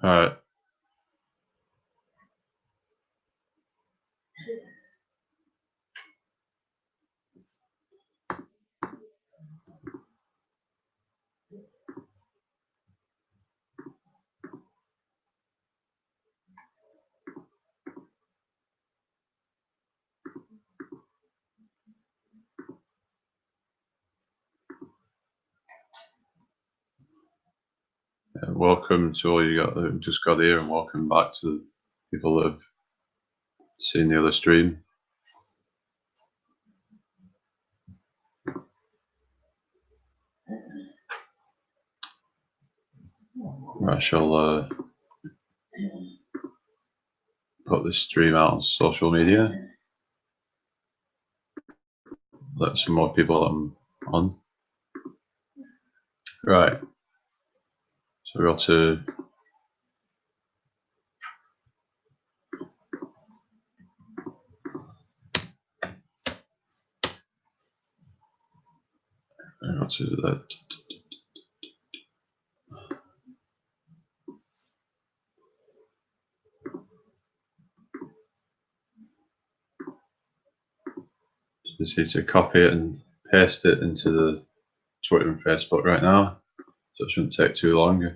All right. Welcome to all you who just got here, and welcome back to the people that have seen the other stream. I shall put this stream out on social media. Let some more people on. Right. So we got to that. Just need to copy it and paste it into the Twitter and Facebook right now, so it shouldn't take too long.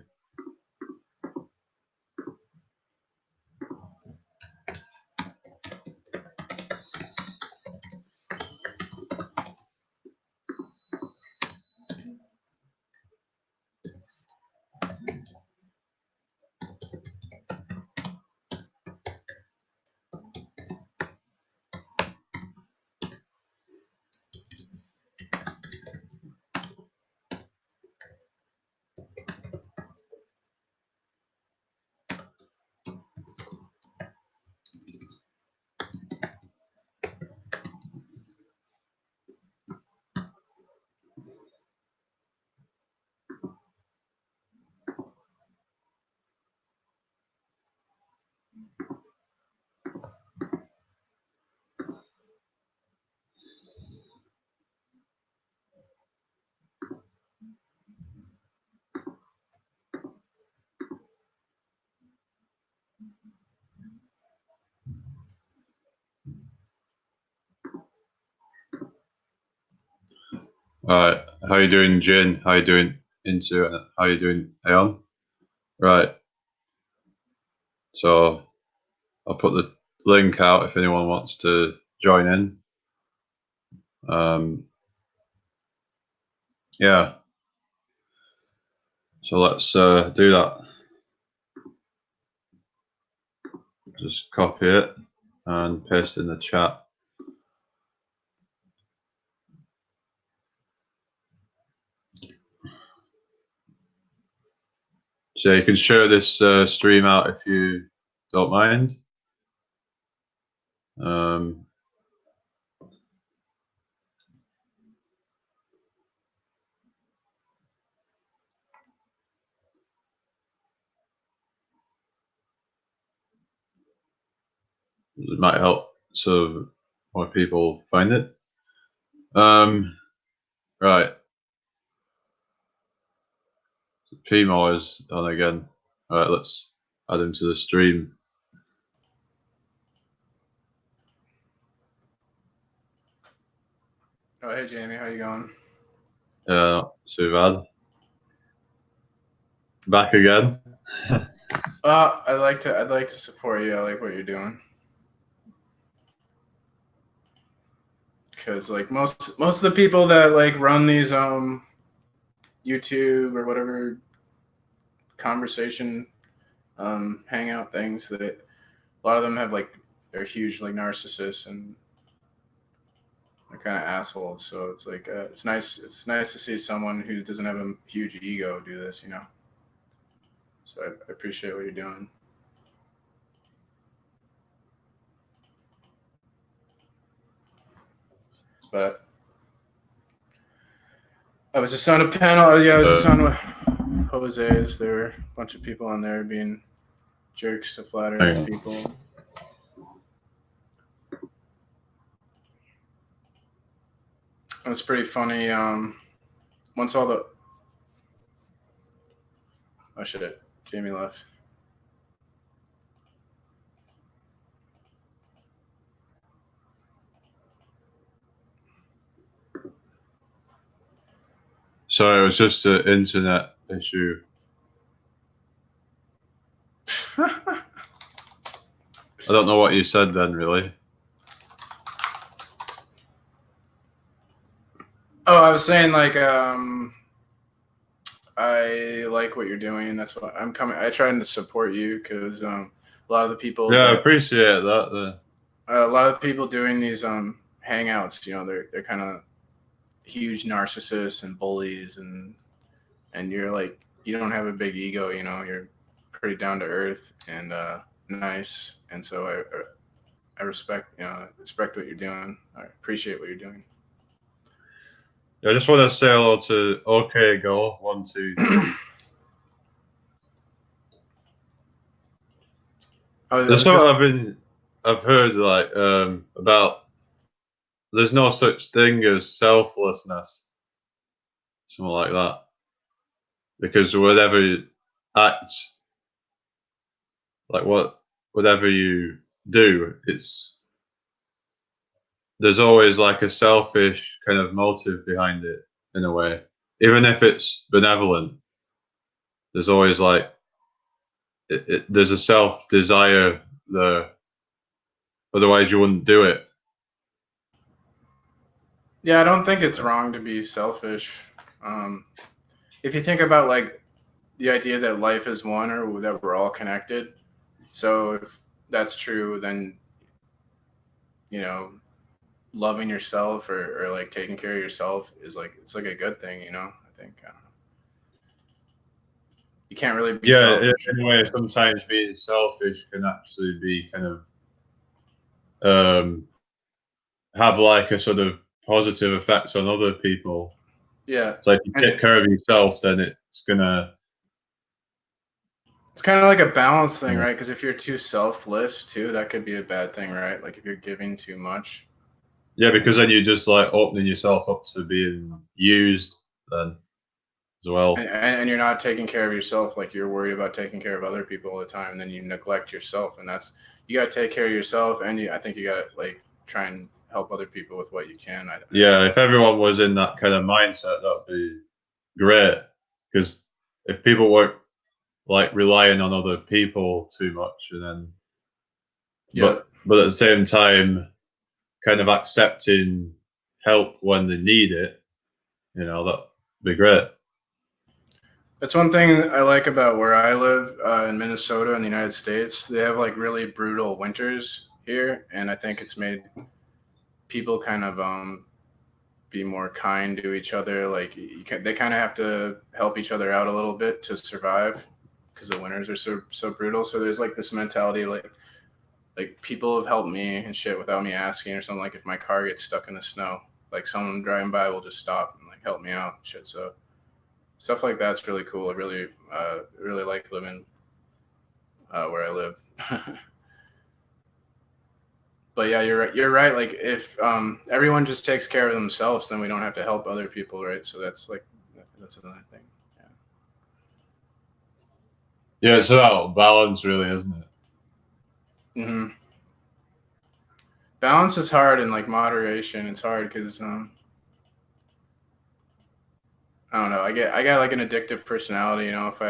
Right, how you doing, Jin? How you doing, Into? How you doing, Aeon? Right. So I'll put the link out if anyone wants to join in. Yeah. So let's do that. Just copy it and paste it in the chat. So you can share this stream out if you don't mind. It might help so more people find it. Right. Primo is on again. All right, let's add him to the stream. Oh, hey Jamie, how you going? Too bad. Back again. I'd like to support you. I like what you're doing. Because like most of the people that like run these YouTube or whatever conversation hangout things, that a lot of them have like they're huge like narcissists and they're kind of assholes. So it's like it's nice to see someone who doesn't have a huge ego do this, you know. So I appreciate what you're doing. But I was just on a panel. Yeah, I was just on with Jose's. There were a bunch of people on there being jerks to flat earth people. It was pretty funny. Once all the... Oh, shit. Jamie left. Sorry, it was just an internet issue. I don't know what you said then, really. Oh, I was saying like I like what you're doing. That's why I'm coming. I trying to support you because a lot of the people Yeah, I that appreciate that. a lot of people doing these hangouts, you know, they're kind of huge narcissists and bullies, and you're like you don't have a big ego, you know, you're pretty down to earth and nice, and so I respect, you know, respect what you're doing. I appreciate what you're doing. Yeah, I just want to say hello to OK Go 1 2 3. Oh, There's just something I've heard like about. There's no such thing as selflessness, something like that, because whatever you act, like whatever you do, there's always like a selfish kind of motive behind it in a way, even if it's benevolent. There's always like there's a self desire there. Otherwise, you wouldn't do it. yeah, I don't think it's wrong to be selfish. Um, if you think about like the idea that life is one or that we're all connected, so if that's true, then you know, loving yourself or like taking care of yourself is like it's like a good thing, you know. I think I don't know. You can't really be Yeah, selfish. in a way, sometimes being selfish can actually be kind of um, have like a sort of positive effects on other people. Yeah, So if you and take care of yourself, then it's gonna. it's kind of like a balance thing, Yeah, right? Because if you're too selfless too, that could be a bad thing, right? Like if you're giving too much, yeah, and because then you're just like opening yourself up to being used then as well. and you're not taking care of yourself, like you're worried about taking care of other people all the time, and then you neglect yourself, and that's you got to take care of yourself, and I think you got to like try and help other people with what you can. I think. Yeah, if everyone was in that kind of mindset, that'd be great. Because if people weren't like relying on other people too much, and then Yep. but at the same time, kind of accepting help when they need it, that'd be great. That's one thing I like about where I live in Minnesota in the United States. They have like really brutal winters here, and I think it's made people kind of be more kind to each other. Like they kind of have to help each other out a little bit to survive because the winters are so brutal. So there's like this mentality like people have helped me and shit without me asking or something. Like if my car gets stuck in the snow, like someone driving by will just stop and like help me out and shit. So stuff like that's really cool. I really like living where I live. But yeah, you're right. You're right. Like if everyone just takes care of themselves, then we don't have to help other people, right? So that's another thing. Yeah, it's about balance, really, isn't it? Yeah. Balance is hard and like moderation. It's hard because I don't know. I got like an addictive personality. You know, if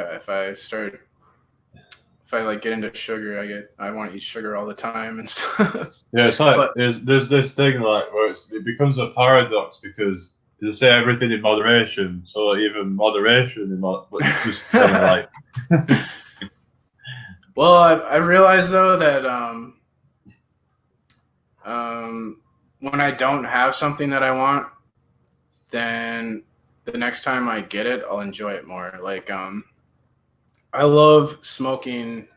I like get into sugar, I want to eat sugar all the time and stuff. Yeah, it's like But there's this thing like where it becomes a paradox because they say everything in moderation, so like, even moderation, but it's just kind of like well, I've realized though that when I don't have something that I want, then the next time I get it, I'll enjoy it more. Like I love smoking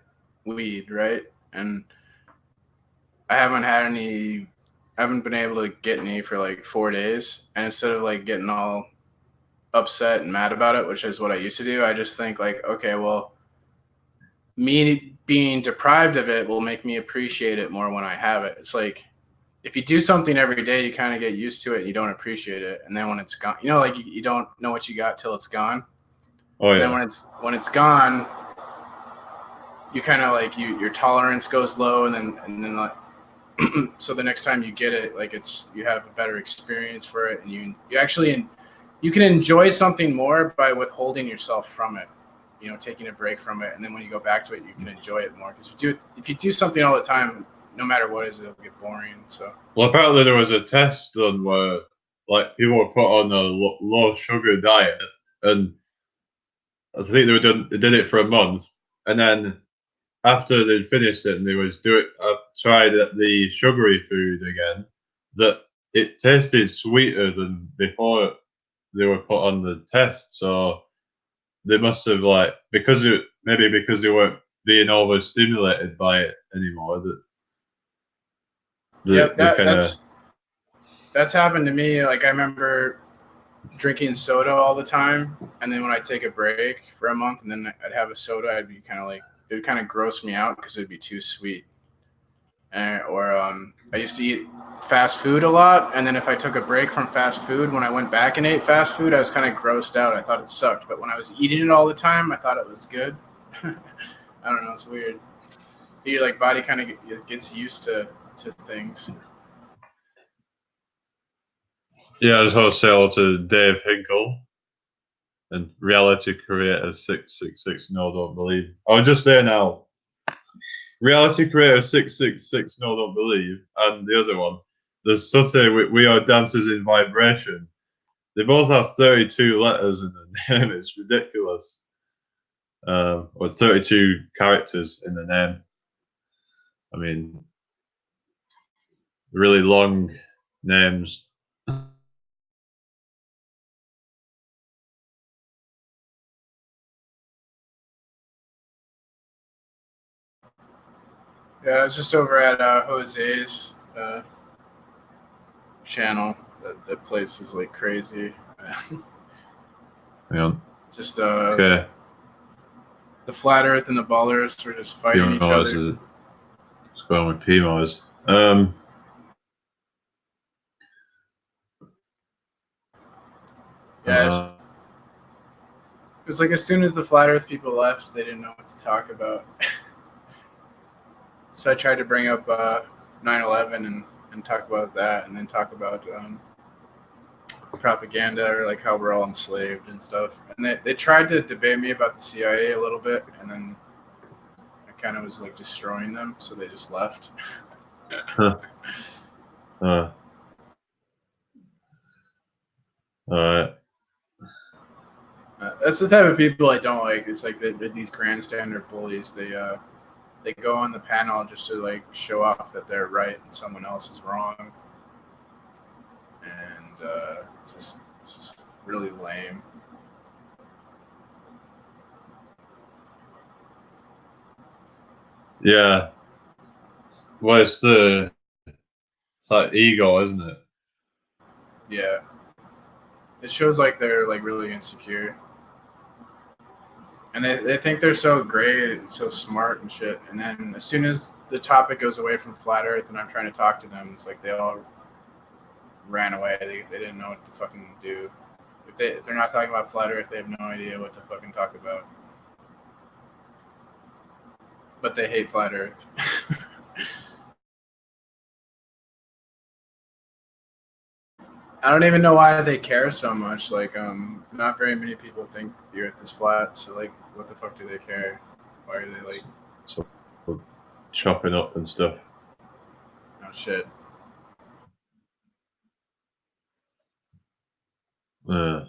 weed, right? And I haven't been able to get any for like 4 days. And instead of like getting all upset and mad about it, which is what I used to do, I just think like, okay, well, me being deprived of it will make me appreciate it more when I have it. It's like if you do something every day, you kind of get used to it and you don't appreciate it. And then when it's gone, you know, like you don't know what you got till it's gone. oh And then yeah, when it's gone, you kind of like your tolerance goes low, and then like so the next time you get it, like you have a better experience for it, and you actually you can enjoy something more by withholding yourself from it, taking a break from it, and then when you go back to it, you can enjoy it more. Because if you do something all the time, no matter what it is, it'll get boring. So, well, apparently there was a test done where like people were put on a low sugar diet, and I think they did it for a month, and then after they'd finished it and they was tried the sugary food again, that it tasted sweeter than before they were put on the test. So they must have because they weren't being overstimulated by it anymore. yep, They kind of that's happened to me. Like I remember drinking soda all the time, and then when I take a break for a month, and then I'd have a soda, I'd be kind of like it would kind of gross me out because it'd be too sweet. I used to eat fast food a lot, and then if I took a break from fast food, when I went back and ate fast food, I was kind of grossed out. I thought it sucked, but when I was eating it all the time, I thought it was good. I don't know, it's weird. Your like body kind of gets used to things. yeah. I just want to say hello to Dave Hinkle and reality creator 666. No, don't believe. I'll just say now. Reality Creator 666, No Don't Believe, and the other one, there's such We Are Dancers in Vibration. They both have 32 letters in the name. It's ridiculous. Or 32 characters in the name. I mean, really long names. Yeah, I was just over at Jose's channel. That place is like crazy. Yeah. Just Okay. the flat Earth and the ballers were just fighting each other. Let's go on with PMOs. Yeah, it was like as soon as the flat Earth people left, they didn't know what to talk about. So I tried to bring up 9/11 and talk about that, and then talk about propaganda or like how we're all enslaved and stuff. And they tried to debate me about the CIA a little bit, and then I kind of was like destroying them, so they just left. All right. That's the type of people I don't like. It's like they're these grandstander bullies. They go on the panel just to like show off that they're right and someone else is wrong, and it's just really lame. Yeah. Well, it's like ego, isn't it? Yeah, it shows like they're like really insecure, and they think they're so great and so smart and shit. And then as soon as the topic goes away from flat Earth and I'm trying to talk to them, it's like they all ran away. They didn't know what to fucking do. If they're not talking about flat Earth, they have no idea what to fucking talk about. But they hate flat Earth. I don't even know why they care so much. Like, not very many people think the Earth is flat. So, like, what the fuck do they care? Why are they like, So chopping up and stuff. oh shit? Yeah.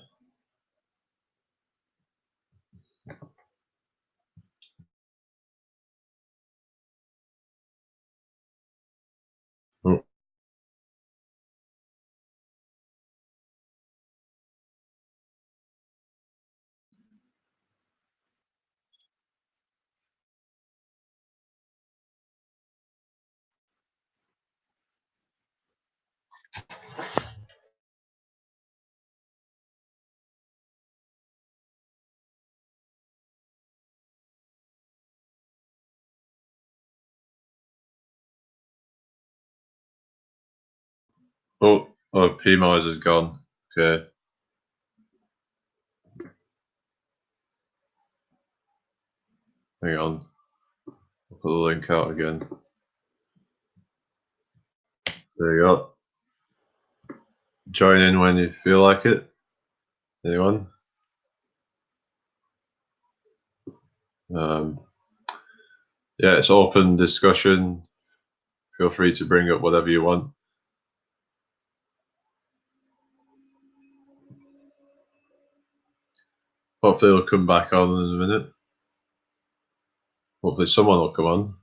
Oh. Oh, PMOs is gone. Okay. Hang on. I'll put the link out again. There you go. Join in when you feel like it. Anyone? Yeah, it's open discussion. Feel free to bring up whatever you want. Hopefully it'll come back on in a minute. Hopefully someone will come on.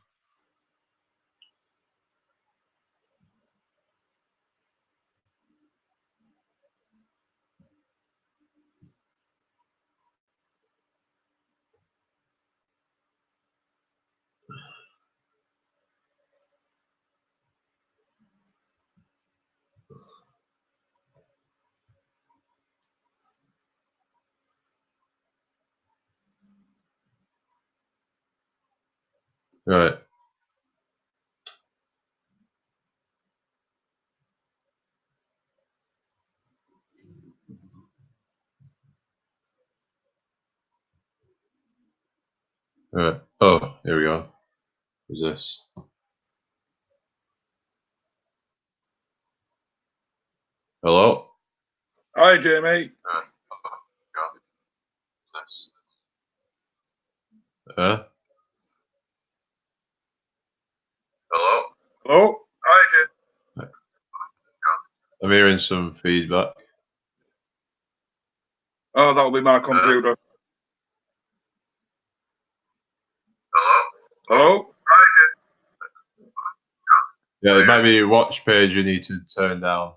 Right. Right. Oh, here we go. Who's this? Hello? Hi, Jamie. Hello? Hello? Hi, Jamie. I'm hearing some feedback. Oh, that'll be my computer. Hello? Yeah, it might be your watch page you need to turn down.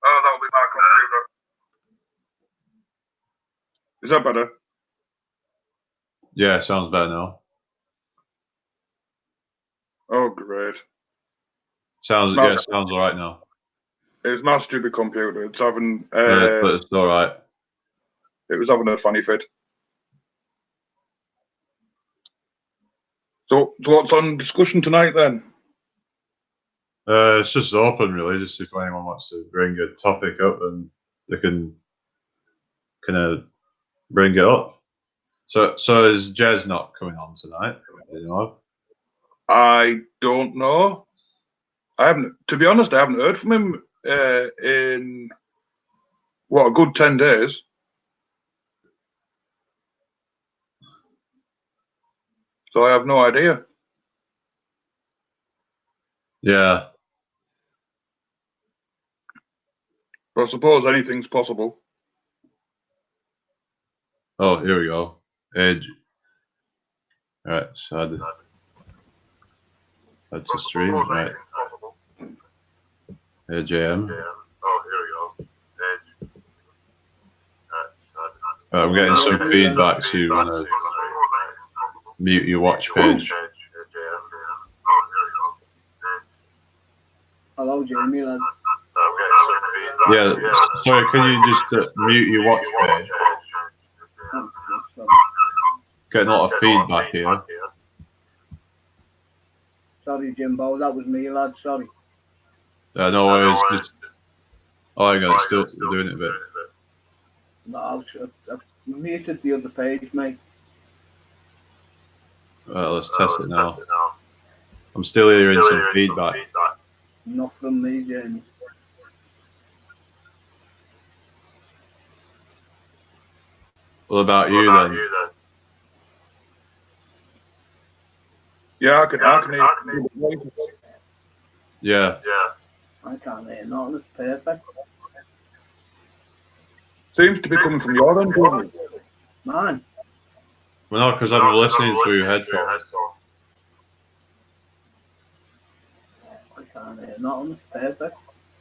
Oh, that'll be my computer. Is that better? Yeah, sounds better now. Oh, great. Sounds all right now. It's my stupid computer. It's having But it's all right. it was having a funny fit. So what's on discussion tonight then? It's just open, really. Just if anyone wants to bring a topic up, and they can kind of bring it up. So is Jez not coming on tonight? You know? I don't know. I haven't, to be honest, I haven't heard from him in what, a good 10 days. So I have no idea. Yeah. But I suppose anything's possible. Oh, here we go. Edge. All right, so add to stream. Right. JM. I'm getting some feedback, so you want to mute your watch page. Hello, Jamie. Yeah, sorry, can you just mute your watch page? Getting a lot of feedback here. Sorry, Jimbo, that was me, lad. Sorry. No worries. Just hang on, it's still doing it a bit. No, I've muted the other page, mate. Let's test it now. I'm still hearing some feedback. Not from me, Jamie. What about you then? Yeah, I can hear. Yeah. I can't hear nothing. It's perfect. Seems to be coming from your end, doesn't it? Mine. Well, no, because I'm listening through headphones. I can't hear nothing. It's perfect.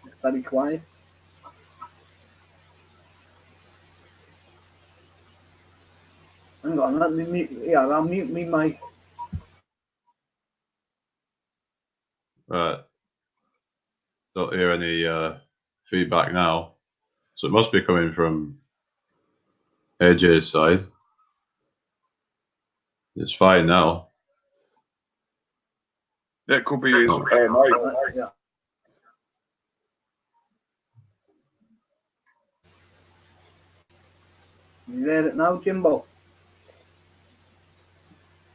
It's very quiet. Hang on, let me mute. Yeah, I'll mute me mic. Right. Don't hear any feedback now. So it must be coming from AJ's side. It's fine now. It could be his mic. Yeah. You hear it now, Jimbo?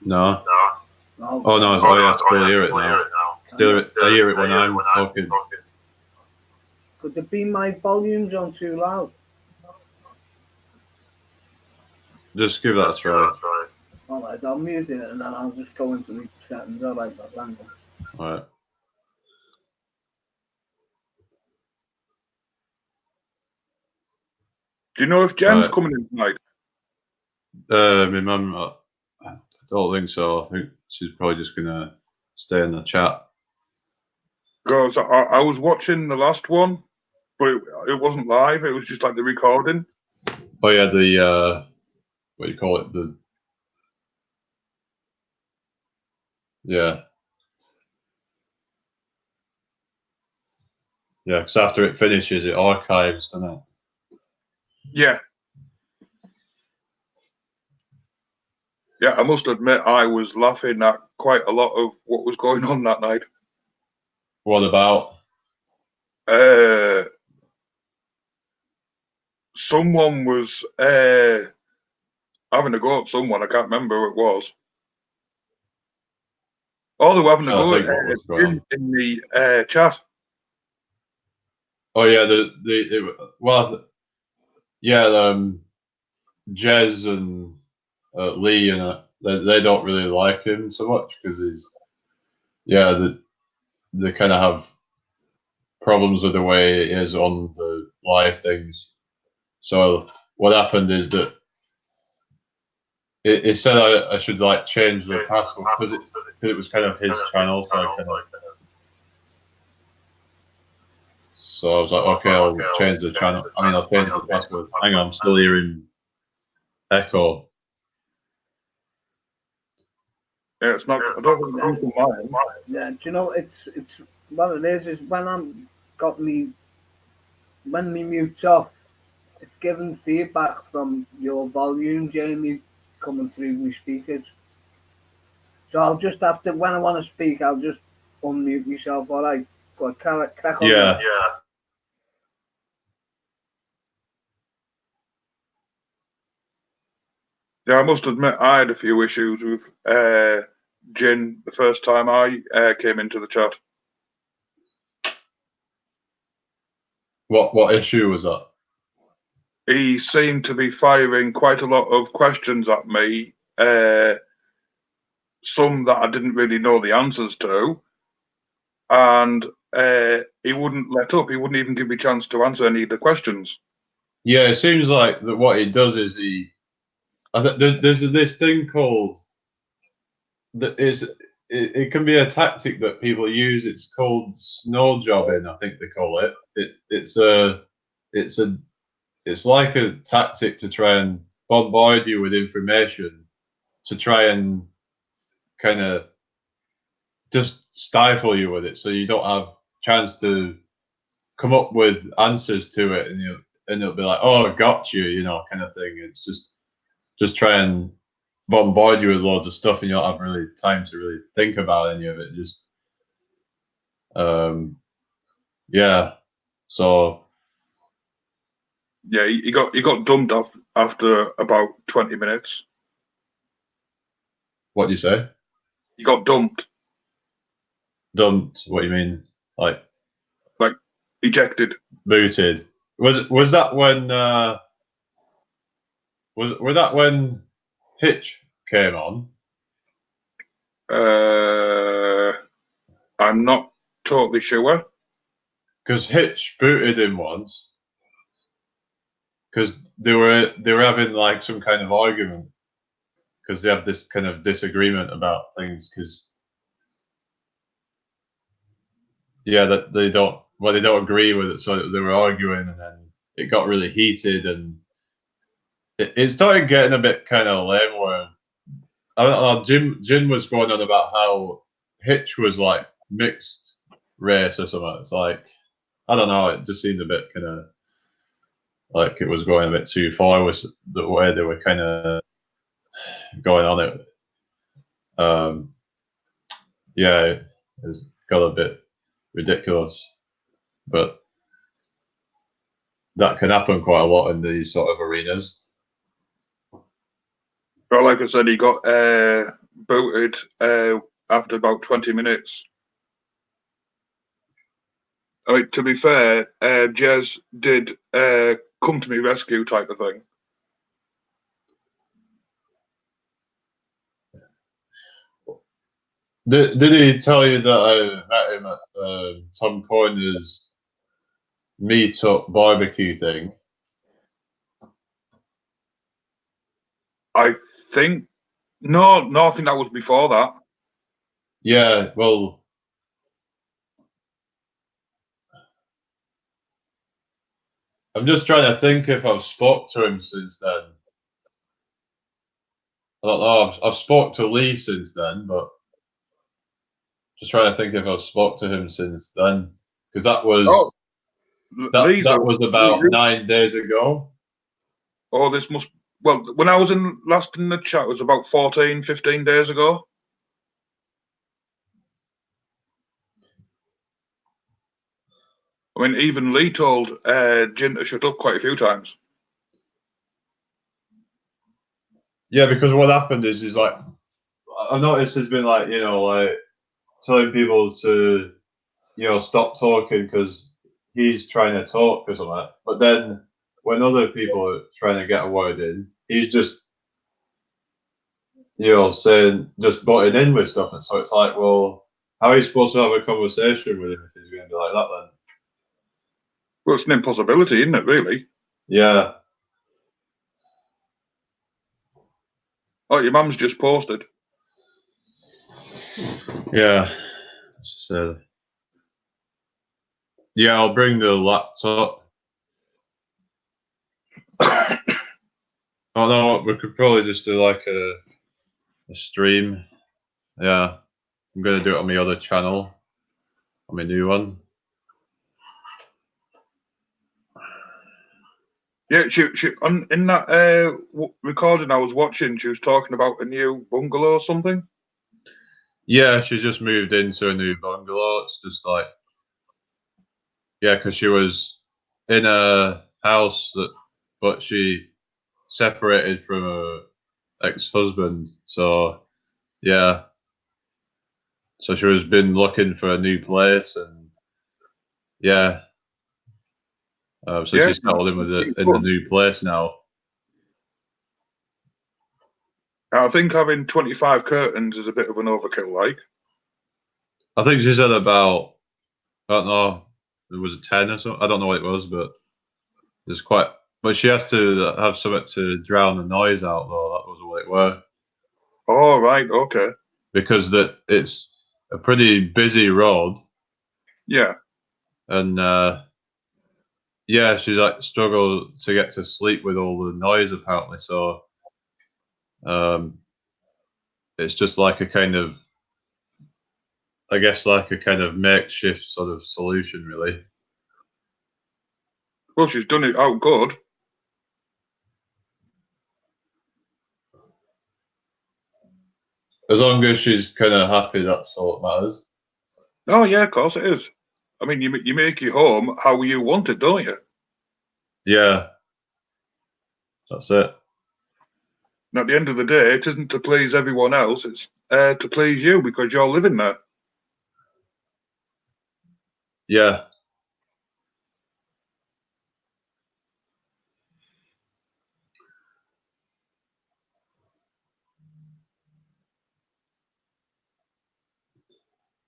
No. No. Oh no! Oh yeah, I still hear it now. I hear it when I'm talking. Could it be my volume's on too loud? Just give that a try. Alright, I'll mute it and then I'll just go into the settings. Alright, thank you. All right. Do you know if Jen's Right. coming in tonight? My mum, I don't think so. I think she's probably just gonna stay in the chat. Because I was watching the last one, but it wasn't live. It was just like the recording. Oh yeah, the what do you call it? Yeah, because after it finishes, it archives, doesn't it? Yeah. Yeah, I must admit I was laughing at quite a lot of what was going on that night. What about? Someone was having a go at someone. I can't remember who it was. Oh, they were having a I go think at what was going on. in the chat. Oh yeah, Jez and Lee and they don't really like him so much because they kind of have problems with the way it is on the live things. So what happened is that it said I should like change the password because it was kind of his channel, so I was like, okay, I'll change the channel. I mean, I'll change the password. Hang on, I'm still hearing echo. Yeah, it's not. I don't think it's from mine. Yeah, do you know it's what it is when when me mute's off, it's giving feedback from your volume, Jamie, coming through my speakers. So I'll just have to, when I want to speak, I'll just unmute myself. All right, go on, crack on. Yeah. Yeah, I must admit I had a few issues with Jin the first time I came into the chat. What issue was that? He seemed to be firing quite a lot of questions at me, some that I didn't really know the answers to, and he wouldn't let up. He wouldn't even give me a chance to answer any of the questions. Yeah, it seems like that what he does is there's this thing called it can be a tactic that people use. It's called snow jobbing, I think they call it. It's like a tactic to try and bombard you with information to try and kind of just stifle you with it, so you don't have chance to come up with answers to it, and it'll be like, oh, got you, kind of thing. It's just try and bombard you with loads of stuff, and you don't have really time to really think about any of it. Just yeah. So yeah, he got dumped off after about 20 minutes. What do you say? He got dumped. Dumped? What do you mean? Like Ejected. booted? Was that when was that when Hitch came on? I'm not totally sure. Because Hitch booted him once. Because they were having like some kind of argument. Because they have this kind of disagreement about things. Because that they don't agree with it, so they were arguing, and then it got really heated, and it started getting a bit kind of lame. Where I don't know, Jin was going on about how Hitch was like mixed race or something. It's like, I don't know, it just seemed a bit kind of like it was going a bit too far with the way they were kind of going on it. Yeah, it got a bit ridiculous, but that can happen quite a lot in these sort of arenas. But like I said, he got booted after about 20 minutes. I mean, to be fair, Jez did come to me rescue type of thing. Did he tell you that I met him at Tom Coyner's meet-up barbecue thing? I think no, I think that was before that. Yeah, well, I'm just trying to think if I've spoke to him since then. I don't know. I've spoke to Lee since then, but just trying to think if I've spoke to him since then, because that was that was about 9 days ago. Oh, this must. Well, when I was last in the chat, it was about 14, 15 days ago. I mean, even Lee told Jin to shut up quite a few times. Yeah, because what happened is like I've noticed there's been like like telling people to stop talking because he's trying to talk or something. But then when other people are trying to get a word in, he's just saying just butting in with stuff, and so it's like, well, how are you supposed to have a conversation with him if he's going to be like that then? Well, it's an impossibility, isn't it? Really? Yeah. Oh, your mum's just posted. Yeah. So, yeah, I'll bring the laptop. Oh no, we could probably just do like a stream. Yeah, I'm gonna do it on my other channel, on my new one. Yeah, she in that recording I was watching, she was talking about a new bungalow or something. Yeah, she just moved into a new bungalow. It's just like, yeah, because she was in a house but she separated from her ex-husband. So yeah, so she was been looking for a new place, and yeah, so Yeah, she's settled in in the new place now. I think having 25 curtains is a bit of an overkill. Like, I think she said about, I don't know, it was a 10 or something. I don't know what it was, but it's quite. But she has to have something to drown the noise out, though. That was what it were. oh right, okay, Because it's a pretty busy road, yeah. and yeah, she's like struggled to get to sleep with all the noise apparently. So it's just like a kind of, I guess, like a kind of makeshift sort of solution, really. Well, she's done it out good. As long as she's kind of happy, that's all that matters. Oh yeah, of course it is. I mean, you make your home how you want it, don't you? Yeah, that's it. And at the end of the day, it isn't to please everyone else; it's to please you because you're living there. Yeah.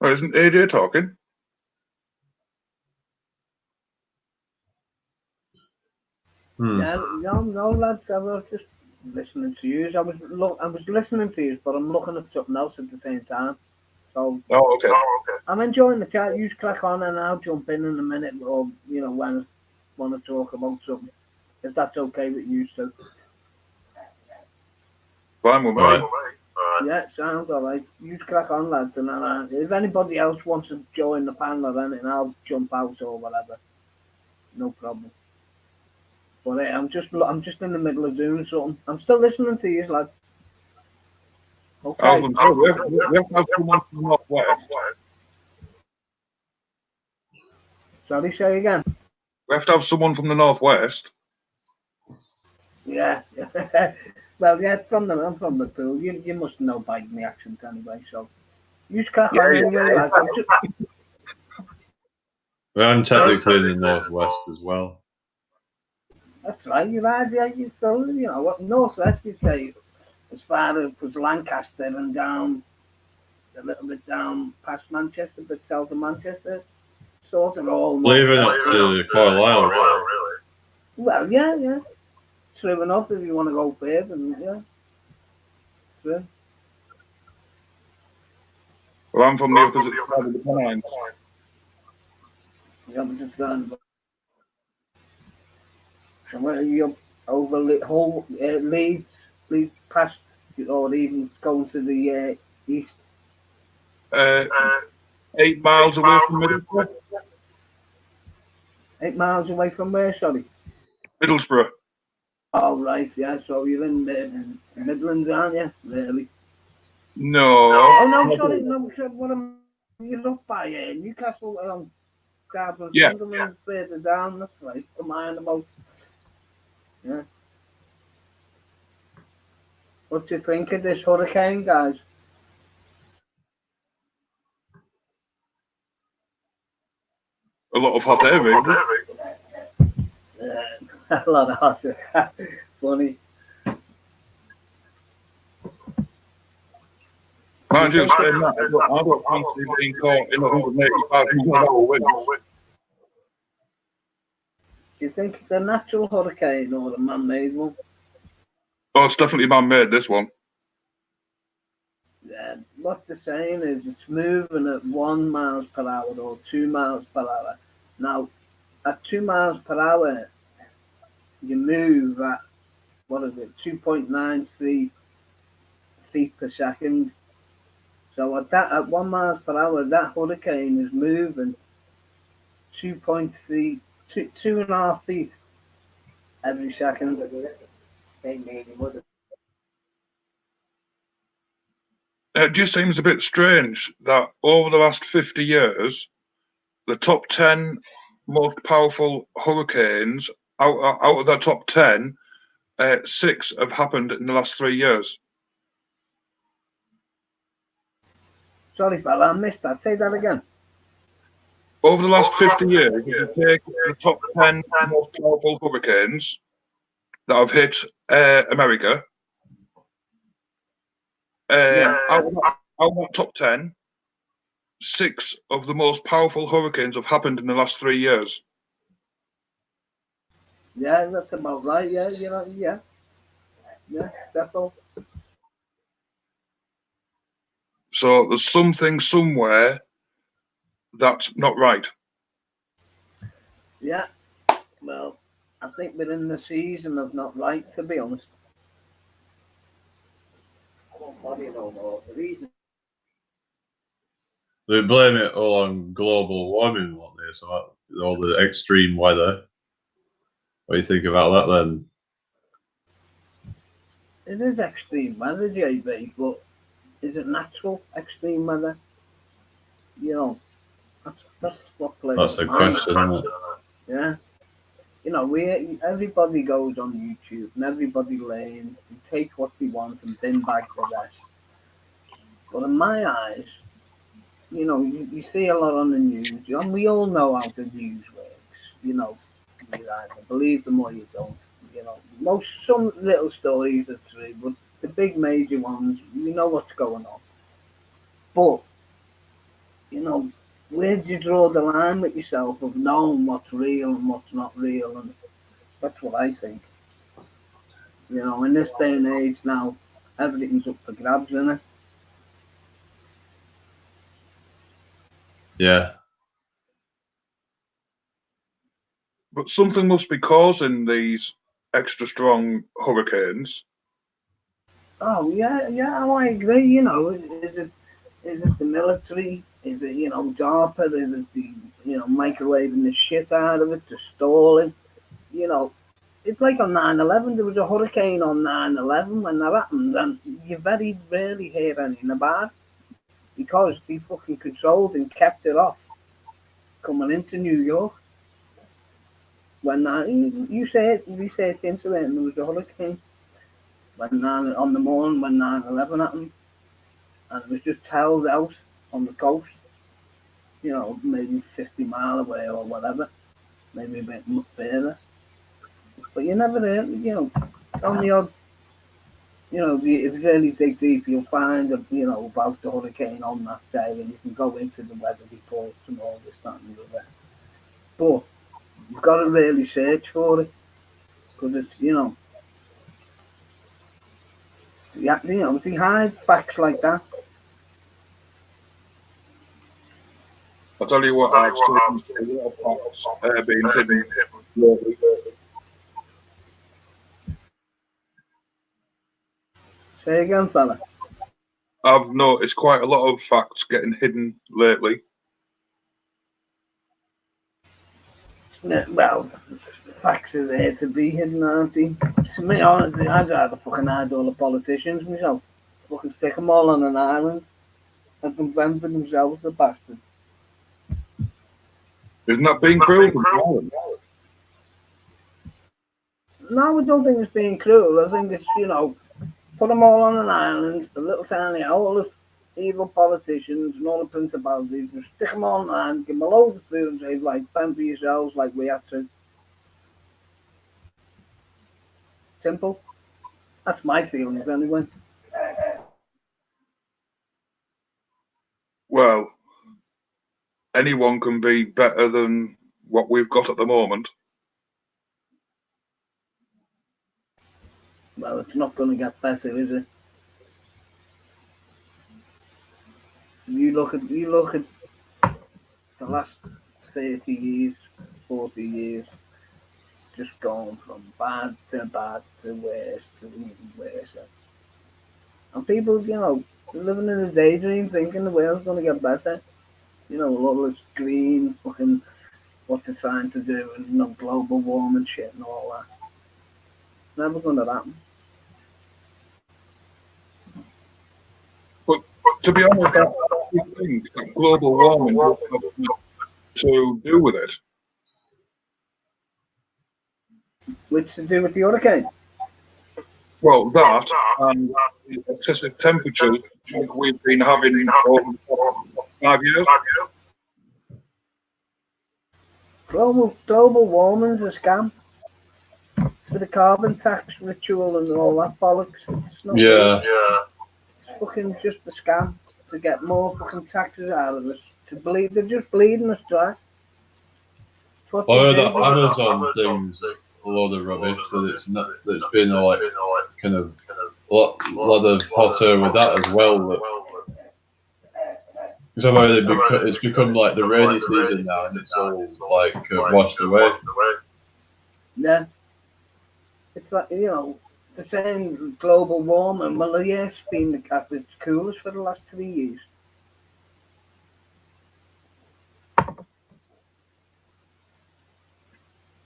Oh, isn't AJ talking? Yeah, no, lads. I was just listening to you. I was listening to you, but I'm looking at something else at the same time. So Oh, okay. I'm enjoying the chat. You just crack on, and I'll jump in a minute, or when I want to talk about something, if that's okay with you, so. Fine with me. Right. Yeah, sounds all right. You just crack on, lads, and then if anybody else wants to join the panel or anything, I'll jump out or whatever. No problem. But I'm just in the middle of doing something. I'm still listening to you, lads. Okay. I was going to say, we have to have someone from the northwest. Sorry, say again. We have to have someone from the northwest. Yeah. Well, yeah, I'm from the pool. You must know by my accent anyway, so you just crack on anyway, lads. I'm technically in the northwest as well. That's right, you lads. Yeah, you still, what northwest you'd say, as far as was Lancaster and down a little bit down past Manchester, a bit south of Manchester. Sort of all. Leaving up to Carlisle, really. Well, yeah. True enough if you want to go further, yeah. True. Well, I'm from the opposite side of the Pennines. You understand? And where are you over Leeds past, or even going to the east? 8 miles away from Middlesbrough. 8 miles away from where, sorry? Middlesbrough. Oh, right, yeah, so you're in the Midlands, aren't you? Really? No. Oh, no, sorry, no, what am you're up by Newcastle, Derby, Yeah. Sunderland, further down, that's right, come on about. Yeah. What do you think of this hurricane, guys? A lot of hot air, really. A lot of hot air. Funny. Mind you, saying that, I don't fancy being caught in a 185 mile wind. Do you think it's a natural hurricane or a man-made one? Oh, it's definitely man-made, this one. Yeah, what they're saying is it's moving at 1 miles per hour or 2 miles per hour. Now, at 2 miles per hour, you move at, 2.93 feet per second. So at 1 miles per hour, that hurricane is moving 2.5 feet every second. It just seems a bit strange that over the last 50 years, the top 10 most powerful hurricanes, out of the top 10, 6 have happened in the last 3 years. Sorry, fella, I missed that. Say that again. Over the last 50 years, if you take the top 10 most powerful hurricanes that have hit America, out of that top 10, 6 of the most powerful hurricanes have happened in the last 3 years. Yeah, that's about right. Yeah, yeah, definitely. So there's something somewhere that's not right. Yeah, well, I think we're in the season of not right, to be honest. They blame it all on global warming, won't they? So all the extreme weather. What do you think about that then? It is extreme weather, JB, but is it natural extreme weather? You know, that's what plays. That's the question, isn't it? Yeah. You know, everybody goes on YouTube and everybody learns and take what they want and bin bag the rest. But in my eyes, you know, you see a lot on the news, and we all know how the news works. You know, you either believe them or you don't. You know, some little stories are true, but the big major ones, you know what's going on. But, you know, where do you draw the line with yourself of knowing what's real and what's not real? And that's what I think. You know, in this day and age now, everything's up for grabs, isn't it? Yeah. But something must be causing these extra strong hurricanes. Oh yeah, I agree. You know, is it the military? Is it DARPA? Is it the microwaving the shit out of it to stall it? You know, it's like on 9/11. There was a hurricane on 9/11 when that happened, and you very rarely hear anything about it because they fucking controlled and kept it off coming into New York. When you say it, we say it into it, and there was a hurricane on the morning when 9/11 happened, and it was just held out on the coast, you know, maybe 50 miles away or whatever, maybe a bit much further. But you never heard, you know, on the odd you know, if you really dig deep, you'll find, you know, about the hurricane on that day, and you can go into the weather reports and all this, that, and the other. But you've got to really search for it, because it's, you know, they hide facts like that. I'll tell you what, I've seen a lot of facts being hidden lately. Say again, fella. I've noticed quite a lot of facts getting hidden lately. Yeah, well, facts are there to be hidden, aren't they? To me, honestly, I'd rather fucking hide all the politicians myself. Fucking stick them all on an island. Let them fend for themselves, the bastards. Isn't that being cruel to them? No, I don't think it's being cruel. I think it's, you know, put them all on an island, a little tiny, all the evil politicians and all the principalities, just stick them all on an island, give them a load of food and say, like, fend for yourselves like we had to. Simple. That's my feelings anyway. Well, anyone can be better than what we've got at the moment. Well, it's not going to get better, is it? You look at the last 30 years, 40 years, just going from bad to worse to even worse. And people, you know, living in a daydream thinking the world's going to get better. You know, all this green fucking what they're trying to do and, you know, global warming shit and all that. Never going to happen. But to be honest, I think that global warming has nothing to do with it. Which to do with the hurricane. Well, that and the excessive temperatures like we've been having over the past 5 years. Global warming's a scam. For the carbon tax ritual and all that bollocks. It's not Yeah. It's fucking just a scam to get more fucking taxes out of us. To bleed, they're just bleeding us dry. I heard that Amazon thing's a load of rubbish. That it's not. That it's been like kind of a lot of hot air with that as well. Somehow it's become like the rainy season now, and it's all like washed away. Yeah. It's like, you know, the saying global warming. Well, yeah, it's been at its coolest for the last 3 years.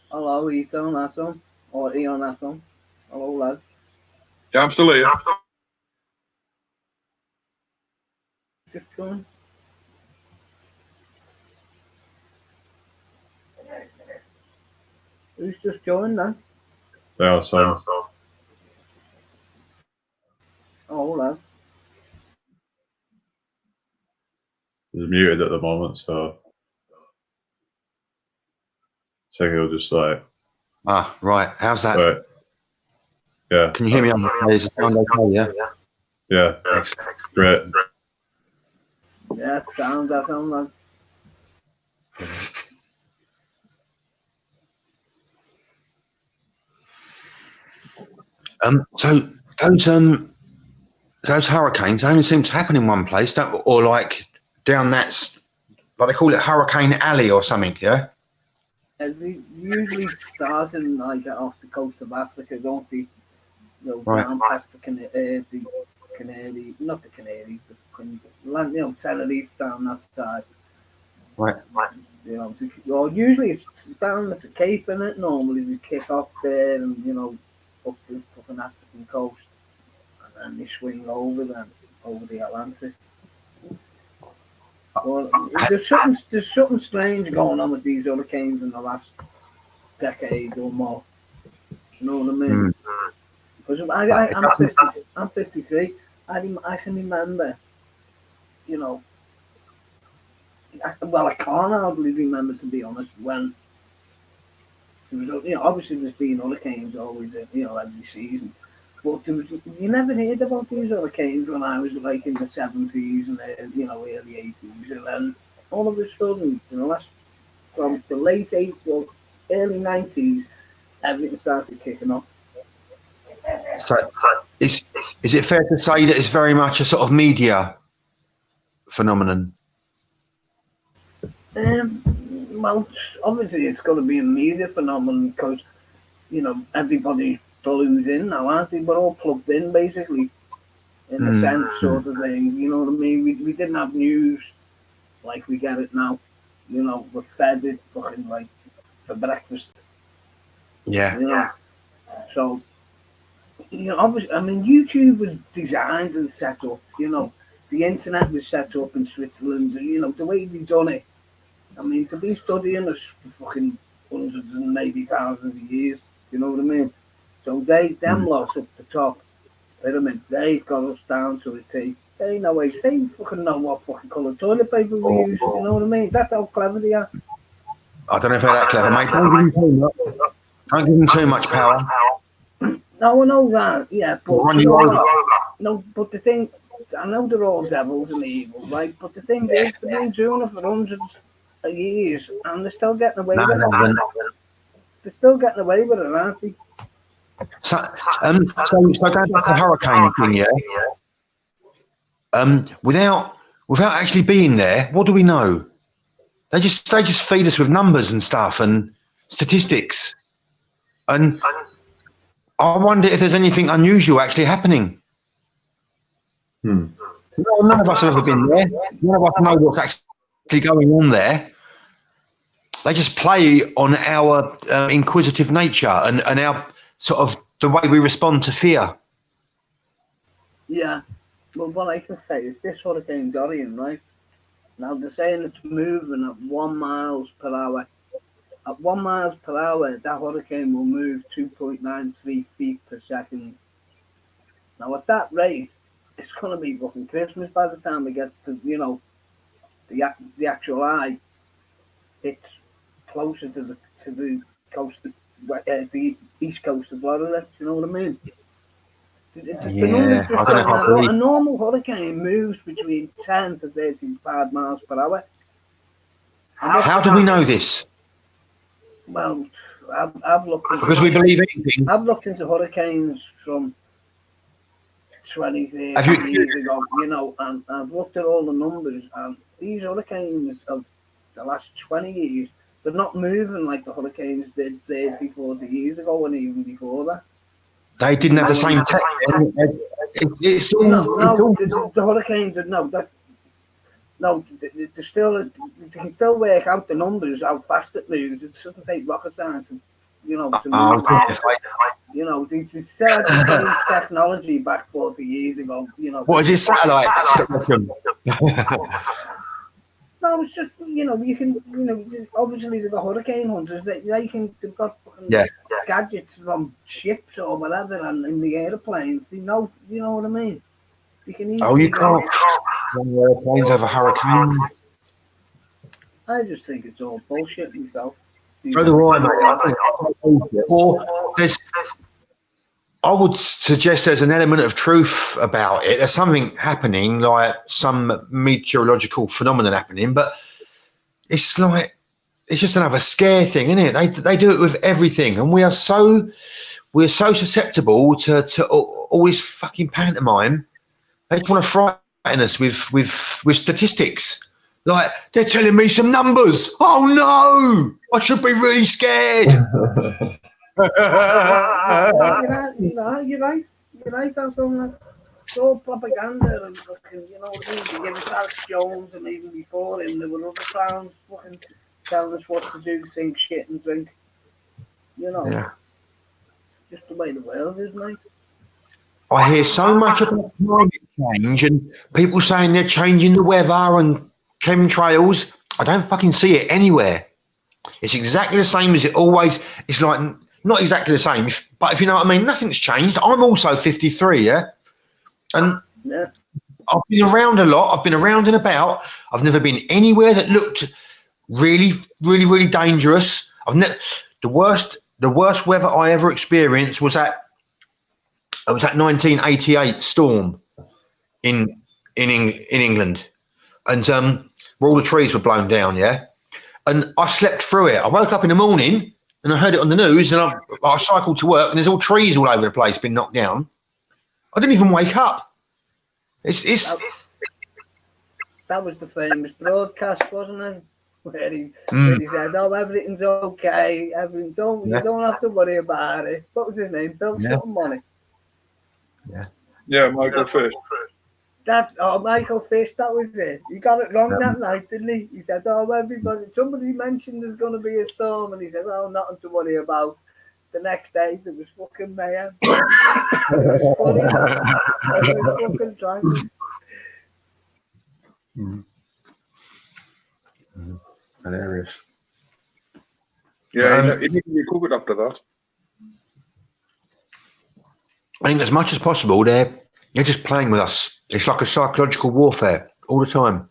Hello, Eton Atom. Or Eon Atom. Hello, lad. Yeah, I'm still here. Just join. Who's just joined then? Yeah, so Oh, lad. it's muted at the moment, so I think he'll just like. Ah, right. How's that? Wait. Yeah. Can you hear me on the page? Sound okay, yeah? Yeah. Excellent. Great. Yeah, sound that on, lad. So those hurricanes only seem to happen in one place, don't, or like down that's like they call it Hurricane Alley or something, yeah? They usually start in like off the coast of Africa, don't they? You know, Right. down past the Canary, not the Canary, the fucking land, you know, Tenerife down that side. Right. You know, well, usually it's down at the Cape, in it. Normally they kick off there and, you know, up the fucking African coast, and then they swing over the Atlantic. Well, there's something strange going on with these hurricanes in the last decade or more. You know what I mean? Because I'm 53. I can remember, you know, I can't hardly remember, to be honest, when there was, you know, obviously there's been hurricanes always, you know, every season. But there was, you never heard about these hurricanes when I was like in the 70s and early 80s, and then all of a sudden, in the last from the late 80s, early 90s, everything started kicking off. So, is it fair to say that it's very much a sort of media phenomenon? Well, obviously it's got to be a media phenomenon because, everybody's glued in now, aren't they? We're all plugged in, basically, in a sense, sort of thing. You know what I mean? We didn't have news like we get it now. We're fed it fucking like for breakfast. Yeah. So, obviously, I mean, YouTube was designed and set up, the internet was set up in Switzerland, the way they done it. I mean, to be studying us for fucking hundreds and maybe thousands of years, you know what I mean? So them lot up the top, they've got us down to a T. They fucking know what fucking colour toilet paper we use, you know what I mean? That's how clever they are. I don't know if they're that clever, mate. Don't give them too much power. No, I know that, yeah, but no, but the thing, I know they're all devils and evil, right? But the thing is, they've been doing it for hundreds of years, and they're still getting away with it. They're still getting away with it, aren't they? So going back to the hurricane thing, yeah. Without actually being there, what do we know? They just feed us with numbers and stuff and statistics, and I wonder if there's anything unusual actually happening. None of us have ever been there. None of us know what's actually going on there. They just play on our inquisitive nature and our sort of the way we respond to fear. Yeah. Well, what I can say is this Hurricane Dorian, right? Now they're saying it's moving at 1 miles per hour. At 1 miles per hour, that hurricane will move 2.93 feet per second. Now at that rate, it's going to be fucking Christmas by the time it gets to, the actual eye. It's closer to the coast, the east coast of Florida. You know what I mean? A normal hurricane moves between 10 to 35 miles per hour. How do we know this? Well, I've looked into because we believe anything. I've looked into hurricanes from 20, 30 years ago, and I've looked at all the numbers, and these hurricanes of the last 20 years, they're not moving like the hurricanes did 30, 40 years ago and even before that. They didn't have the same tech. The hurricanes, they can still work out the numbers, how fast it moves. It doesn't take rocket science, to move. They still had the same technology back 40 years ago. What is this satellite? No, it's just you can obviously they've got hurricane hunters. They've got gadgets from ships or whatever, and in the airplanes. You know what I mean. You can you can't run airplanes over hurricanes. I just think it's all bullshit myself. So do I, mate. Or I would suggest there's an element of truth about it. There's something happening, like some meteorological phenomenon happening, but it's like it's just another scare thing, isn't it? They do it with everything, and we're so susceptible to all this fucking pantomime. They just want to frighten us with statistics. Like, they're telling me some numbers. Oh no, I should be really scared. You're right. It's all propaganda and fucking, you know what I mean? They give us Alex Jones, and even before him, there were other clowns fucking telling us what to do, think shit and drink. Just the way the world is, mate. I hear so much about climate change and people saying they're changing the weather and chemtrails. I don't fucking see it anywhere. It's exactly the same as it always. It's like not exactly the same, but if you know what I mean, nothing's changed. I'm also 53, yeah, and I've been around a lot. I've been around and about. I've never been anywhere that looked really, really, really dangerous. The worst weather I ever experienced was at It was that 1988 storm in England, and where all the trees were blown down. Yeah, and I slept through it. I woke up in the morning and I heard it on the news, and I cycled to work, and there's all trees all over the place been knocked down. I didn't even wake up. That was the famous broadcast, wasn't it? Where he said, "Oh, everything's okay. You don't have to worry about it." What was his name? Bill something money. Yeah, Michael Fish. Michael Fish, that was it. He got it wrong that night, didn't he? He said, somebody mentioned there's going to be a storm, and he said, "Oh, nothing to worry about." The next day, there was fucking mayhem. It was funny. It was fucking tragic. Hilarious. Yeah, he didn't recover after that. I think as much as possible, they're just playing with us. It's like a psychological warfare all the time.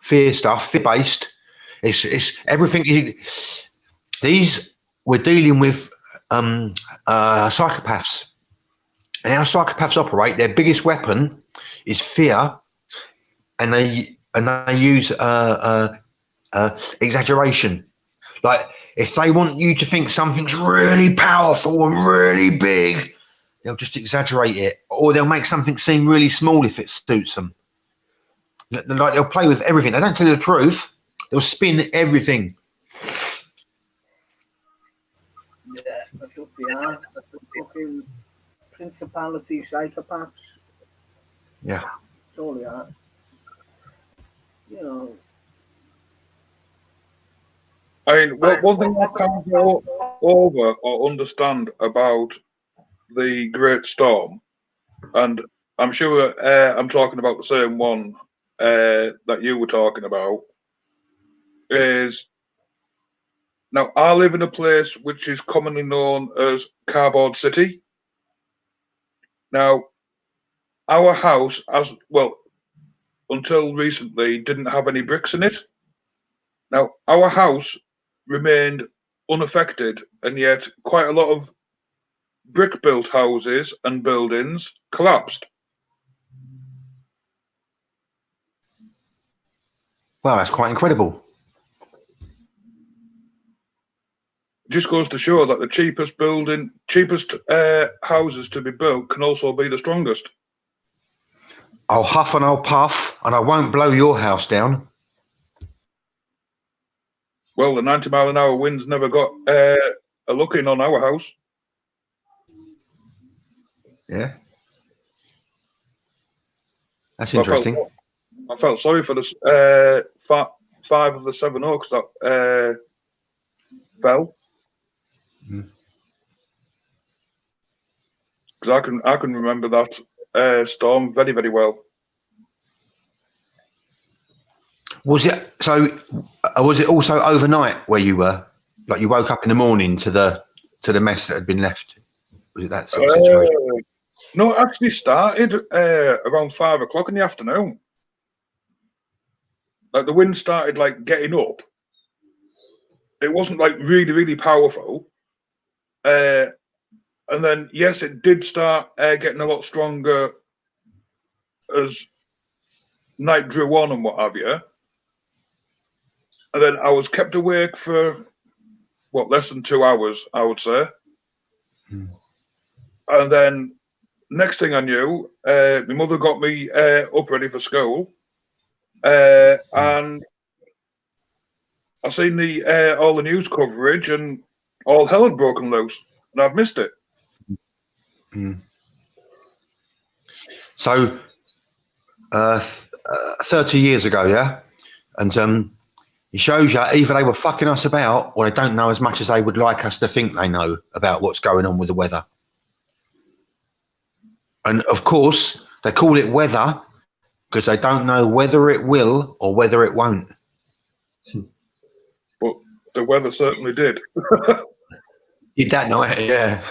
Fear stuff, fear-based. It's everything. We're dealing with psychopaths, and how psychopaths operate. Their biggest weapon is fear, and they use exaggeration. Like if they want you to think something's really powerful and really big, they'll just exaggerate it, or they'll make something seem really small if it suits them. Like they'll play with everything. They don't tell you the truth. They'll spin everything. Yeah, that's what they are. That's the fucking principality psychopaths. Yeah. That's all they are. You know. I mean, one thing I can't go over or understand about the Great Storm, and I'm sure I'm talking about the same one that you were talking about, is now I live in a place which is commonly known as Cardboard City. Now, our house, as well, until recently, didn't have any bricks in it. Now, our house remained unaffected, and yet quite a lot of brick-built houses and buildings collapsed. Wow, that's quite incredible. Just goes to show that the cheapest houses to be built can also be the strongest. I'll huff and I'll puff, and I won't blow your house down. Well, the 90-mile-an-hour winds never got a look in on our house. Yeah. That's interesting. I felt sorry for the 5 of the 7 oaks that fell. Because I can remember that storm very, very well. Was it also overnight where you were? Like you woke up in the morning to the mess that had been left? Was it that sort of situation? No, it actually started around 5 o'clock in the afternoon. Like the wind started like getting up. It wasn't like really, really powerful. And then, yes, it did start getting a lot stronger as night drew on and what have you. And then I was kept awake for, less than 2 hours, I would say. And then next thing I knew, my mother got me up ready for school. And I seen all the news coverage and all hell had broken loose. And I've missed it. So, 30 years ago, yeah? And it shows you either they were fucking us about or they don't know as much as they would like us to think they know about what's going on with the weather. And of course, they call it weather because they don't know whether it will or whether it won't. But the weather certainly did. Did that night, yeah.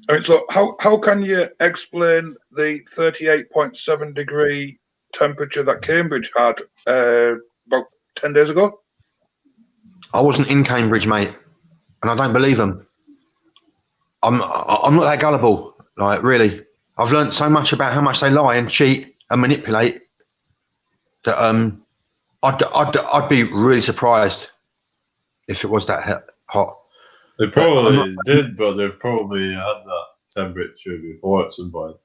I mean, so how can you explain the 38.7 degree temperature that Cambridge had about 10 days ago? I wasn't in Cambridge, mate, and I don't believe them. I'm not that gullible. Like really, I've learned so much about how much they lie and cheat and manipulate that I'd be really surprised if it was that hot. They But I'm probably not- did, but they've probably had that temperature before at some point.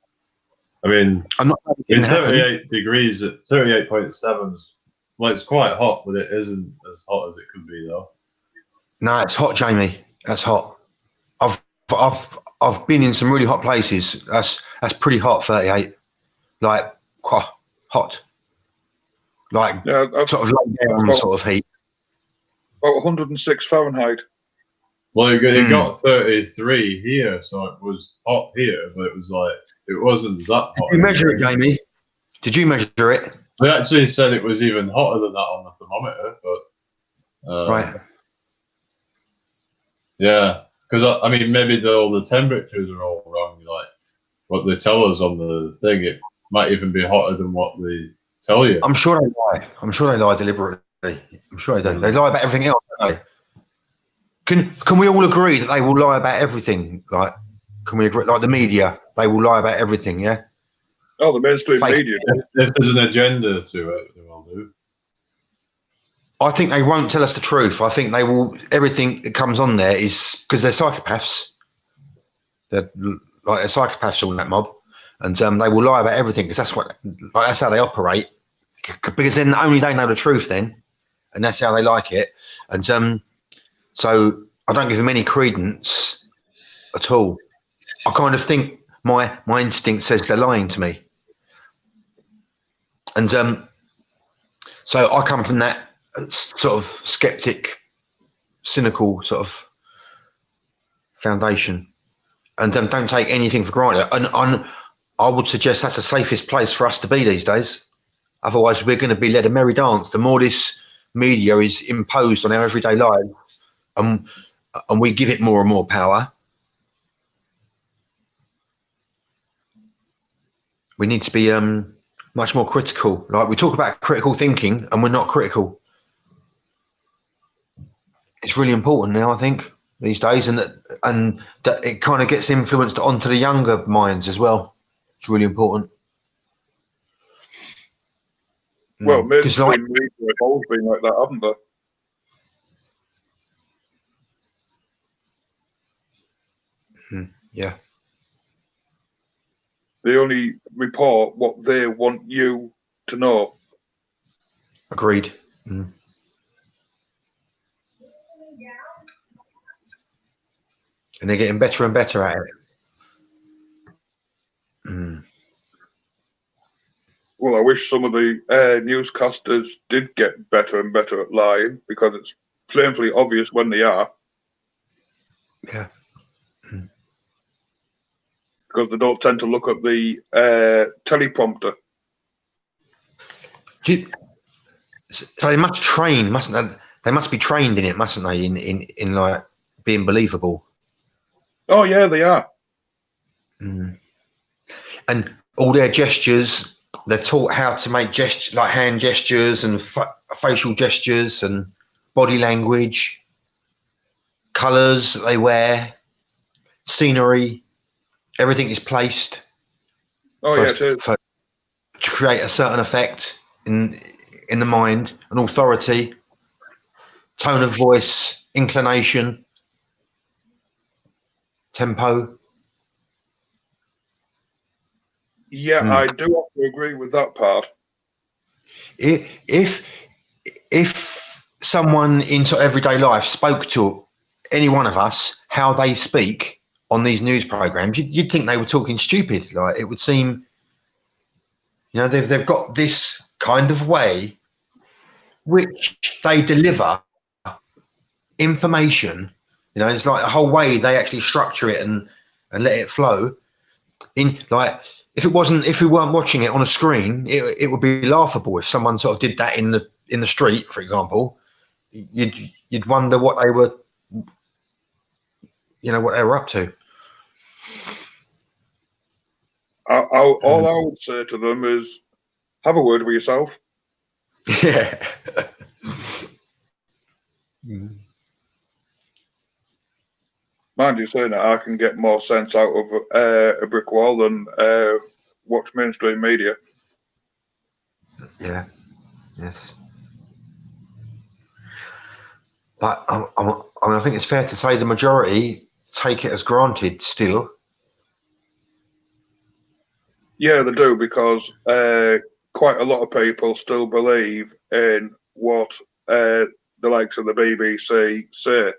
I mean, I'm not saying it didn't happen. 38 degrees at 38.7, well, it's quite hot, but it isn't as hot as it could be, though. No, it's hot, Jamie. That's hot. I've been in some really hot places. That's pretty hot. 38, like quite hot, like Yeah, sort of low down sort of heat. about 106 Fahrenheit. Well, it got 33 here, so it was hot here, but it was like, it wasn't that hot. Did you measure it, Jamie? Did you measure it? They actually said it was even hotter than that on the thermometer, but Right. yeah, because I mean, maybe all the temperatures are all wrong. Like what they tell us on the thing, it might even be hotter than what they tell you. I'm sure they lie. I'm sure they lie deliberately. I'm sure they do. They lie about everything else, don't they? Can we all agree that they will lie about everything? Like, can we agree? Like the media, they will lie about everything. Yeah. Oh, the mainstream Fake. media. If there's an agenda to it, they will do. I think they won't tell us the truth. I think they will. Everything that comes on there is because they're psychopaths. They're psychopaths all in that mob, and they will lie about everything because that's how they operate. Because then only they know the truth then, and that's how they like it. And so I don't give them any credence at all. I kind of think my instinct says they're lying to me, and so I come from that sort of skeptic, cynical sort of foundation, and don't take anything for granted. And I would suggest that's the safest place for us to be these days. Otherwise, we're going to be led a merry dance. The more this media is imposed on our everyday life, and we give it more and more power, we need to be much more critical. Like we talk about critical thinking, and we're not critical. It's really important now, I think, these days, and that it kind of gets influenced onto the younger minds as well. It's really important. Well, Because mainstream media have always been like that, haven't they? yeah, They only report what they want you to know. agreed. And they're getting better and better at it. Well, I wish some of the newscasters did get better and better at lying, because it's painfully obvious when they are. Yeah. Because they don't tend to look at the teleprompter. So they must train, mustn't they? They must be trained in it, mustn't they? In like being believable. Oh yeah, they are. And all their gestures, they're taught how to make like hand gestures and facial gestures and body language, colours that they wear, scenery, everything is placed. To create a certain effect in the mind, an authority, tone of voice, inclination, tempo. Yeah, I do have to agree with that part. If someone in sort of everyday life spoke to any one of us how they speak on these news programs, you'd think they were talking stupid. Like it would seem, they've got this kind of way which they deliver information. It's like a whole way they actually structure it and let it flow. In like if we weren't watching it on a screen, it would be laughable if someone sort of did that in the street, for example. You'd wonder what they were, what they were up to. All I would say to them is, have a word with yourself. Yeah. Mind you saying that, I can get more sense out of a brick wall than watch mainstream media. Yeah. Yes. But I think it's fair to say the majority take it as granted still. Yeah, they do, because quite a lot of people still believe in what the likes of the BBC say.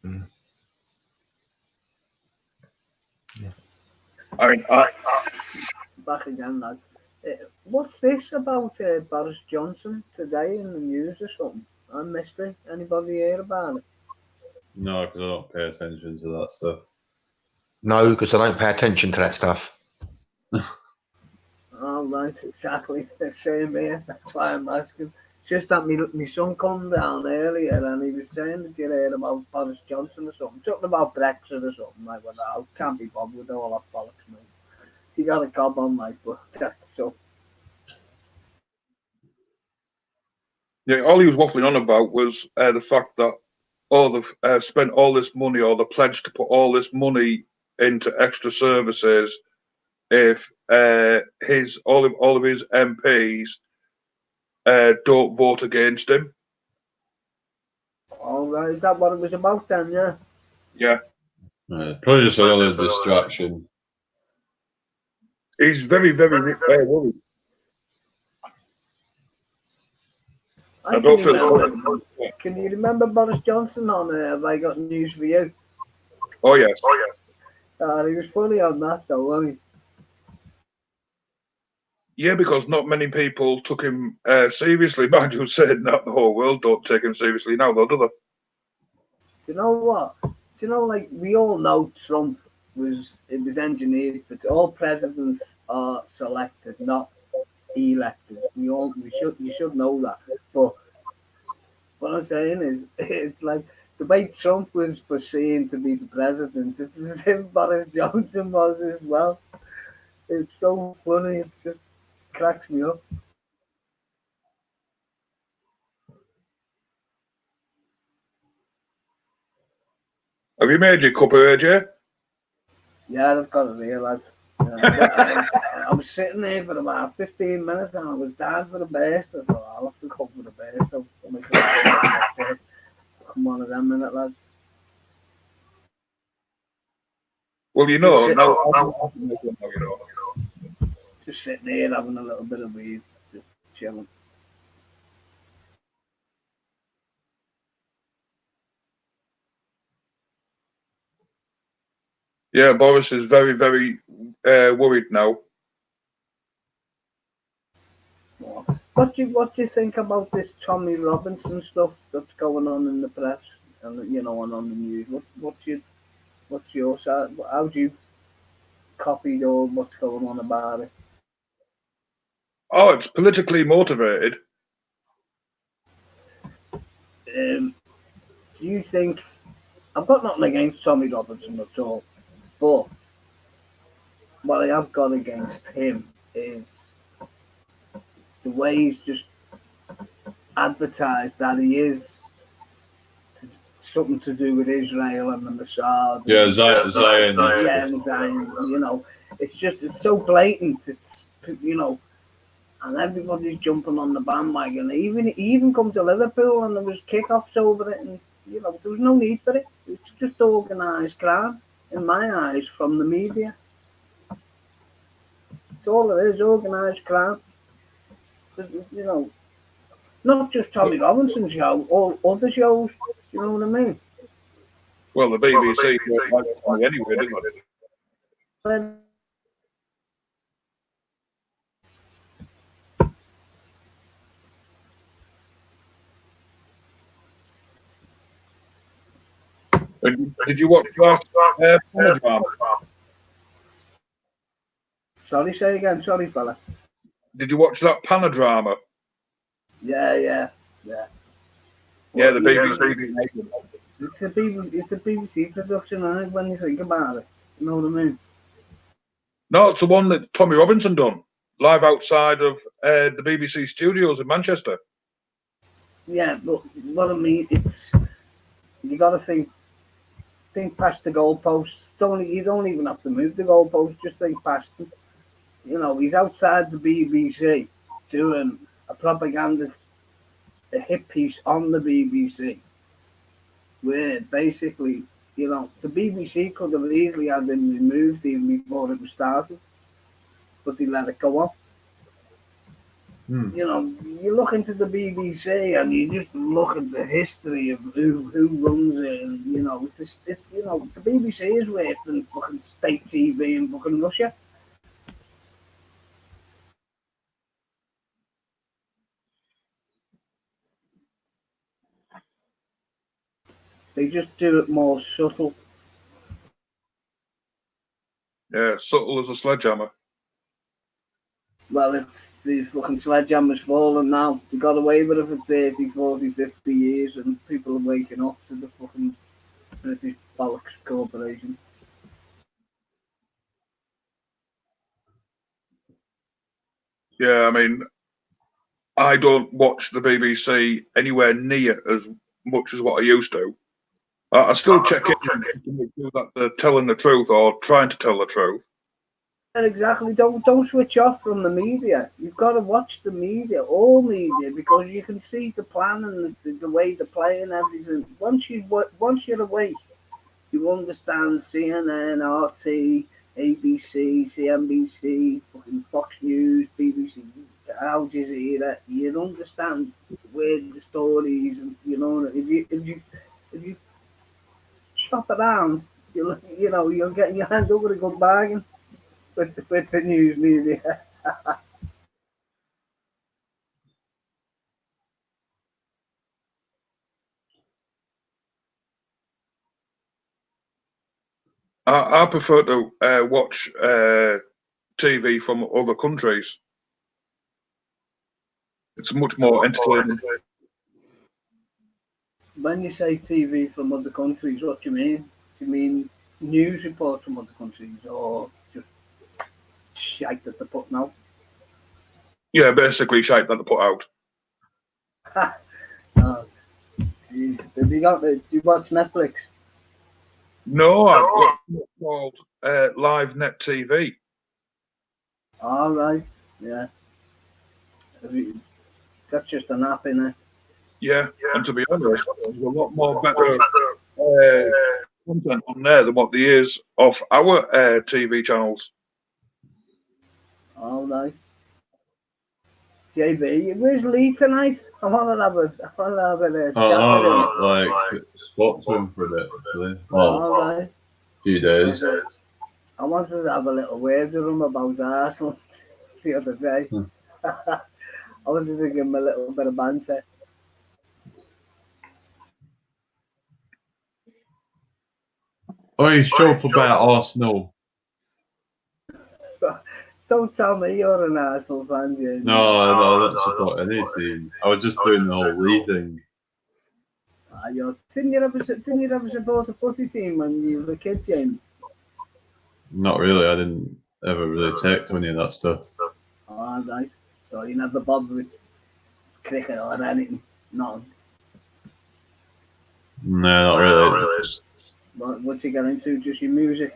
Mm. Yeah. I mean, Back again, lads. What's this about Boris Johnson today in the news or something? I missed it. Anybody hear about it? No, because I don't pay attention to that stuff. No, because I don't pay attention to that stuff. Oh, right, exactly. The same here. That's why I'm asking. It's just that my son come down earlier and he was saying that you heard about Boris Johnson or something. Talking about Brexit or something. I went, oh, can't be bothered with all that bollocks, mate. He got a cob on, mate, but that's so. yeah, all he was waffling on about was the fact that they've spent all this money, or the pledge to put all this money into extra services if all of his MPs don't vote against him. Oh, right, is that what it was about then, yeah? Yeah, Probably just another distraction. he's very, very worried. I don't feel. Can you remember Boris Johnson on Have I Got News for You? Oh yes. He was funny on that though, wasn't he? Yeah, because not many people took him seriously. Mind you, saying that the whole world don't take him seriously now, though, do they? Do you know what? Do you know, like, we all know Trump was engineered, but all presidents are selected, not elected. You should know that. But what I'm saying is, it's like the way Trump was foreseen to be the president, it's as if Boris Johnson was as well. It's so funny. It just cracks me up. Have you made your cup of AJ? Yeah, I've got it here, lads. I was sitting there for about 15 minutes and I was down for the best. I thought, I'll have to go for the best. So come on, a minute, lads. Well, you know, Just sitting there having a little bit of weed, just chilling. Yeah, Boris is very, very worried now. What do you think about this Tommy Robinson stuff that's going on in the press and and on the news? What's your side? How do you copy all what's going on about it? Oh, it's politically motivated. Do you think? I've got nothing against Tommy Robinson at all, but what I have got against him is the way he's just advertised that he is something to do with Israel and the Mossad. Yeah, Zion. Yeah, and Zion. It's so blatant. It's and everybody's jumping on the bandwagon. He even come to Liverpool and there was kickoffs over it, and there was no need for it. It's just organised crime in my eyes from the media. It's all it is, organised crime. Not just Tommy Robinson's show, all other shows. You know what I mean? Well, the BBC don't like Tommy anyway, do they? Did you watch that Panorama? Sorry, say again. Sorry, fella. Did you watch that Panorama? Yeah. Yeah, the BBC. It's a BBC production, I think, when you think about it. You know what I mean? No, it's the one that Tommy Robinson done live outside of the BBC studios in Manchester. Yeah, but what I mean, you got to think think past the goalposts. You don't even have to move the goalposts. Just think past them. You know, he's outside the BBC doing a propaganda, a hit piece on the BBC, where basically, you know, the BBC could have easily had him removed even before it was started, but they let it go on. You know, you look into the BBC and you just look at the history of who runs it, and you know, it's you know, the BBC is worse than fucking state TV in fucking Russia. They just do it more subtle. Yeah, subtle as a sledgehammer. Well, it's the fucking sledgehammer's fallen now. They got away with it for 30, 40, 50 years, and people are waking up to the fucking British Bollocks Corporation. Yeah, I mean, I don't watch the BBC anywhere near as much as what I used to. I still check in to make sure that they're telling the truth or trying to tell the truth. Exactly. Don't switch off from the media. You've got to watch the media, all media, because you can see the plan and the way they play and everything. Once you're awake, you understand CNN, RT, ABC, CNBC, fucking Fox News, BBC, Al Jazeera. You understand where the stories, and you know, if you shop around, you'll get your hand over a good bargain with the news media. I prefer to watch TV from other countries. It's much more entertaining. When you say TV from other countries, what do you mean? Do you mean news reports from other countries, or just shite that they're putting out? Yeah, basically shite that they put out. Oh, geez. Do you watch Netflix? No, I've got what's called Live Net TV. All right, yeah. That's just an app, innit? Yeah, and to be honest, there's a lot more better content on there than what there is off our TV channels. All right. JB, where's Lee tonight? I want to have a chat with him. Like spoke to him for a bit actually. Well, All right. a few days. I wanted to have a little word with him about Arsenal the other day. I wanted to give him a little bit of banter. Oh, you show up about Arsenal. Don't tell me you're an Arsenal fan, Jamie. No, I don't support any team. I was just doing the whole Lee thing. Didn't you ever support a footy team when you were a kid, James? Not really. I didn't ever really take to any of that stuff. Oh, right. So you never bothered with cricket or anything? Nothing. No, not really. What you get into? Just your music?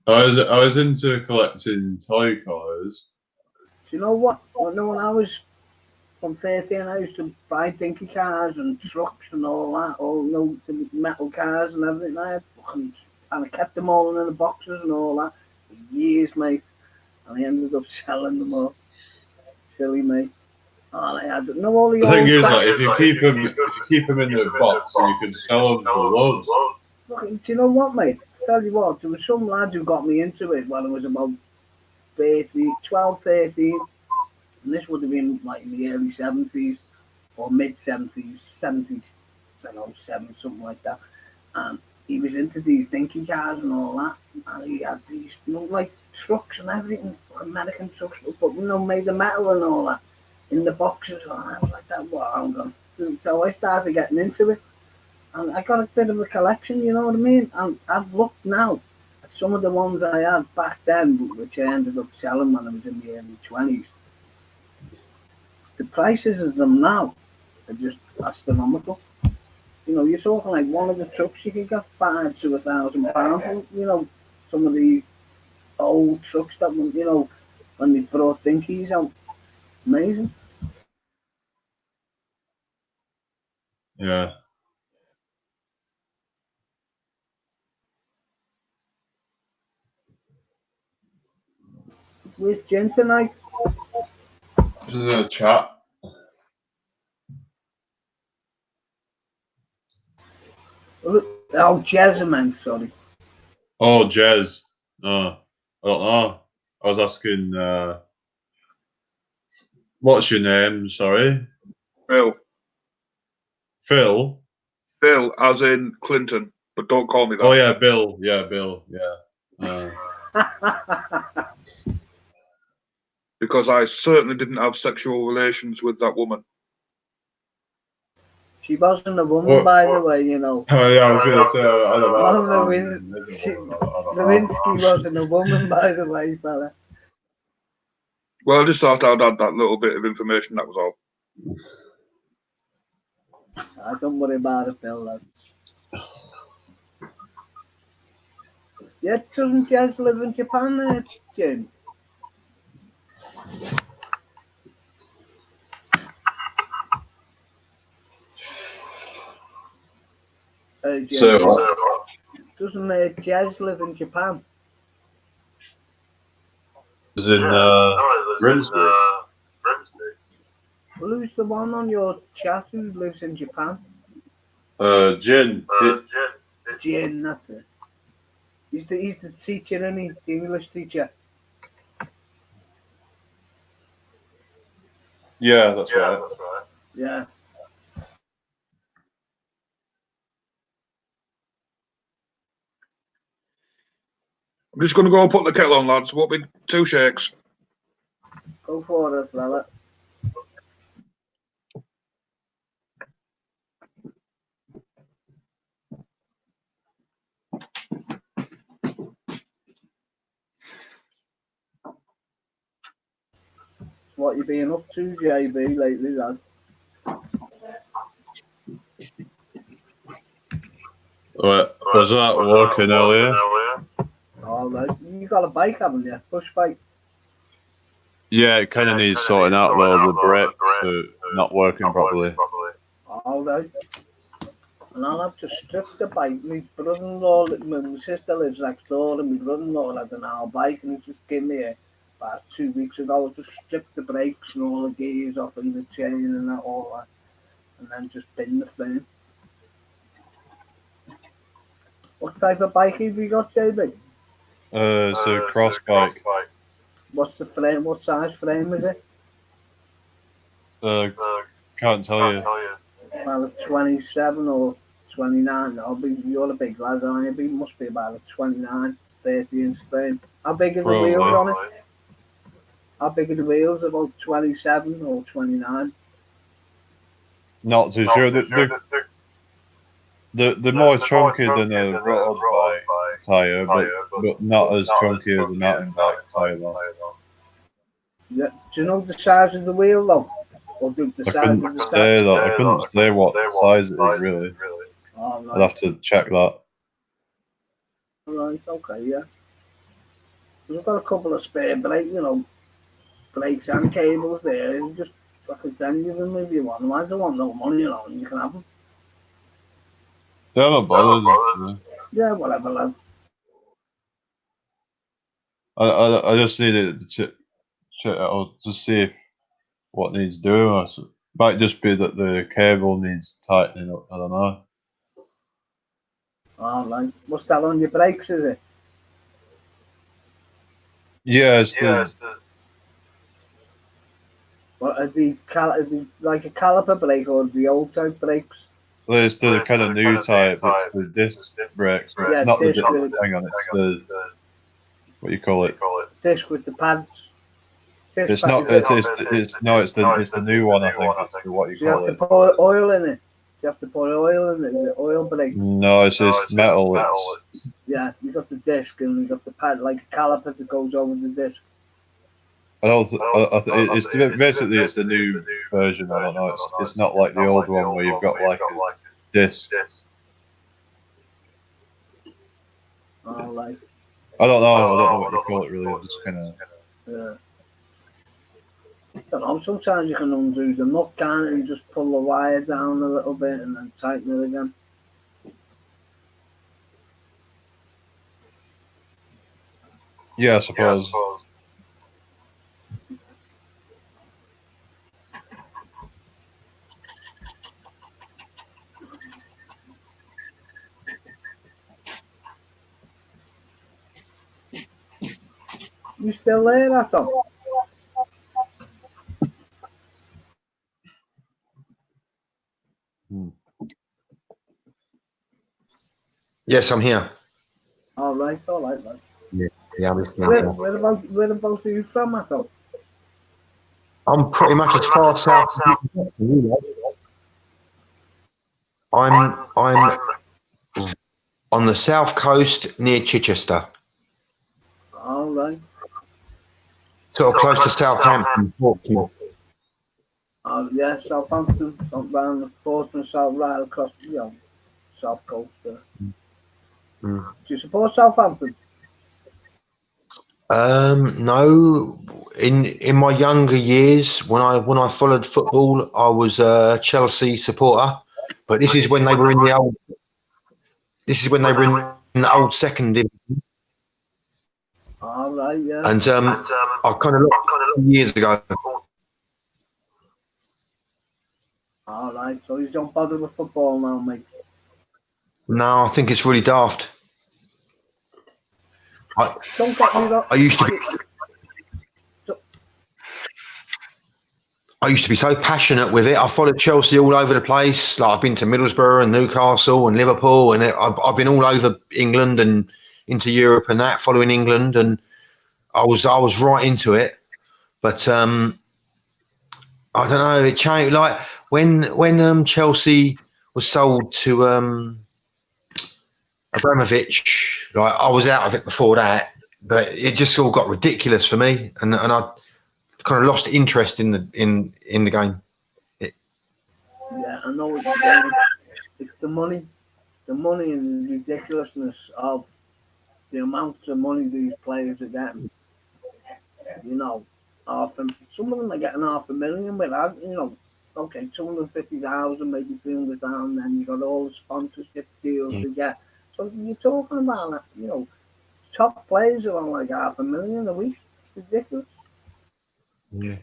I was into collecting toy cars. Do you know what? When I was from 13, I used to buy dinky cars and trucks and all that, metal cars and everything. And I kept them all in the boxes and all that for years, mate. And I ended up selling them all. Silly me. And I had all the thing is, like, if you keep them in the box, and you can sell them for loads. Look, do you know what, mate? Tell you what, there was some lad who got me into it when I was about 12, 13. And this would have been like in the early 70s or mid 70s, 70s, I don't know, 7, something like that. And he was into these dinky cars and all that. And he had these, like trucks and everything, American trucks, but made of metal and all that in the boxes. And I was like, that, what, I'm going. So I started getting into it. And I got a bit of a collection, you know what I mean? And I've looked now at some of the ones I had back then, which I ended up selling when I was in the early 20s. the prices of them now are just astronomical. You know, you're talking like one of the trucks you could get £5,000 to £1,000. You know, some of these old trucks that, you know, when they brought dinkies out, amazing. Yeah. Where's Jen tonight? This is a chat. Oh, Jessamine, sorry. Oh, Jez. Oh, I don't know. I was asking, what's your name? Sorry. Phil. Phil? Phil, as in Clinton, but don't call me that. Oh, yeah, Bill. Yeah, Bill. Yeah. Because I certainly didn't have sexual relations with that woman. She wasn't a woman, by the way, you know. Oh, yeah, I was going to say, I don't know. Lewinsky wasn't a woman, by the way, fella. Well, I just thought I'd add that little bit of information, that was all. Don't worry about it, Bill, lads. Yeah, doesn't Jez live in Japan, Jim? So, doesn't Jez live in Japan? is in Grimsby. Well, who's the one on your chat who lives in Japan? Jin. Jin, that's it. He's the teacher, isn't he? The English teacher. Yeah, that's right. Yeah. I'm just going to go and put the kettle on, lads. Won't be 2 shakes. Go for it, fella. What you been up to, JB, lately, lad? Was that walking earlier? Oh, right. You got a bike, haven't you? Push bike. Yeah, it kind of needs sorting out though. The brakes are not working properly. All right. And I'll have to strip the bike. My brother-in-law, my sister lives next door, and my brother-in-law had an old bike, and he just gave me about 2 weeks ago. I just stripped the brakes and all the gears off and the chain and that, all that, and then just bin the frame. What type of bike have you got, JB? It's a cross bike. What's the frame? What size frame is it? Can't tell you. About a 27 or 29. You're a big lad, aren't you? It must be about a 29, 30-inch frame. How big are the wheels on it? How big are the wheels? About 27 or 29? Not too sure. They're more chunky than a road bike tyre, but not as chunky as a mountain bike tyre though. Yeah. Do you know the size of the wheel though? Or the size of the say that. I couldn't say what size it is really. Oh, right. I'd have to check that. Right, okay, yeah. We've got a couple of spare brakes and cables there. Just I can send you them if you want them. I don't want no money, you know, and you can have them. Yeah, I'm not bothered. Yeah, whatever, lad. I just needed to check it out to see what needs doing. It might just be that the cable needs tightening up. I don't know. All right. What's that on your brakes, is it? Yeah, it's the What are the like a caliper brake or the old type brakes? well, it's the kind of new type. It's the disc brakes, Yeah, not the disc with hang on. It's the what you call it? Disc with the pads. It's not. It's the new one. I think it's the what you So you call have it. to pour oil in it. You have to pour oil in it. Is it oil brake? No, it's metal. Yeah, you got the disc and you got the pad, like a caliper that goes over the disc. It's basically it's the new version. I don't know. It's not like the old one where you've got like a disc. All right. I don't know what you call it really. I'm just kind of. Yeah. I don't know. Sometimes you can undo the nut, can't you, and just pull the wire down a little bit and then tighten it again. Yeah, I suppose. You still there, that's all? Yes, I'm here. All right, lad. Yeah, I'm listening. Whereabouts are you from, that's all? I'm pretty much as far south as you can get. I'm on the south coast near Chichester, All right. sort of close to Southampton, Portsmouth. Yeah, Southampton, down the Portsmouth, South, right across, South Coast there. Mm. Do you support Southampton? No. In my younger years, when I followed football, I was a Chelsea supporter. But this is when they were in the old. This is when they were in the old second division, All right, yeah. and I kind of looked years ago. All right, so you don't bother with football now, mate. No, I think it's really daft. Don't get me wrong. I used to be so passionate with it. I followed Chelsea all over the place. Like I've been to Middlesbrough and Newcastle and Liverpool, and I've been all over England and into Europe and that, following England, and I was right into it. But I don't know. It changed. Like when Chelsea was sold to Abramovich, like I was out of it before that. But it just all got ridiculous for me, and I kind of lost interest in the game. Yeah, I know what you're saying. It's the money and the ridiculousness of the amounts of money these players are getting. Some of them are getting $500,000 without, okay, 250,000, maybe 300,000, then you got all the sponsorship deals you get. So you're talking about, top players are on like $500,000 a week. It's ridiculous. Yeah.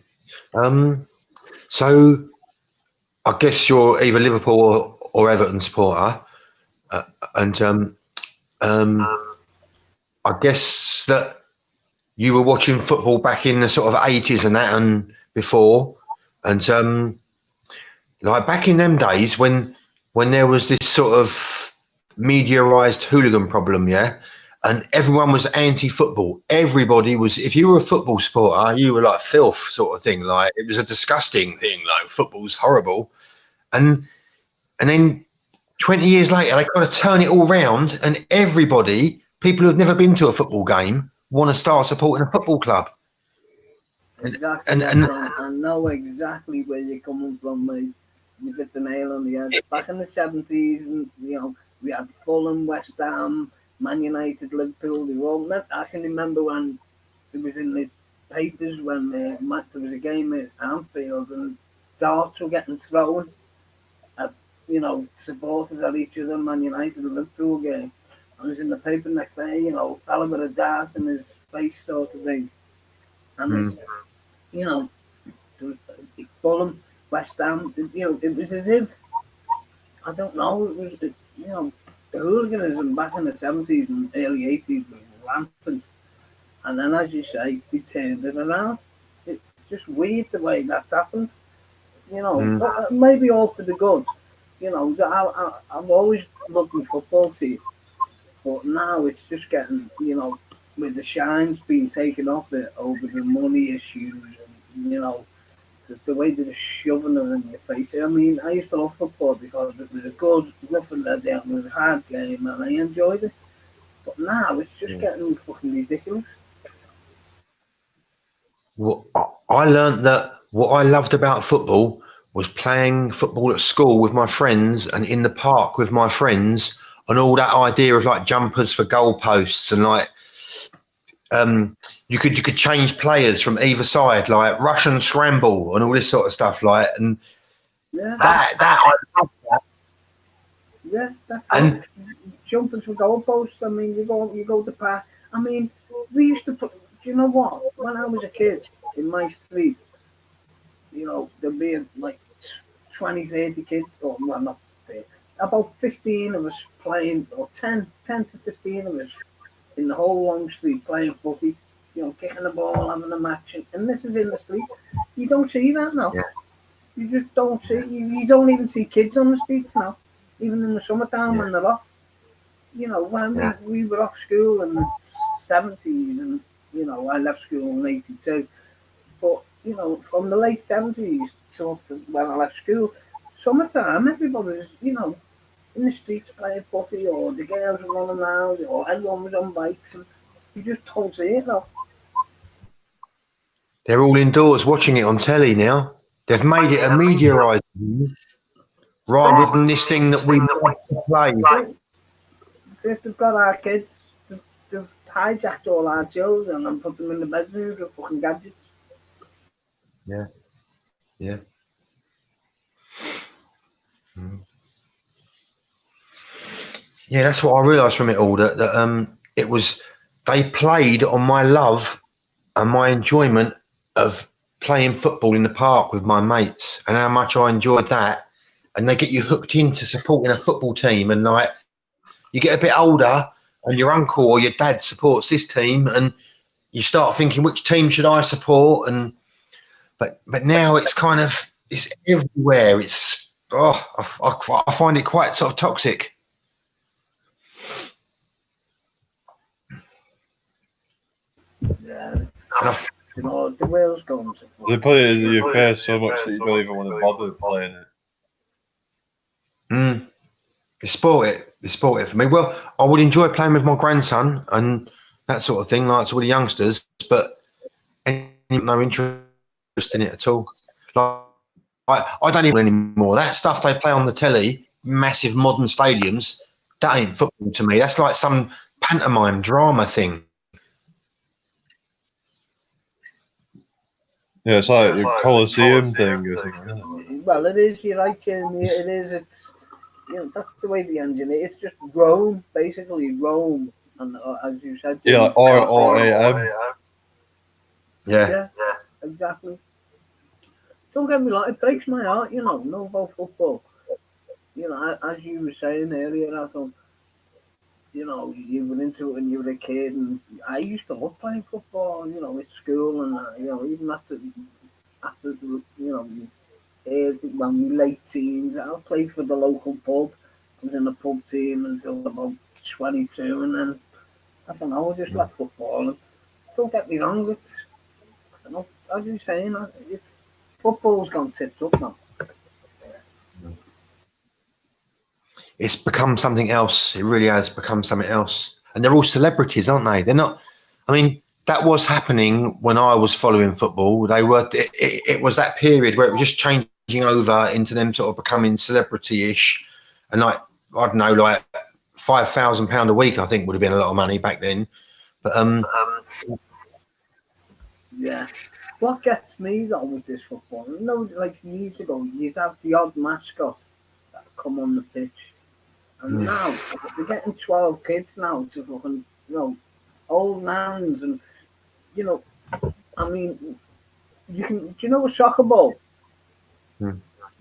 So I guess you're either Liverpool or Everton supporter, and I guess that you were watching football back in the sort of 80s and that and before, and like back in them days when there was this sort of mediaized hooligan problem, yeah, and everyone was anti-football. Everybody was. If you were a football supporter, you were like filth, sort of thing. Like it was a disgusting thing. Like football's horrible, and then 20 years later, they kind of turn it all round, and people who've never been to a football game, want to start supporting a football club. Exactly. I know exactly where you're coming from, mate. You hit the nail on the head. Back in the 70s, we had Fulham, West Ham, Man United, Liverpool. They all met. I can remember when it was in the papers when there was a game at Anfield and darts were getting thrown at, supporters at each other, Man United and Liverpool game. I was in the paper next day, fella with a dart in his face sort of thing. And it's, Fulham, West Ham, it was as if, I don't know, it was, the hooliganism back in the 70s and early 80s was rampant. And then, as you say, they turned it around. It's just weird the way that's happened. But maybe all for the good. I've always loved the football team. But now it's just getting, with the shines being taken off it over the money issues and, the way they're shoving it in your face. I mean, I used to love football because it was a good, rough and let down, it was a hard game and I enjoyed it. But now it's just getting fucking ridiculous. I learned that what I loved about football was playing football at school with my friends and in the park with my friends, and all that idea of like jumpers for goalposts and like you could change players from either side, like Russian scramble and all this sort of stuff, like, and Yeah, that I love that. yeah, that's And it. Jumping for goalposts. I mean, you go to park. I mean, we used to put. Do you know what? When I was a kid in my street, there'd be like 20, 30 kids, or well, not 30, about 15 of us playing, or 10 to 15 of us in the whole long street playing footy, kicking the ball, having a match, and this is in the street. You don't see that now. Yeah. You just don't see. You don't even see kids on the streets now, even in the summertime when they're off. When we were off school in the 70s, and I left school in '82, but from the late 70s to when I left school, summertime everybody was in the streets playing footy, or the girls were running around, or everyone was on bikes, and you just don't see it now. they're all indoors watching it on telly now. They've made it a meteorised thing rather than this thing that we love to play. So if they've got our kids, they've hijacked all our children and put them in the bedrooms with fucking gadgets. Yeah. Yeah, that's what I realised from it all, that it was, they played on my love and my enjoyment of playing football in the park with my mates, and how much I enjoyed that. And they get you hooked into supporting a football team, and like you get a bit older and your uncle or your dad supports this team, and you start thinking, which team should I support? And but now it's kind of, it's everywhere. It's I find it quite sort of toxic. Yeah, the world's going to. They put it in your face so much that you don't even want to bother playing it. They spoil it for me. Well, I would enjoy playing with my grandson and that sort of thing, like to all the youngsters, but no interest in it at all. Like, I don't even anymore. That stuff they play on the telly, massive modern stadiums, that ain't football to me. That's like some pantomime drama thing. Yeah, it's like the Colosseum thing or something. Well, it is. You're right, Jamie. It is. It's that's the way they engineer. It's just Rome, basically Rome, and as you said, Yeah, like R-A-M. Yeah, exactly. Don't get me wrong, it breaks my heart, no about football. As you were saying earlier, I thought, you were into it when you were a kid, and I used to love playing football, at school, and even after when we late teens, I played for the local pub. I was in the pub team until about 22, and then I don't know, I just left football. And don't get me wrong, it's, as you're saying, it's football's gone tits up now. it's become something else. It really has become something else. And they're all celebrities, aren't they? They're not. I mean, that was happening when I was following football. They were. It was that period where it was just changing over into them sort of becoming celebrity-ish, and like I don't know, like £5,000 a week, I think would have been a lot of money back then. But yeah. What gets me though with this football, like years ago, you'd have the odd mascot that come on the pitch, and now they're getting 12 kids now to fucking, old nans, and I mean, you can. Do you know a soccer ball?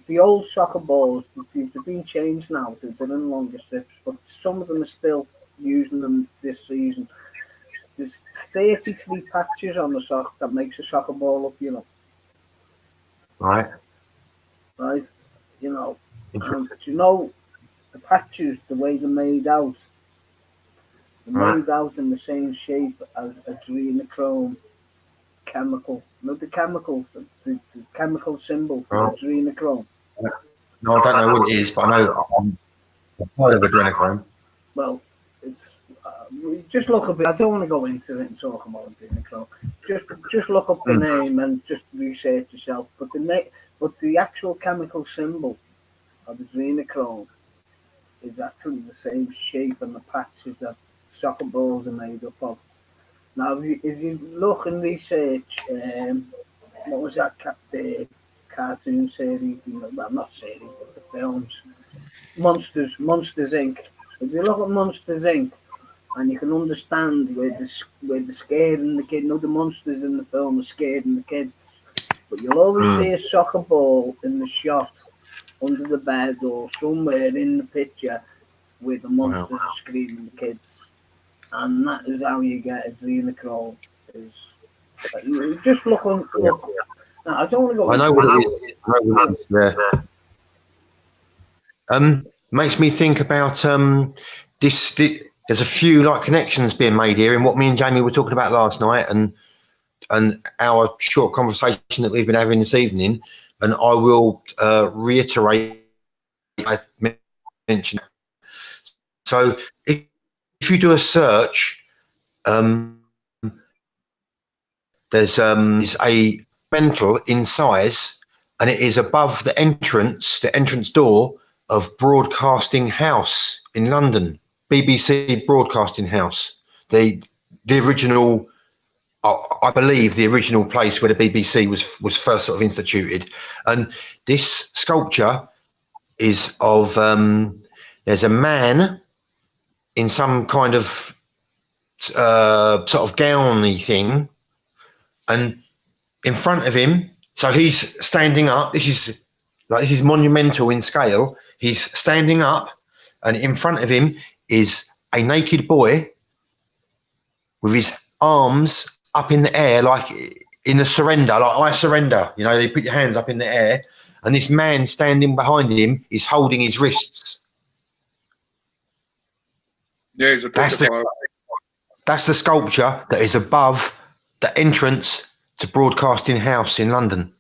The old soccer balls, they've been changed now. They're in longer strips, but some of them are still using them this season. There's 33 patches on the sock that makes a soccer ball up, right. Right? And the patches, the way they're made out, made out in the same shape as adrenochrome chemical. The chemical, the chemical symbol for adrenochrome. No, I don't know what it is, but I know I've heard of adrenochrome. Well, it's just look a bit. I don't want to go into it and talk about adrenochrome. just look up the name and just research yourself. But the actual chemical symbol of the adrenochrome is actually the same shape and the patches that soccer balls are made up of. Now, if you look and research, what was that cartoon series? Well, not series, but the films. Monsters Inc. If you look at Monsters Inc. and you can understand where the scaring the kid, the monsters in the film are scaring the kids, but you'll always see a soccer ball in the shot under the bed or somewhere in the picture where the monsters are screaming the kids. And that is how you get adrenochrome. Just look. No, I don't want to go. I know what it is. Yeah. Makes me think about this. There's a few like connections being made here in what me and Jamie were talking about last night, and our short conversation that we've been having this evening. And I will reiterate. I mentioned. So if you do a search, there's a rental in size, and it is above the entrance door of Broadcasting House in London, BBC Broadcasting House, the original, I believe, the original place where the BBC was first sort of instituted. And this sculpture is of there's a man in some kind of sort of gowny thing, and in front of him, so he's standing up. This is monumental in scale. He's standing up, and in front of him is a naked boy with his arms up in the air, like in a surrender, like I surrender. You know, you put your hands up in the air, and this man standing behind him is holding his wrists. Yeah, he's a pedophile. That's the sculpture that is above the entrance to Broadcasting House in London.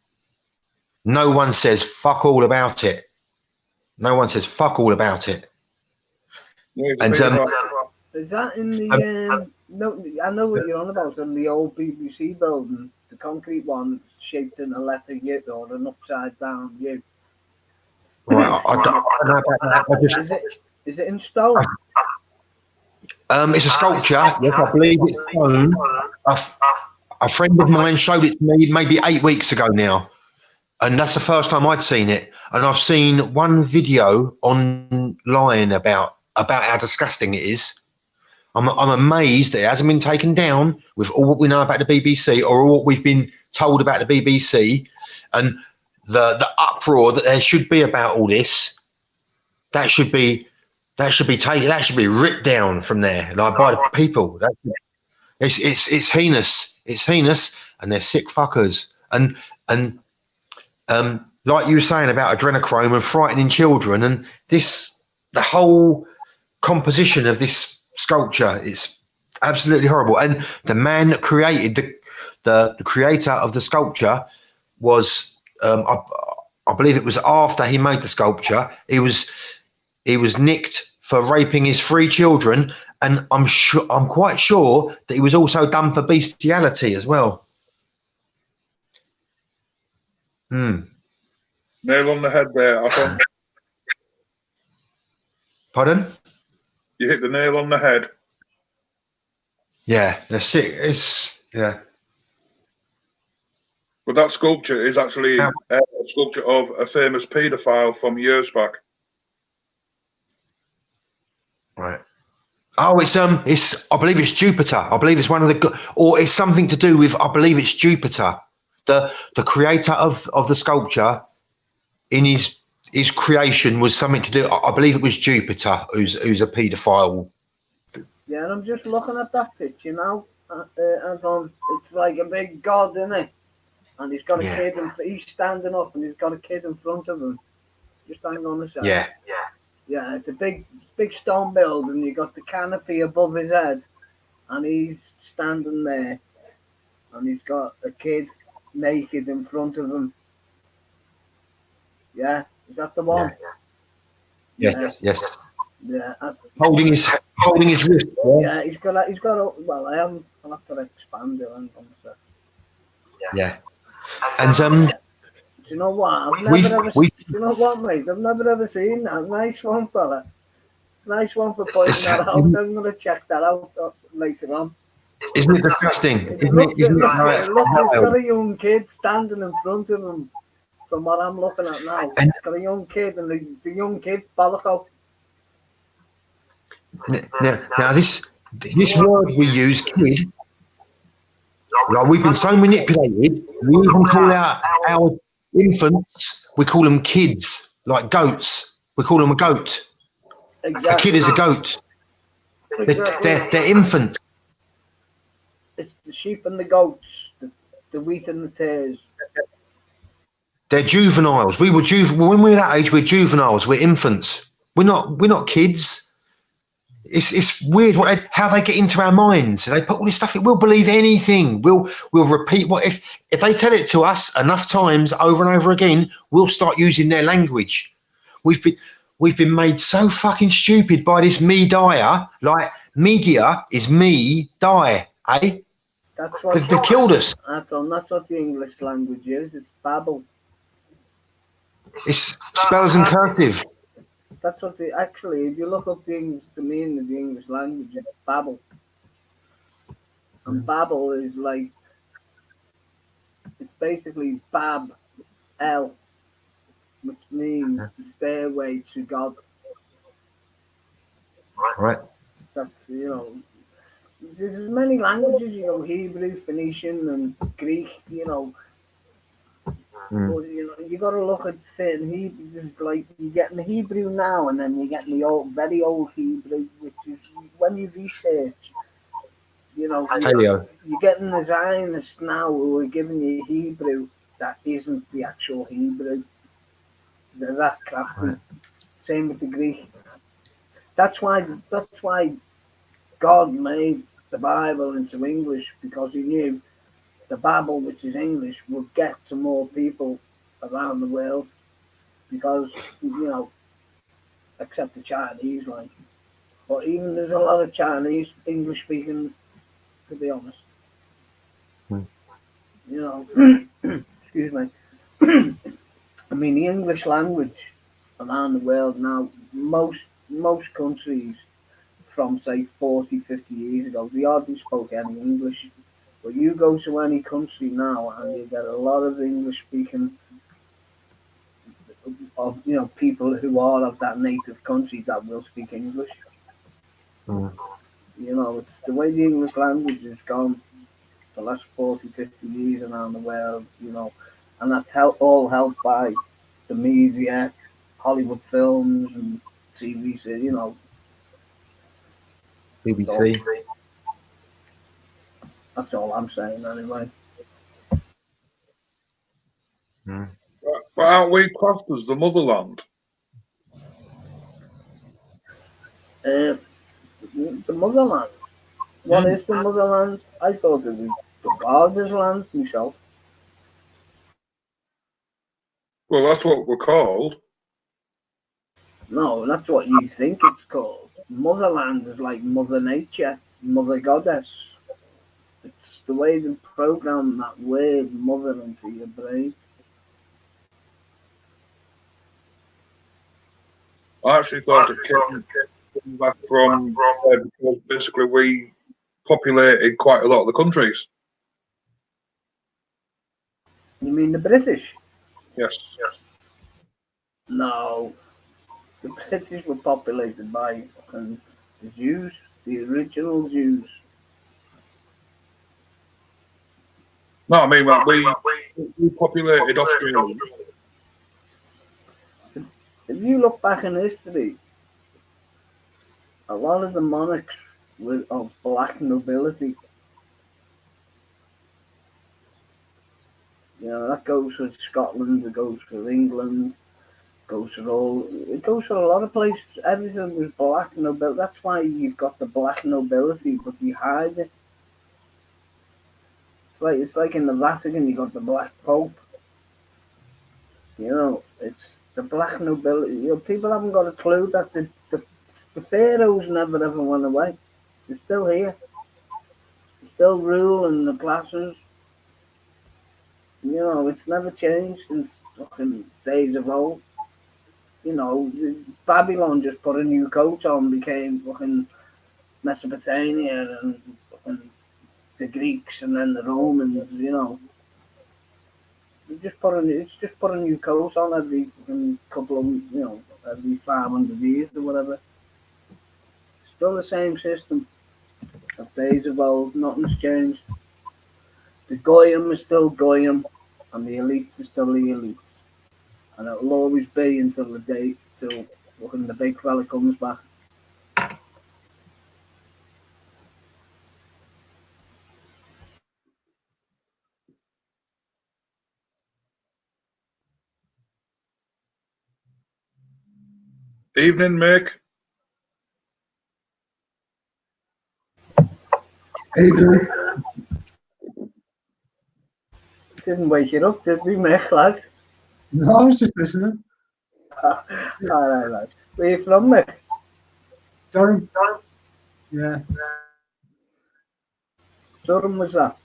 No one says fuck all about it. No one says fuck all about it. Yeah, and is that in the no? I know what you're on about. In the old BBC building, the concrete one shaped in a letter U or an upside down U. Right, I don't know about that. Is it in stone? It's a sculpture. Yes, I believe it's stone. A friend of mine showed it to me maybe 8 weeks ago now, and that's the first time I'd seen it. And I've seen one video online about how disgusting it is. I'm amazed that it hasn't been taken down with all what we know about the BBC or all what we've been told about the BBC, and the uproar that there should be about all this. That should be taken. That should be ripped down from there, like by the people. It's heinous. It's heinous, and they're sick fuckers. And like you were saying about adrenochrome and frightening children, and the whole composition of this sculpture is absolutely horrible. And the man that created the creator of the sculpture was, I believe it was after he made the sculpture, he was nicked for raping his 3 children. And I'm quite sure that he was also done for bestiality as well. Nail on the head there, I think. Pardon? You hit the nail on the head. Yeah, they're sick. Yeah. But that sculpture is actually a sculpture of a famous paedophile from years back. Right. Oh, it's I believe it's Jupiter. I believe it's one of or it's something to do with, I believe it's Jupiter, the creator of the sculpture. In his creation was something to do. I believe it was Jupiter, who's a paedophile. Yeah, and I'm just looking at that picture now. It's like a big god, isn't it? And he's got a kid, and he's standing up, and he's got a kid in front of him. Just hang on a second. Yeah. It's a big stone building. You got the canopy above his head, and he's standing there, and he's got a kid naked in front of him. Yeah, is that the one? Yes. Yeah. Holding his wrist. Yeah, he's got. Well, I'll have to expand it on a sec. Yeah. And Do you know what? I've We've- never ever. we've- Do you know what, mate? I've never ever seen that. Nice one, fella. Nice one for pointing that out. I'm gonna check that out later on. isn't it disgusting? It Isn't looks, it, isn't it like, it's wild? got a young kid standing in front of him. From what I'm looking at now, And- it's got a young kid, and the young kid bollock. Now this word we use, kid, like we've been so manipulated, we even call our infants, we call them kids, like goats. We call them a goat. Exactly. A kid is a goat. They're infants. It's the sheep and the goats, the wheat and the tares. They're juveniles. When we were that age, we're juveniles. We're infants. We're not kids. It's weird how they get into our minds. They put all this stuff in. We'll believe anything. We'll repeat what if they tell it to us enough times over and over again, we'll start using their language. We've been made so fucking stupid by this me dire. Like media is me die, eh? That's what They've killed us. That's what the English language is. It's babble. It's spells and cursive. That's what actually, if you look up the meaning of the English language, it's babble. And babble is like, it's basically bab, L, which means the stairway to God. Right. That's, there's many languages, Hebrew, Phoenician, and Greek, But, you got to look at certain Hebrew. Like you're getting the Hebrew now, and then you're getting the very old Hebrew, which is when you research, Paleo. you're getting the Zionists now who are giving you Hebrew that isn't the actual Hebrew. They're that crafty. Right. Same with the Greek. That's why God made the Bible into English, because he knew the Bible, which is English, would get to more people around the world, because except the Chinese, like. But even there's a lot of Chinese English speaking, to be honest. Excuse me. I mean, the English language around the world now, most countries from say 40, 50 years ago, they hardly spoke any English. But you go to any country now, and you get a lot of English speaking of people who are of that native country that will speak English. It's the way the English language has gone the last 40, 50 years around the world, and that's all helped by the media, Hollywood films and TV series, BBC. So, that's all I'm saying anyway. But aren't we classed as the motherland? The motherland. What is the motherland? I thought it was the father's land myself. Well, that's what we're called. No, that's what you think it's called. Motherland is like Mother Nature, Mother Goddess. It's the way they program that word mother into your brain. I actually thought it came back from because basically we populated quite a lot of the countries. You mean the British? Yes. No. The British were populated by the Jews, the original Jews. No, I mean we populated Australia. If you look back in history, a lot of the monarchs were of black nobility. That goes for Scotland, it goes for England, it goes for a lot of places. Everything was black nobility. That's why you've got the black nobility, but you hide it. It's like in the Vatican, you got the black Pope. It's the black nobility. People haven't got a clue that the pharaohs never ever went away. They're still here. They still rule in the classes. You know, it's never changed since fucking days of old. You know, Babylon just put a new coat on, became fucking Mesopotamia and fucking the Greeks and then the Romans. You know, it's just put a new coat on every fucking couple of every 500 years or whatever. Still the same system of days of old. Nothing's changed. The Goyim is still Goyim, and the elites are still the elites, and it'll always be until the day till fucking the big fella comes back. Evening, Mick. Evening. Didn't wake it up, did we, Mick, lad? No, I was just listening. All right, lad. Where you from, Mick? Durham. Yeah. Durham was that?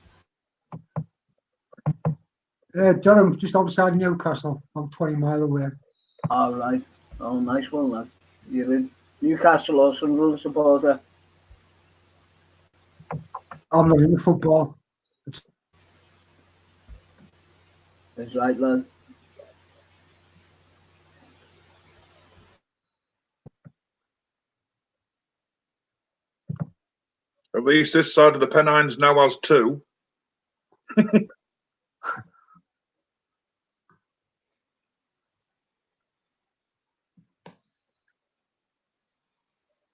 Durham, just outside Newcastle, about 20 miles away. All right. Oh, nice one, lad. You're a Newcastle or Sunderland supporter? I'm not into football. That's right, lad. At least this side of the Pennines now has two.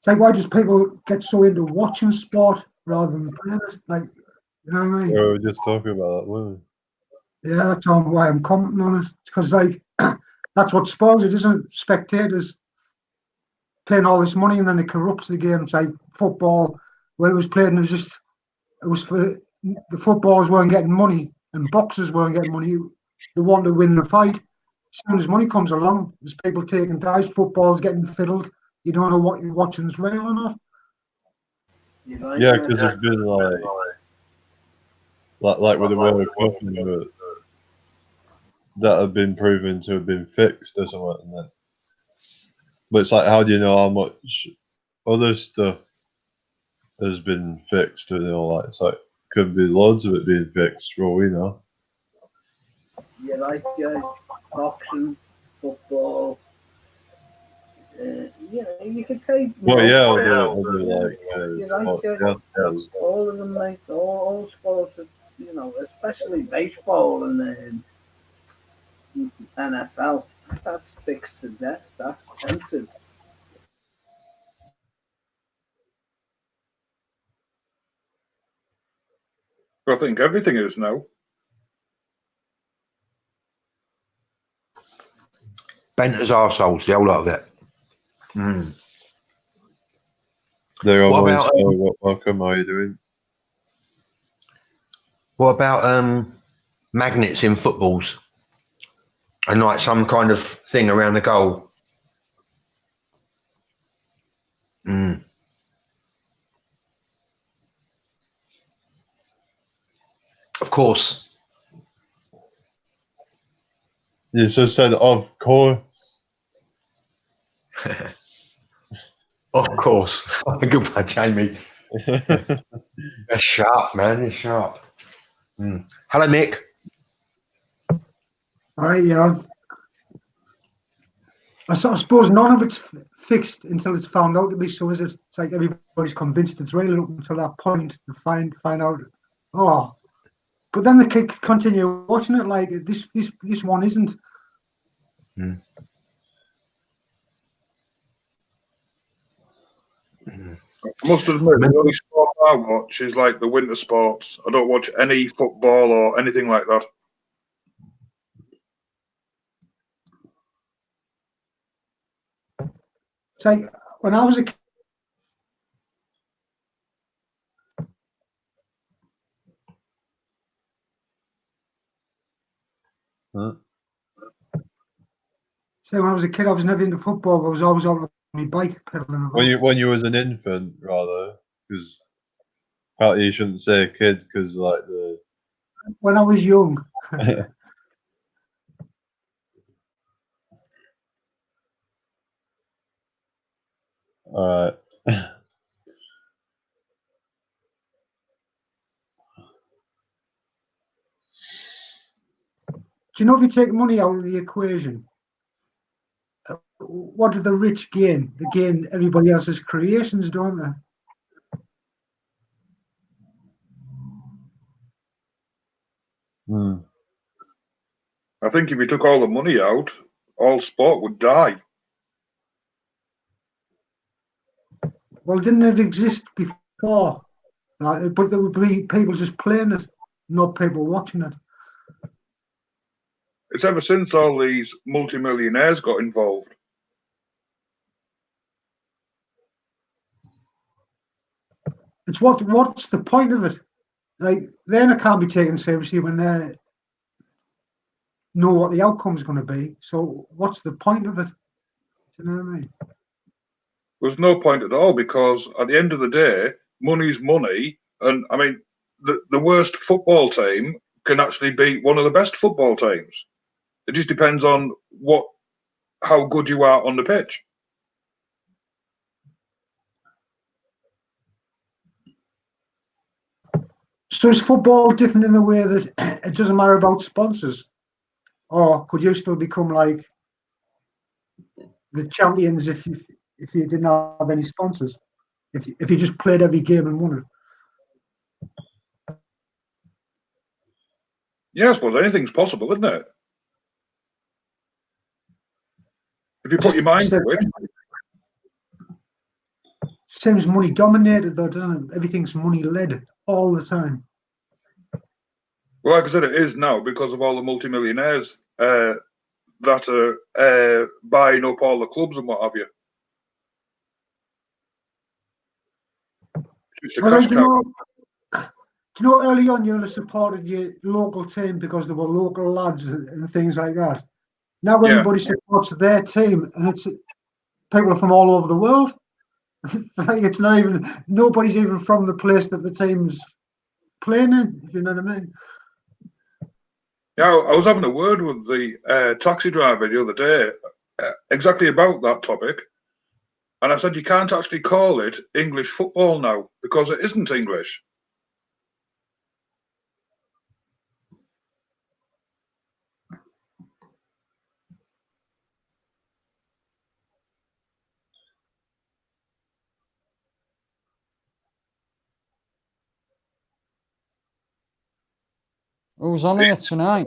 It's like, why does people get so into watching sport rather than playing it? Like, you know what I mean? Yeah, we were just talking about that, weren't we? Yeah, that's why I'm commenting on it. It's because, like, that's what spoils it, isn't it? Spectators paying all this money and then it corrupts the game. It's like football, when it was played, and it was for the footballers weren't getting money and boxers weren't getting money. They wanted to win the fight. As soon as money comes along, there's people taking dives, football's getting fiddled. You don't know what you're watching is real or not. You right, Yeah, Mick? because there's been like with the World Cup that have been proven to have been fixed or something. And that. But it's like, how do you know how much other stuff has been fixed? And like, it's like could be loads of it being fixed for all we know. You're right, yeah. Boxing, football. You could say. Well, yeah, You're right, yeah. sports, All of them, mate. All sports, especially baseball and NFL. That's fixed to death. That's expensive. I think everything is now. Bent as arseholes, the whole lot of it. Mm. They're What always about welcome. How are you doing? what about magnets in footballs and like some kind of thing around the goal? Mm. Of course. You just said, of course. Of course. Good one, Jamie. You're sharp, man. You're sharp. Mm. Hello, Mick. All right, yeah. I suppose none of it's fixed until it's found out to be so, is it? It's like everybody's convinced it's real up until that point to find out. Oh, but then they continue watching it like this one isn't. Mm. Mm. I must admit, the only sport I watch is like the winter sports. I don't watch any football or anything like that. It's like when I was a kid. Huh? So when I was a kid, I was never into football, but I was always on my bike pedaling about. When you was an infant, rather, because apparently you shouldn't say a kid because like the when I was young. All right. Do you know if you take money out of the equation, what do the rich gain? They gain everybody else's creations, don't they? Hmm. I think if you took all the money out, all sport would die. Well, didn't it exist before? But there would be people just playing it, not people watching it. It's ever since all these multimillionaires got involved. It's what's the point of it? Like, then it can't be taken seriously when they know what the outcome's going to be. So what's the point of it? Do you know what I mean? There's no point at all, because at the end of the day, money's money. And I mean, the worst football team can actually beat one of the best football teams. It just depends on how good you are on the pitch. So is football different in the way that it doesn't matter about sponsors? Or could you still become like the champions if you didn't have any sponsors? If you just played every game and won it? Yeah, I suppose anything's possible, isn't it? If you put your mind to it. Seems money dominated though, doesn't it? Everything's money led all the time. Well, like I said, it is now because of all the multimillionaires that are buying up all the clubs and what have you. It's a Well, cash do you know early on you only supported your local team because they were local lads and things like that? Now Yeah. everybody supports their team, and it's people from all over the world. Like, it's not even, nobody's even from the place that the team's playing in, if you know what I mean. Yeah, I was having a word with the taxi driver the other day exactly about that topic. And I said, you can't actually call it English football now because it isn't English. Who's on here tonight?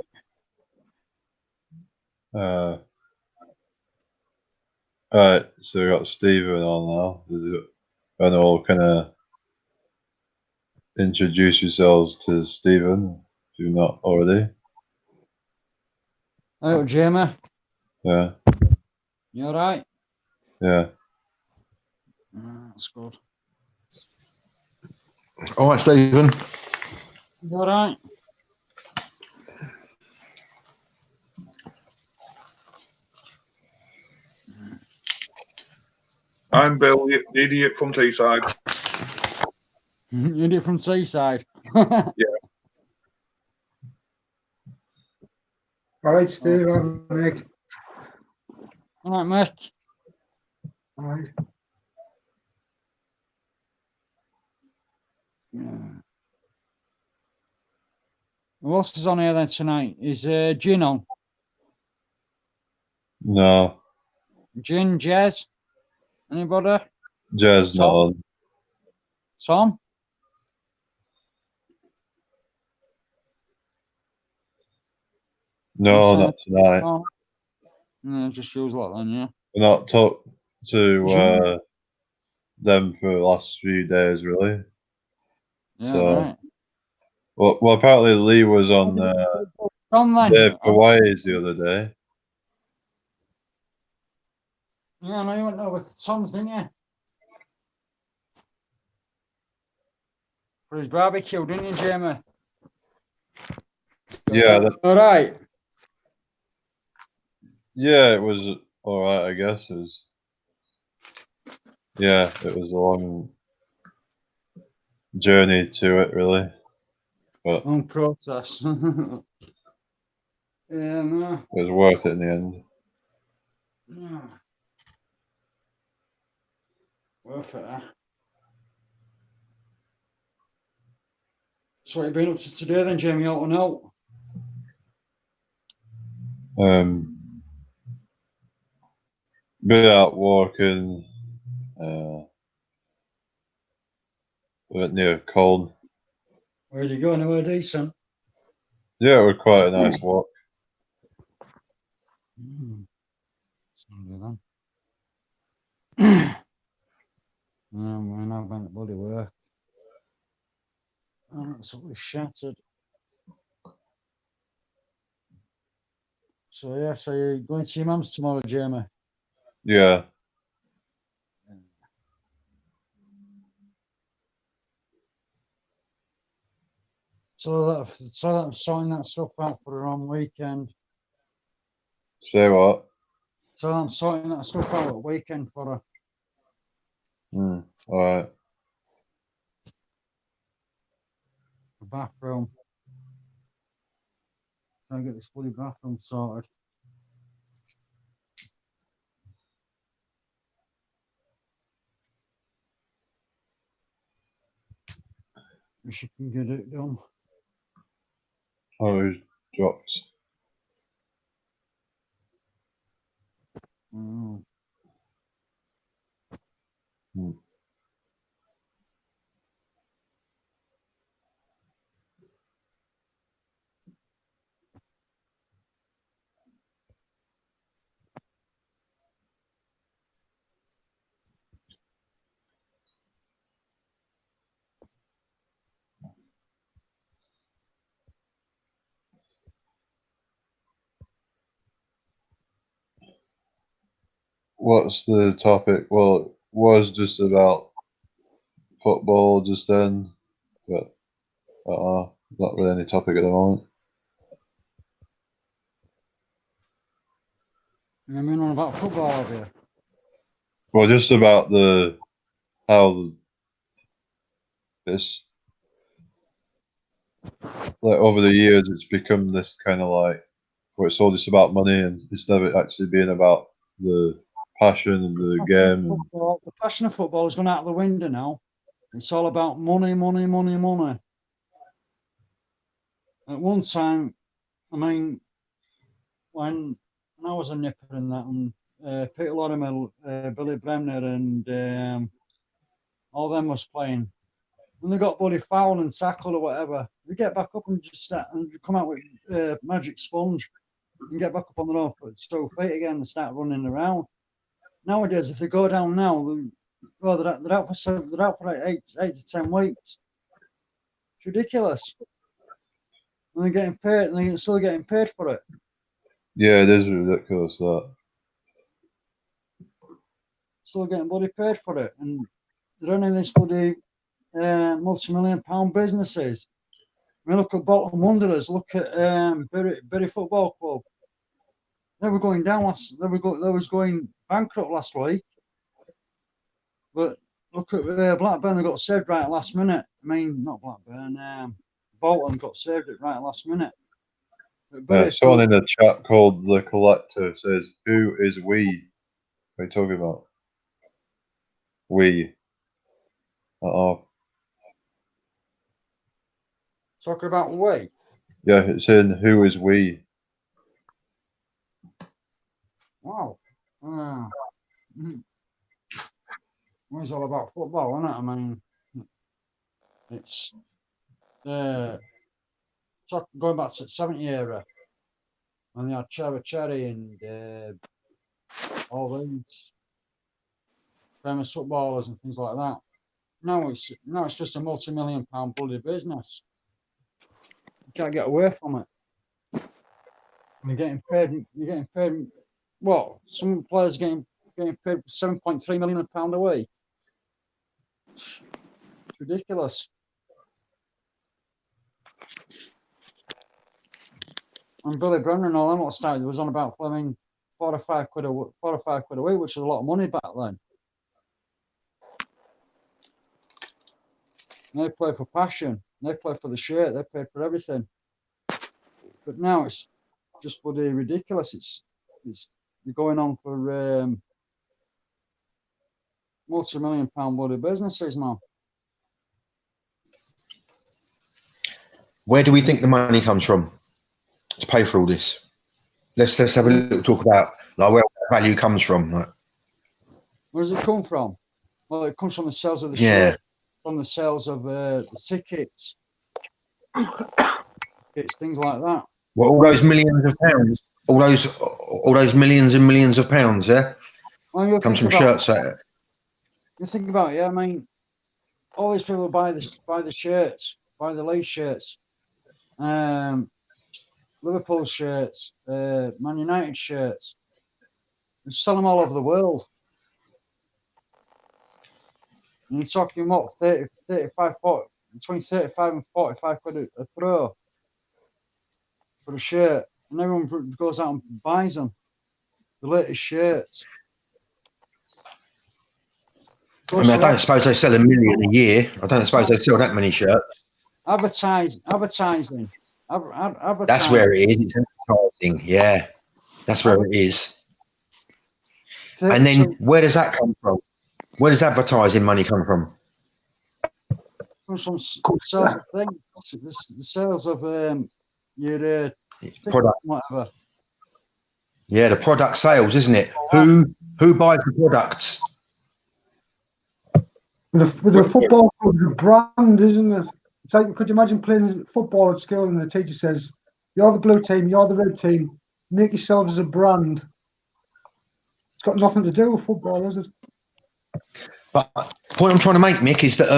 All right, so we got Stephen on now. And all kind of introduce yourselves to Stephen if you've not already. Oh, Jamie. Yeah, You all right? yeah. That's good. All right, Stephen. You all right? I'm Bill, the idiot from Teesside. You're from Seaside. Yeah. All right, Steve, I'm Nick. All right, mate. All right. Yeah. Who else is on here then tonight? Is Gin on? No, Gin, Jez? Anybody? Jez not on. Tom? No, not tonight. Oh. No, just use that then, yeah. We're not talked to them for the last few days, really. Yeah, So, right. well, apparently Lee was on Tom then. Dave Hawaii's the other day. Yeah, I know you went over to Tom's, didn't you? For his barbecue, didn't you, Jamie? Yeah, All right. yeah, it was all right, I guess. It was a long journey to it, really. but On protest. Yeah, no. it was worth it in the end. No. Worth it, eh? So what have you been up to today then, Jamie? Out and out? Bit out walking. Went near Colne. Where did you go? Anywhere decent? Yeah, it was quite a nice walk. Then. When I've been at bloody work. I'm absolutely shattered. So yeah, so you're going to your mum's tomorrow, Jamie? Yeah. So I'm sorting that stuff out for her on weekend. Say what? So I'm sorting that stuff out at weekend for her. All right. The bathroom. Trying to get this bloody bathroom sorted. She can get it done. Oh, it dropped. Mm. What's the topic? Well, it was just about football just then, but not really any topic at the moment. You mean on about football, have you? Well, just about how this, like, over the years it's become this kind of like where it's all just about money and instead of it actually being about the passion and the game. The passion of football has gone out of the window now. It's all about money, money, money, money. At one time, I mean, when I was a nipper in that, and Peter Lorimer, Billy Bremner, and all them was playing. When they got bloody fouled and tackled or whatever, they get back up and just start and come out with magic sponge and get back up on their own foot, so feet again and start running around. Nowadays, if they go down now, they're out for 8 to 10 weeks. It's ridiculous. And they're getting paid, and they're still getting paid for it. Yeah, it is ridiculous that. Still getting bloody paid for it, and they're running this bloody multi-million-pound businesses. I mean, look at Bolton Wanderers. Look at Bury Football Club. They were going down last. They was going bankrupt last week. But look at Blackburn. They got saved right at last minute. I mean, not Blackburn. Bolton got saved it right at last minute. Someone in the chat called the Collector says, "Who is we?" What are you talking about? We. Talking about we. Yeah, it's in who is we. Wow. It's all about football, isn't it? I mean, it's going back to the 70s era when they had Cherry and all these famous footballers and things like that. Now it's just a multi-million-pound bloody business. You can't get away from it. You're getting paid. What? Some players getting paid £7.3 million a week. It's ridiculous. And Billy Bremner and all them lot started was on about, I mean, £4 or £5 a week, which was a lot of money back then. And they play for passion. They play for the shirt. They pay for everything. But now it's just bloody ridiculous. It's going on for multi-million-pound bloody businesses, man. Where do we think the money comes from to pay for all this? Let's have a little talk about like where value comes from. Like. Where does it come from? Well, it comes from the sales of the Yeah. shirt, from the sales of the tickets, it's things like that. Well, all those millions of pounds, all those millions and millions of pounds, yeah, Well, comes from shirts. You think about it, yeah. I mean, all these people buy the shirts, buy the Leeds shirts, Liverpool shirts, Man United shirts. They sell them all over the world. And you're talking what, 30, 35, 40, between 35 and 45 quid a throw for a shirt. And everyone goes out and buys them, the latest shirts. I mean, I don't suppose they sell 1 million a year. I don't suppose they sell that many shirts. Advertising. That's where it is. It's advertising. Yeah, that's where it is. And then where does that come from? Where does advertising money come from? Comes from sales of things, the sales of your product, whatever. Yeah, the product sales, isn't it? Who buys the products? With the football club, the brand, isn't it? It's like, could you imagine playing football at school and the teacher says, "You're the blue team, you're the red team. Make yourselves as a brand." It's got nothing to do with football, is it? But the point I'm trying to make, Mick, is that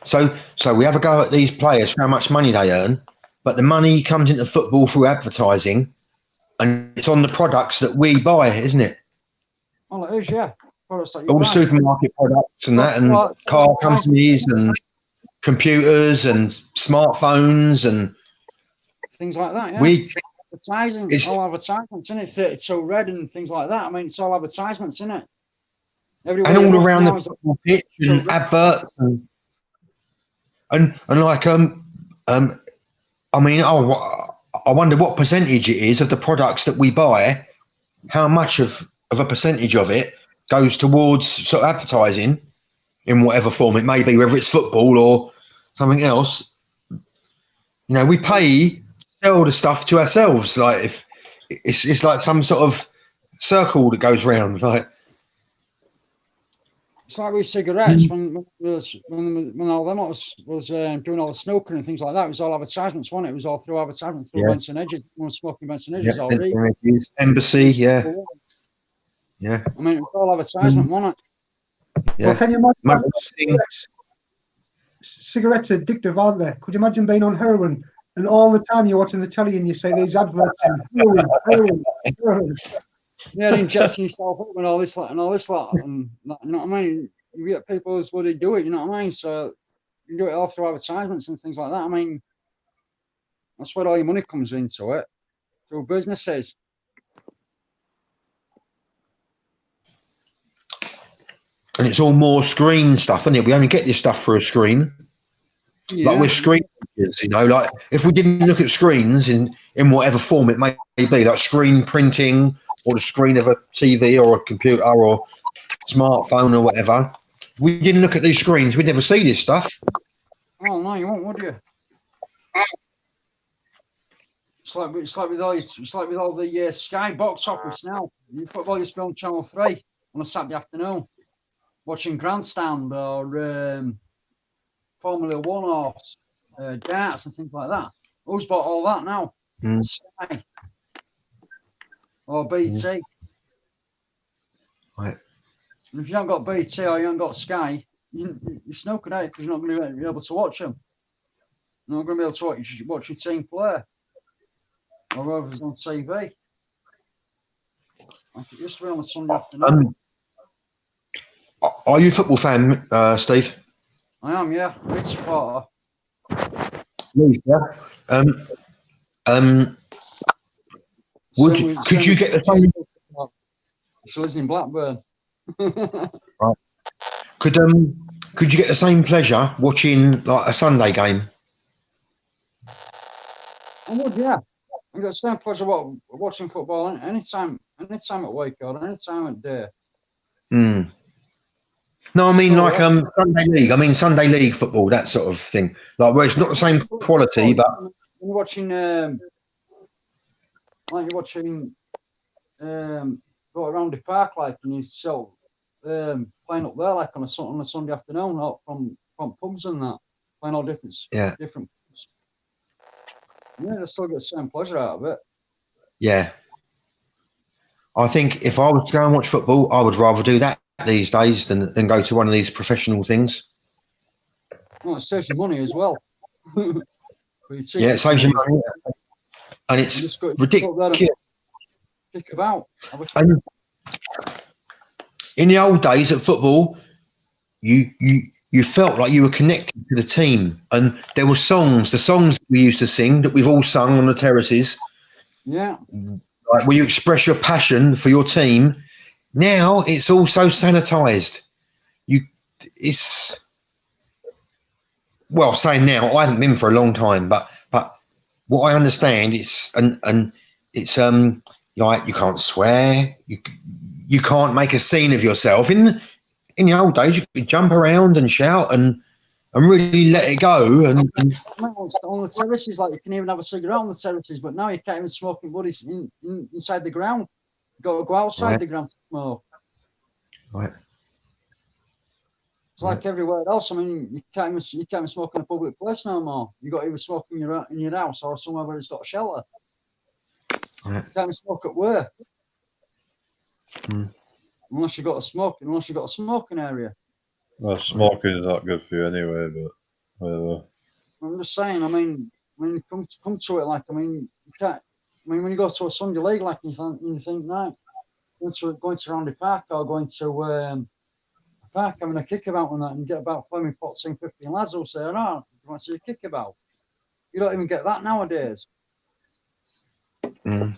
so we have a go at these players for how much money they earn, but the money comes into football through advertising, and it's on the products that we buy, isn't it? Well, it is, yeah. Products that you All the buy. supermarket products and that, and car companies and computers and smartphones and things like that. Yeah. Advertising, all advertisements, isn't it? 32 Red and things like that. I mean, it's all advertisements, isn't it? Everywhere and all around the pitch and adverts and like I mean, I wonder what percentage it is of the products that we buy. How much of a percentage of it goes towards sort of advertising in whatever form it may be, whether it's football or something else. You know, we pay to sell the stuff to ourselves. Like if it's like some sort of circle that goes round. Like it's like with cigarettes when all them was doing all the smoking and things like that. It was all advertisements, wasn't it? It was all through advertisements, through Benson Hedges. Smoking Benson Hedges all day. Embassy, yeah. Yeah. I mean, it was all advertisement, wasn't it? Yeah. Well, can you imagine cigarettes are addictive, aren't they? Could you imagine being on heroin and all the time you're watching the telly and you say these adverts and heroin. Yeah, injecting yourself up and all this lot, and you know what I mean? You get people who's what they do it, you know what I mean? So you do it all through advertisements and things like that. I mean, that's where all your money comes into it, through businesses. And it's all more screen stuff, isn't it? We only get this stuff through a screen. Yeah. Like we're screen readers, you know, like if we didn't look at screens in whatever form it may be, like screen printing or the screen of a TV or a computer or smartphone or whatever, we didn't look at these screens, we'd never see this stuff. Oh no, you won't, would you? It's like with all the Sky box office now. You put all your film Channel 3 on a Saturday afternoon, watching Grandstand or Formula One or darts and things like that. Who's bought all that now? Sky or BT. Right. And if you haven't got BT or you haven't got Sky, you're snookered out because you're not going to be able to watch them. You're not going to be able to watch your team play or whoever's on TV. Like it used to be on a Sunday afternoon. Are you a football fan, Steve? I am, yeah. Big supporter. Yeah. Could you get the same? She lives in Blackburn. Right. Could you get the same pleasure watching like a Sunday game? I would, yeah. I got the same pleasure watching football anytime at week or anytime at day. Mm. No, I mean So, like Sunday league. I mean Sunday league football, that sort of thing. Like where it's not the same quality, but you're watching, like you're watching, go around the park like, and you so playing up there like on a Sunday afternoon, out from pubs and that, playing all different pubs. Yeah, I still get the same pleasure out of it. yeah. I think if I was to go and watch football, I would rather do that these days than go to one of these professional things. Well, it saves you money as well. Yeah, it saves you money, and it's ridiculous. Kick about. And in the old days at football, you felt like you were connected to the team, and there were the songs we used to sing that we've all sung on the terraces. Yeah. Like where you express your passion for your team. Now it's all so sanitized. Well, saying now, I haven't been for a long time, but what I understand, it's like you can't swear, you can't make a scene of yourself. In the old days, you could jump around and shout and really let it go. And on the terraces, like you can even have a cigarette on the terraces, but now you can't even smoke in buddies inside the ground. You got to go outside the ground to smoke. Right. It's like everywhere else. I mean, you can't even smoke in a public place no more. You got to either smoke in your house or somewhere where it's got a shelter. Right. You can't even smoke at work. Mm. Unless you got a smoking area. Well, smoking is not good for you anyway, but whatever. I'm just saying. I mean, when you come to it, like, I mean, you can't. I mean, when you go to a Sunday league, like, you think, right, going to Roundy Park or going to a park having a kickabout and that, and get about 14, 15 lads who'll say, "Oh, you want to see a kickabout?" You don't even get that nowadays. Mm.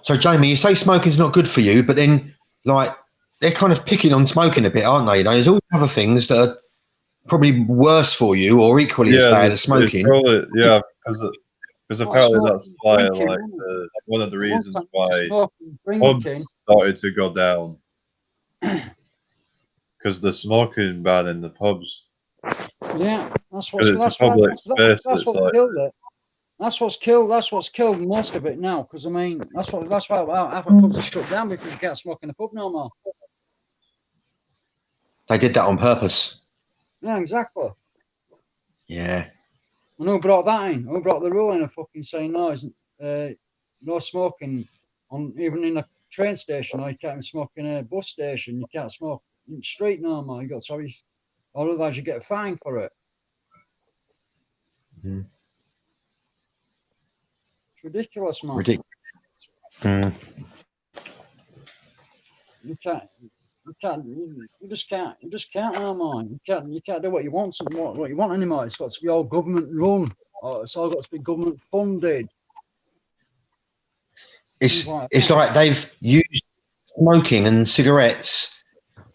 So, Jamie, you say smoking's not good for you, but then, like, they're kind of picking on smoking a bit, aren't they? You know, there's all other things that are probably worse for you or equally as bad as smoking. Probably, yeah, because apparently that's why, like, one of the reasons why pubs started to go down. Because the smoking ban in the pubs. Yeah, that's what killed it. That's what's killed most of it now. Because I mean, that's why half the pubs are shut down because you can't smoke in the pub no more. They did that on purpose. Yeah, exactly. Yeah. And who brought that in? Who brought the rule in of fucking saying no smoking even in a train station, or you can't even smoke in a bus station. You can't smoke in the street no more. You got to always, or otherwise you get a fine for it. Mm. It's ridiculous, man. Mm. You just can't no more. You can't do what you want anymore. It's got to be all government run. Or it's all got to be government funded. It's like they've used smoking and cigarettes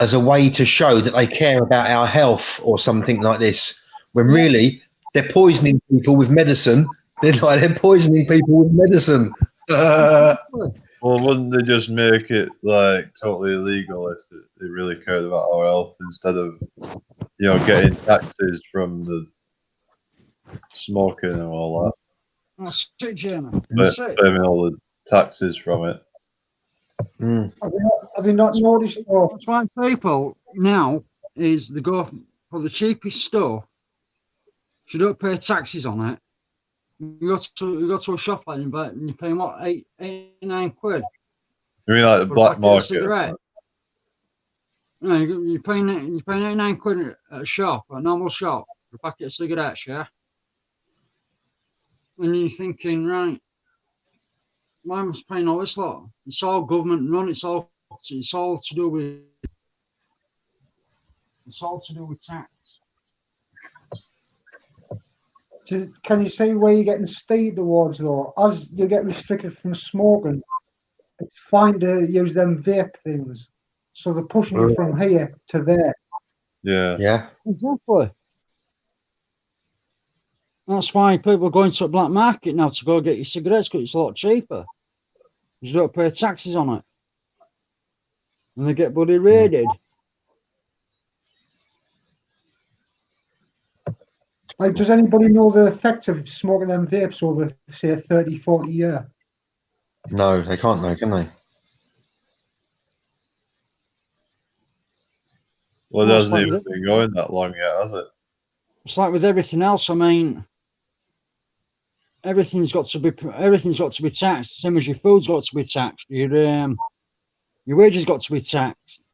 as a way to show that they care about our health or something like this, when really they're poisoning people with medicine. They're poisoning people with medicine. Well, wouldn't they just make it like totally illegal if they really cared about our health instead of, you know, getting taxes from the smoking and all that? That's it, Jamie. Paying all the taxes from it. Mm. Have you not noticed? That's why people now is they go for the cheapest stuff. You don't pay taxes on it. You go to a shop and you're paying what, 9 quid. You mean like the black market? Cigarette. No, you're paying 89 quid at a shop, a normal shop, for a packet of cigarettes, yeah. And you're thinking, right, why am I paying all this lot? It's all government run. It's all to do with tax. Can you see where you're getting steered towards, though? As you get restricted from smoking, it's fine to use them vape things. So they're pushing you from here to there. Yeah. Yeah. Exactly. That's why people are going to the black market now to go get your cigarettes because it's a lot cheaper. You don't pay taxes on it. And they get bloody raided. Like, does anybody know the effect of smoking them vapes over, say, 30, 40 years? No, they can't know, can they? Well, it Well, it's hasn't like even been going that long yet, has it? It's like with everything else. I mean, everything's got to be taxed. Same as your food's got to be taxed. Your wages got to be taxed.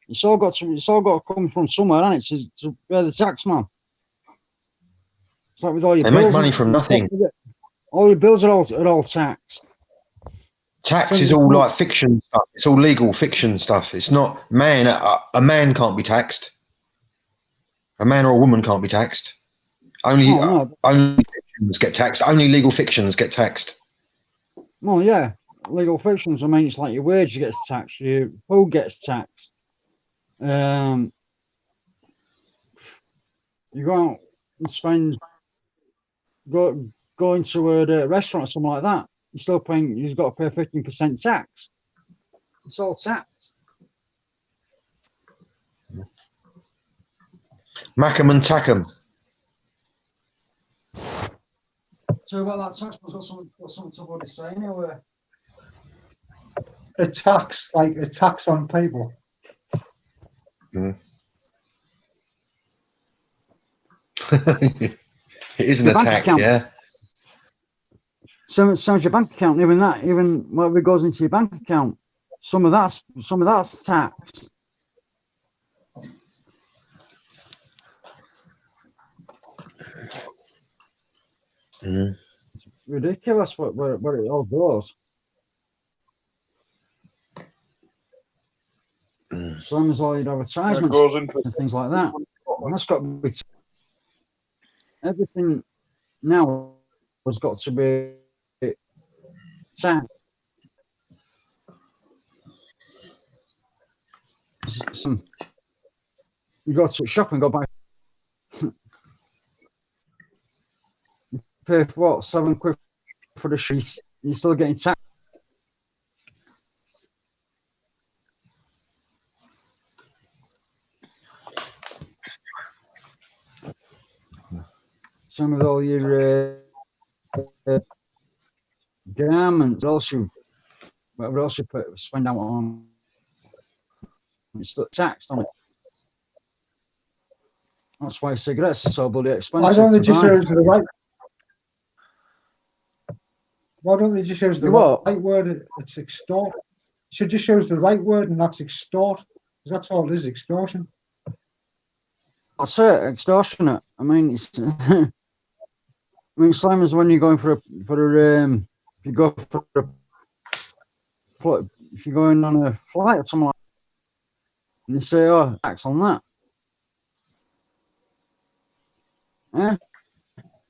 It's all got to come from somewhere, and to pay the tax man. It's like with all your They bills. make money from nothing. All your bills are all taxed. Tax is all like fiction stuff. It's all legal fiction stuff. It's not man. A man can't be taxed. A man or a woman can't be taxed. Only only fictions get taxed. Only legal fictions get taxed. Well, yeah, legal fictions. I mean, it's like your wage gets taxed, your food gets taxed. You go out and spend going to a restaurant or something like that. You're still paying. You've got to pay 15% tax. It's all taxed. Mackem and Tackem. So about that tax man's got something to bloody say anyway. A tax, like a tax on people. Mm. It isn't Your a bank tax, account. yeah. So as your bank account, even whatever goes into your bank account, some of that's tax. Mm. It's ridiculous where it all goes. Same as all your advertisements and things like that. And that's got to be everything now has got to be taxed. You go to a shop and go buy. Pay for what, £7 for the sheets? You're still getting taxed. Some of all your garments, whatever else you spend out on, it's still taxed on it. That's why cigarettes are so bloody expensive. Why don't they just use the right? Why don't they just use the right word? It's extort. You should just use the right word, and that's extort. Because that's all it is, extortion. I'll say it, extortionate. I mean, it's. Same as when you're going if you go for if you're going on a flight or something like that, and you say, "Oh, tax on that." Yeah,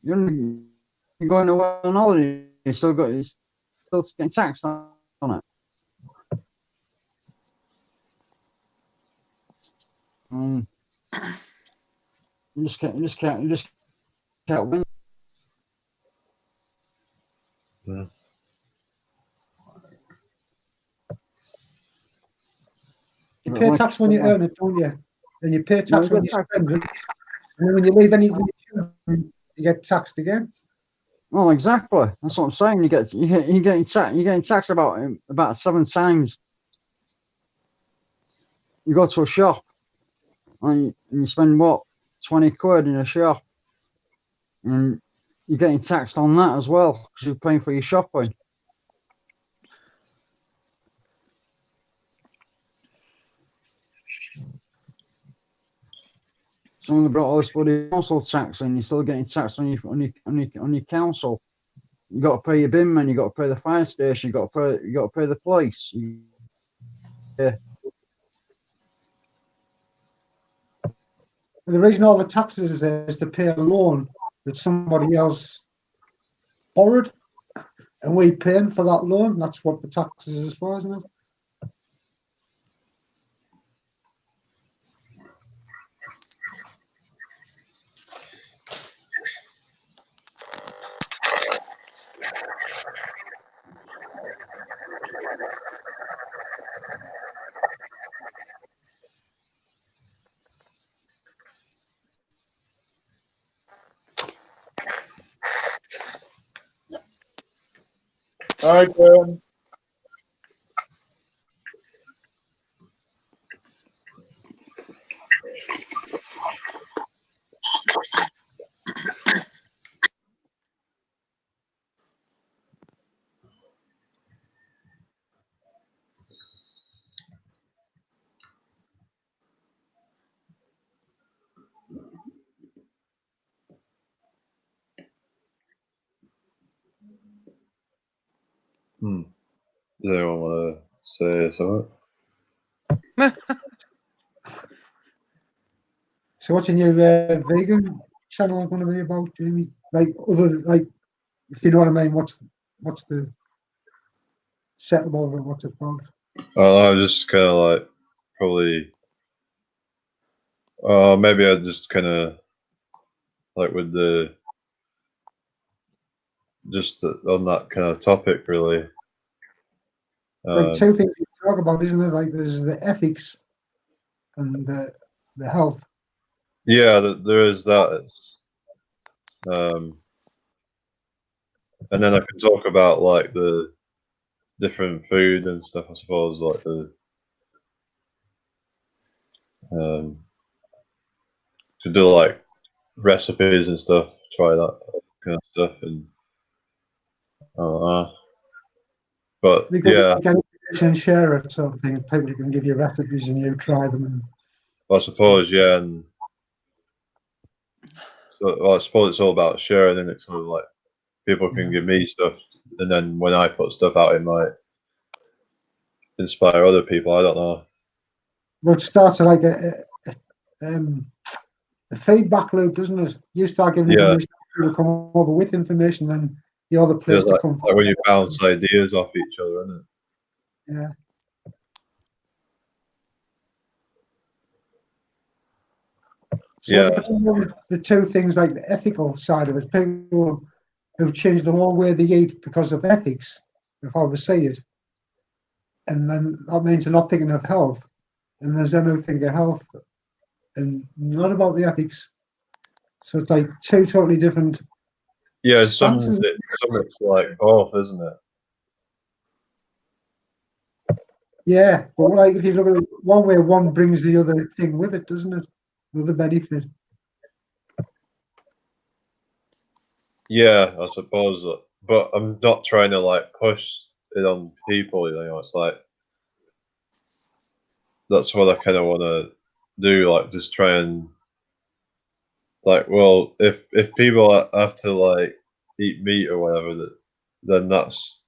you're going away on holiday. You're still getting taxed on it. You just can't win. Yeah. You pay tax when you earn it, don't you? And you pay tax when you spend it. And then when you leave anything, you get taxed again. Well, exactly. That's what I'm saying. You're getting taxed about 7 times. You go to a shop and you spend what, £20 in a shop, and you're getting taxed on that as well because you're paying for your shopping. Someone brought all this bloody council tax in. You're still getting taxed on your council. You got to pay your bin man. You got to pay the fire station. You got to pay the police. Yeah. And the reason all the taxes is there is to pay a loan that somebody else borrowed, and we paying for that loan. That's what the taxes is for, isn't it? All right, Glenn. Does anyone want to say something? So what's your new vegan channel going to be about, Jamie? Like other, like, if you know what I mean, what's the setup of it? What's it about? I was just kind of like probably. Maybe I just kind of like with the just on that kind of topic really. Like two things you talk about, isn't it? Like there's the ethics and the health. Yeah, there is that. It's and then I can talk about like the different food and stuff. I suppose like the to do like recipes and stuff. Try that kind of stuff and but You could yeah, get information and share it, sort of thing. People can give you recipes and you try them. And I suppose yeah, and so well, I suppose it's all about sharing, and it's sort of like people can give me stuff, and then when I put stuff out, it might inspire other people. I don't know. well, it starts like a feedback loop, doesn't it? You start giving Yeah, information, people come over with information, and the other place it's to come. like when you bounce ideas off each other, isn't it? Yeah. So Yeah. the two things, like the ethical side of it, people who've changed the whole way they eat because of ethics, of how they see it. And then that means they're not thinking of health. And there's them who think of health and not about the ethics. So it's like two totally different Yeah, stances. some it's like both, isn't it? Yeah, but like if you look at it one way, one brings the other thing with it, doesn't it? The other benefit. Yeah, I suppose. But I'm not trying to like push it on people. You know, it's like that's what I kind of want to do. Like, just try and like, well, if people have to like eat meat or whatever, then that's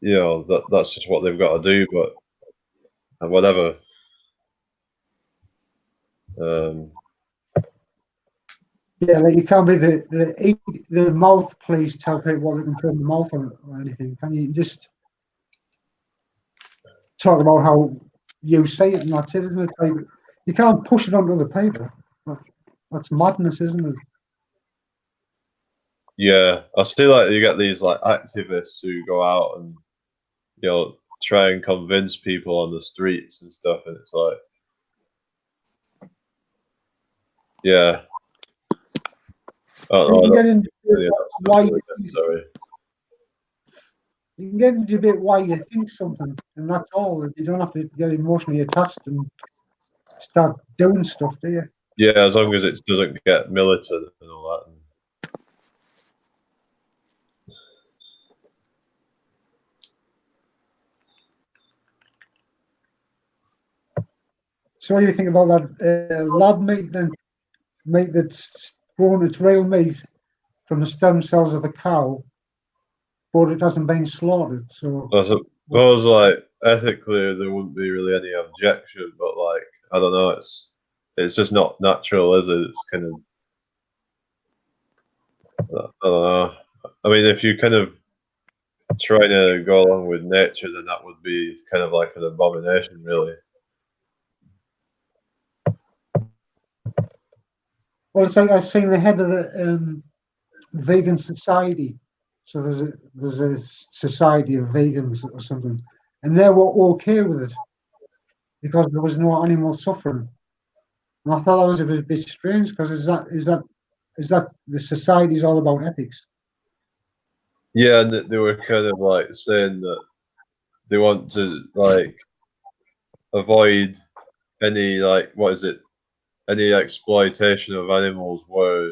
that's just what they've got to do. But whatever. Yeah, like you can't be the mouthpiece tell people what they can put in the mouth or anything. Can you just talk about how you say it and that's it, isn't it? Like you can't push it onto other people. That's madness, isn't it? Yeah, I still like you get these like activists who go out and try and convince people on the streets and stuff, and it's like, yeah, You can get into why really necessary. you can get into a bit why you think something, and that's all. You don't have to get emotionally attached and start doing stuff, do you? Yeah, as long as it doesn't get militant and all that. So what do you think about that lab meat then? Meat that's grown, it's real meat from the stem cells of a cow, but it hasn't been slaughtered. So I suppose, like, ethically, there wouldn't be really any objection, but like, I don't know, it's just not natural, is it? It's kind of, I don't know. I mean, if you kind of try to go along with nature, then that would be kind of like an abomination, really. well, it's like I've seen the head of the vegan society. So there's a society of vegans or something, and they were okay with it because there was no animal suffering. And I thought that was a bit strange because is that the society is all about ethics? Yeah, and they were kind of like saying that they want to like avoid any like what is it? Any exploitation of animals where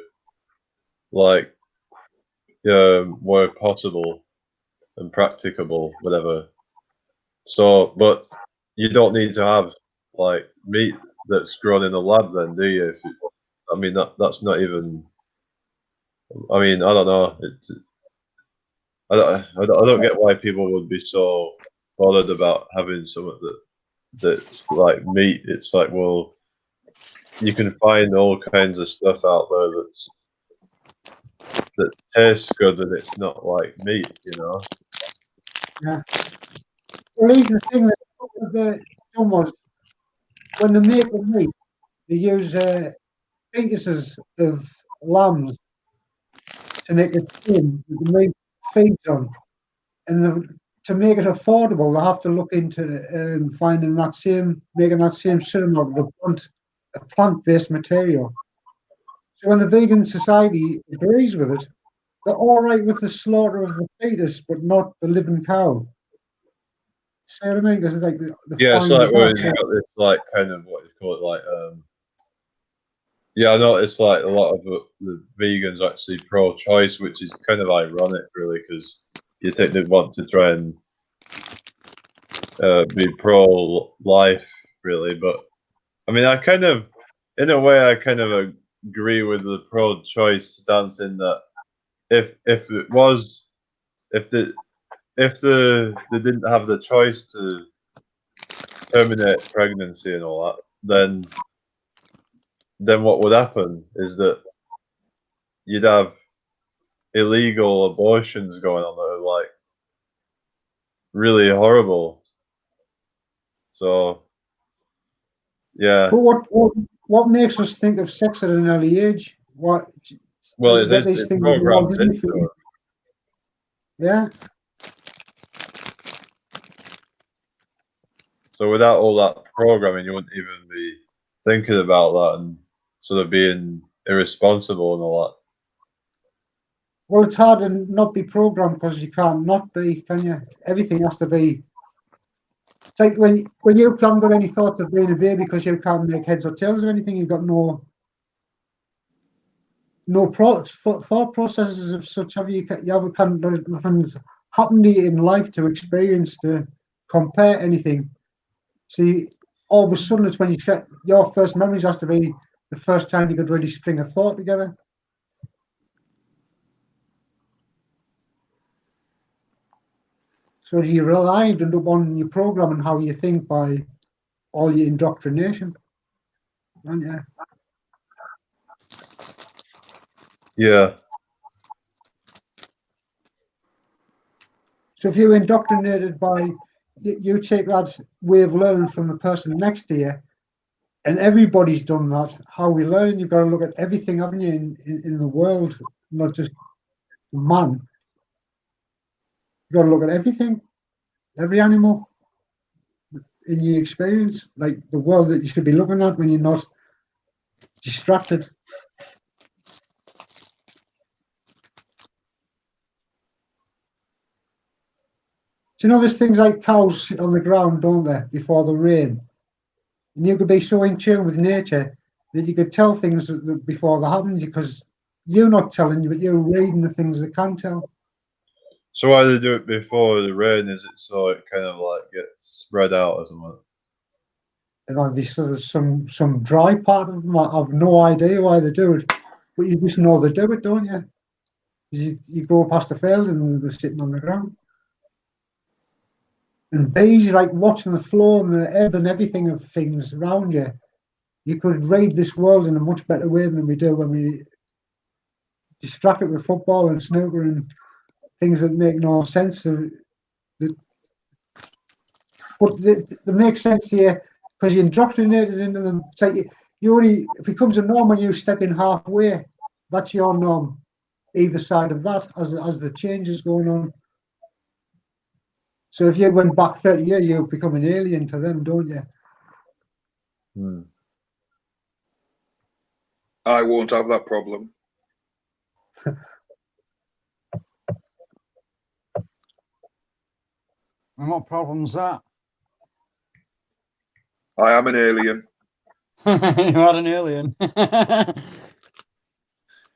like where possible and practicable, whatever. So, but you don't need to have like meat that's grown in a lab, then, do you? I mean, that's not even. I mean, I don't know. I don't get why people would be so bothered about having something that's like meat. It's like, well, you can find all kinds of stuff out there that tastes good and it's not like meat, you know. Yeah. Well, here's the thing that the done was when they make the meat, they use fetuses of lambs to make the skin that the meat feeds on, and to make it affordable, they have to look into finding making that same serum out of a plant-based material. So when the vegan society agrees with it, they're all right with the slaughter of the fetus, but not the living cow. See what I mean? Because like they're Yeah, it's fine like with where that. you got this like kind of what you call it like yeah, I noticed like a lot of the vegans actually pro-choice, which is kind of ironic, really, because you think they'd want to try and be pro-life, really. But I mean, I kind of, in a way, I kind of agree with the pro-choice stance in that if it was if they didn't have the choice to terminate pregnancy and all that, then what would happen is that you'd have illegal abortions going on that are like really horrible. So yeah, But what makes us think of sex at an early age? What well, get these it's things programmed involved in into it. Yeah. So without all that programming, you wouldn't even be thinking about that and sort of being irresponsible and all that. Well, it's hard to not be programmed because you can't not be, can you? Everything has to be. It's like when you haven't got any thoughts of being a baby because you can't make heads or tails of anything. You've got no thought processes of such. You haven't nothing's happened to you in life to experience to compare anything. So all of a sudden, it's when you get your first memories has to be the first time you could really string a thought together. So you relied on your program and how you think by all your indoctrination, aren't you? Yeah, So if you're indoctrinated by, you take that way of learning from the person next to you, and everybody's done that. How we learn, you've got to look at everything, haven't you, in the world, not just man. You've got to look at everything, every animal in your experience, like the world that you should be looking at when you're not distracted. Do you know there's things like cows sit on the ground, don't they, before the rain? And you could be so in tune with nature that you could tell things before they happen because you're not telling you, but you're reading the things they can tell. so why they do it before the rain? Is it so it kind of like gets spread out or something? And obviously there's some dry part of them. I've no idea why they do it, but you just know they do it, don't you? You go past a field and they're sitting on the ground. And bees, like watching the flow and the ebb and everything of things around you, you could read this world in a much better way than we do when we distract it with football and snooker and things that make no sense. But they make sense here because you're indoctrinated into them. It's like you only, it becomes a norm when you step in halfway. That's your norm. either side of that as the change is going on. So if you went back 30 years, you become an alien to them, don't you? Hmm. I won't have that problem. And what problem's that? I am an alien. You are an alien.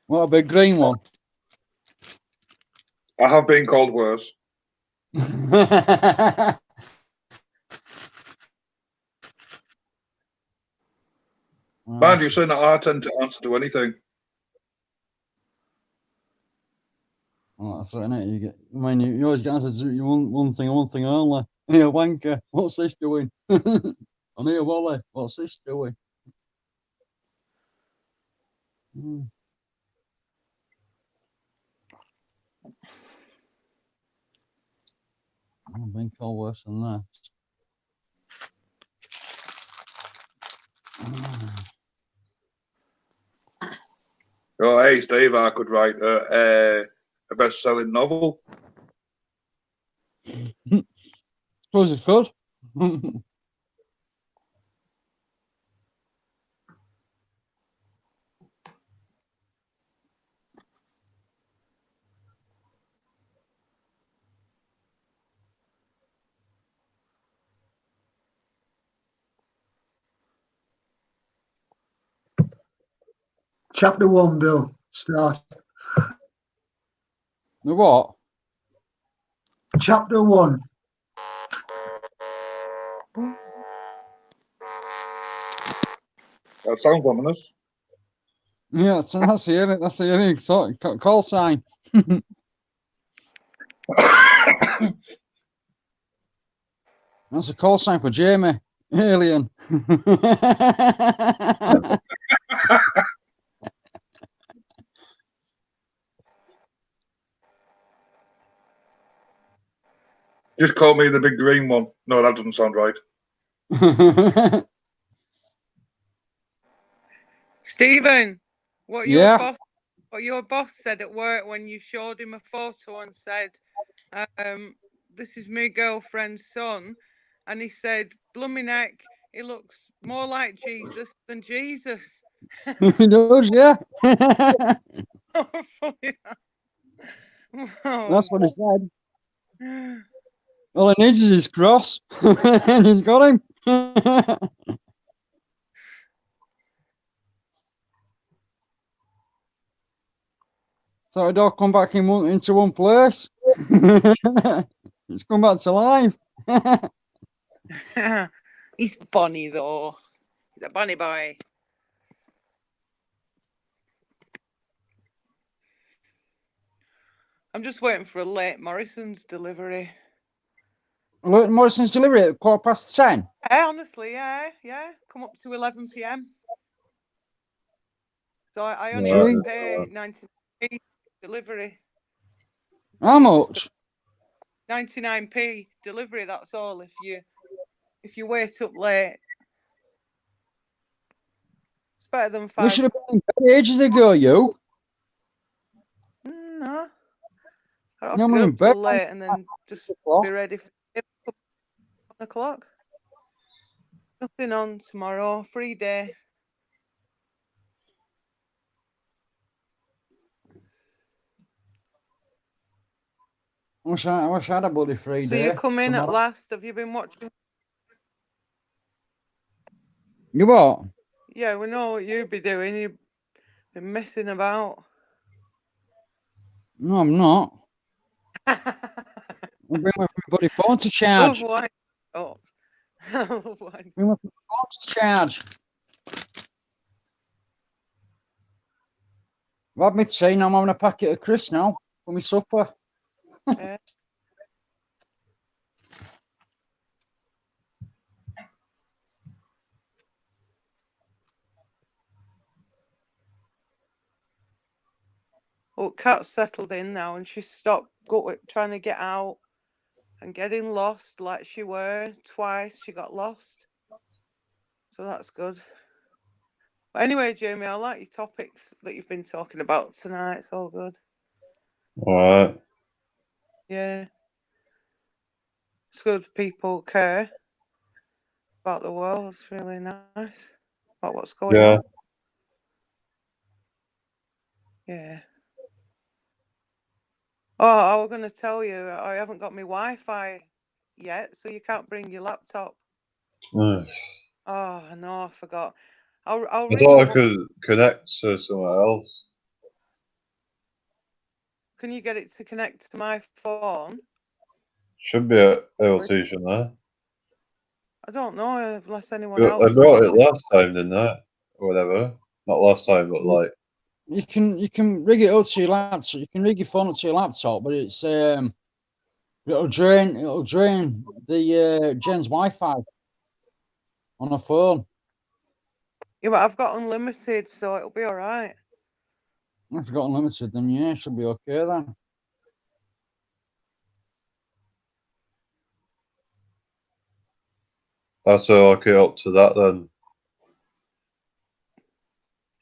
What a big green one. I have been called worse. Mind you, saying that I tend to answer to anything. Well, that's right, innit? You get, I mean, you always get answered to one thing only. Hey, wanker, what's this doing? I'm here, Wally. What's this doing? I've been called worse than that. Oh, hey, Steve, I could write a best-selling novel. Suppose it could. Chapter 1, Bill. Start. The what? Chapter 1. That sounds ominous. Yeah, that's the unique call sign. That's a call sign for Jamie. Alien. Just call me the big green one. No, that doesn't sound right. Stephen, what Yeah. your boss said at work when you showed him a photo and said, this is my girlfriend's son, and he said, "Blooming heck, he looks more like Jesus than Jesus." He does, yeah. How funny that. That's what he said. All he needs is his cross, and he's got him. So it all come back into one place. It's come back to life. He's funny though. He's a bunny boy. I'm just waiting for a late Morrison's delivery. Look, Morrison's delivery at 10:15. Honestly, yeah. Come up to 11 p.m. So I only Yeah. have to pay 99p delivery. How much? 99p delivery. That's all. If you wait up late, it's better than You 5. should have been in bed ages ago, you. No, I don't No, have to I'm get in up bed. till late and then just O'clock. be ready for 1 o'clock. Nothing on tomorrow. Free day. I wish I had a bloody free So day. you come in at tomorrow. last. Have you been watching? You what? Yeah, we know what you'd be doing. You've been messing about. No, I'm not. I'm bringing my bloody phone to charge. Love wine. Oh, love wine. Bring my phone to charge. I've had my tea, now I'm having a packet of crisps now for my supper. Yeah. Well, Kat's settled in now and she stopped trying to get out and getting lost like she were. Twice she got lost. So that's good. But anyway, Jamie, I like your topics that you've been talking about tonight. It's all good. All right. Yeah. It's good people care about the world. It's really nice about what's going Yeah. on. Yeah. Oh, I was going to tell you, I haven't got my Wi-Fi yet, so you can't bring your laptop. I Oh, no, I forgot. I'll ring thought I them up. could connect to somewhere else. Can you get it to connect to my phone? Should be a rotation there. I don't know unless anyone I else brought it knows. last time, didn't I? Or whatever. Not last time, but like. You can rig it up to your laptop. You can rig your phone up to your laptop, but it's it'll drain the Jen's Wi-Fi on a phone. Yeah, but I've got unlimited, so it'll be all right. If you've got unlimited, then yeah, it should be okay then. That's all okay up to that then.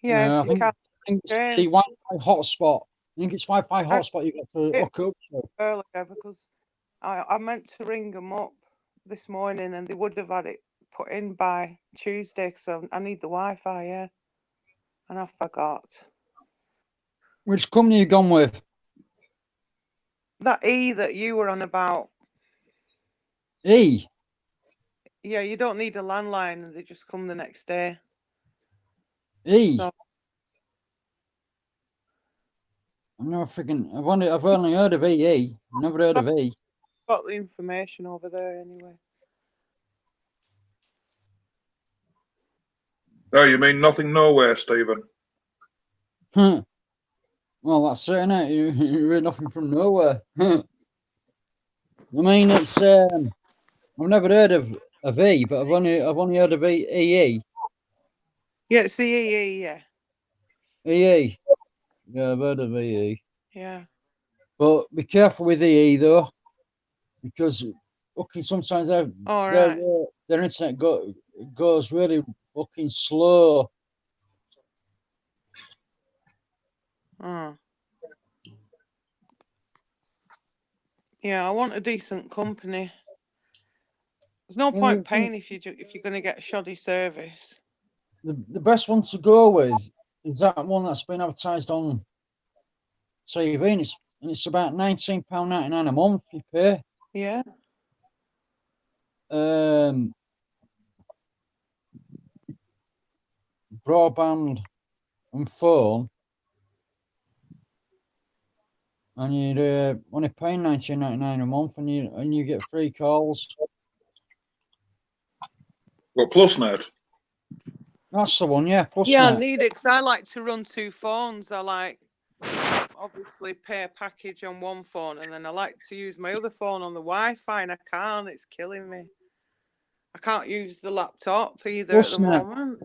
Yeah, I if you think can't it's drain the Wi-Fi hotspot. I think it's Wi-Fi hotspot you got to it hook up to. earlier because I meant to ring them up this morning and they would have had it put in by Tuesday, so I need the Wi-Fi, yeah. And I forgot. Which company you gone with? That E that you were on about. E. Yeah, you don't need a landline and they just come the next day. E. So, I've only heard of EE. Never heard of E. got the information over there anyway. Oh, you mean nothing nowhere, Stephen? Well, that's it, isn't it? You read nothing from nowhere. I mean, it's I've never heard of E, but I've only heard of EE. Yeah, it's the EE, yeah. EE. Yeah, I've heard of EE. Yeah. But be careful with EE though, because sometimes their internet goes really fucking slow. Oh. Yeah, I want a decent company. There's no point paying if you're going to get a shoddy service. The best one to go with is that one that's been advertised on TV, and it's about £19.99 a month you pay. Yeah. Broadband and phone, and you're only paying £19.99 a month, and you get free calls. What, PlusNet? That's the one, yeah. PlusNet. Yeah, I need it because I like to run two phones. I like obviously pay a package on one phone, and then I like to use my other phone on the Wi-Fi, and I can't. It's killing me. I can't use the laptop either at the moment.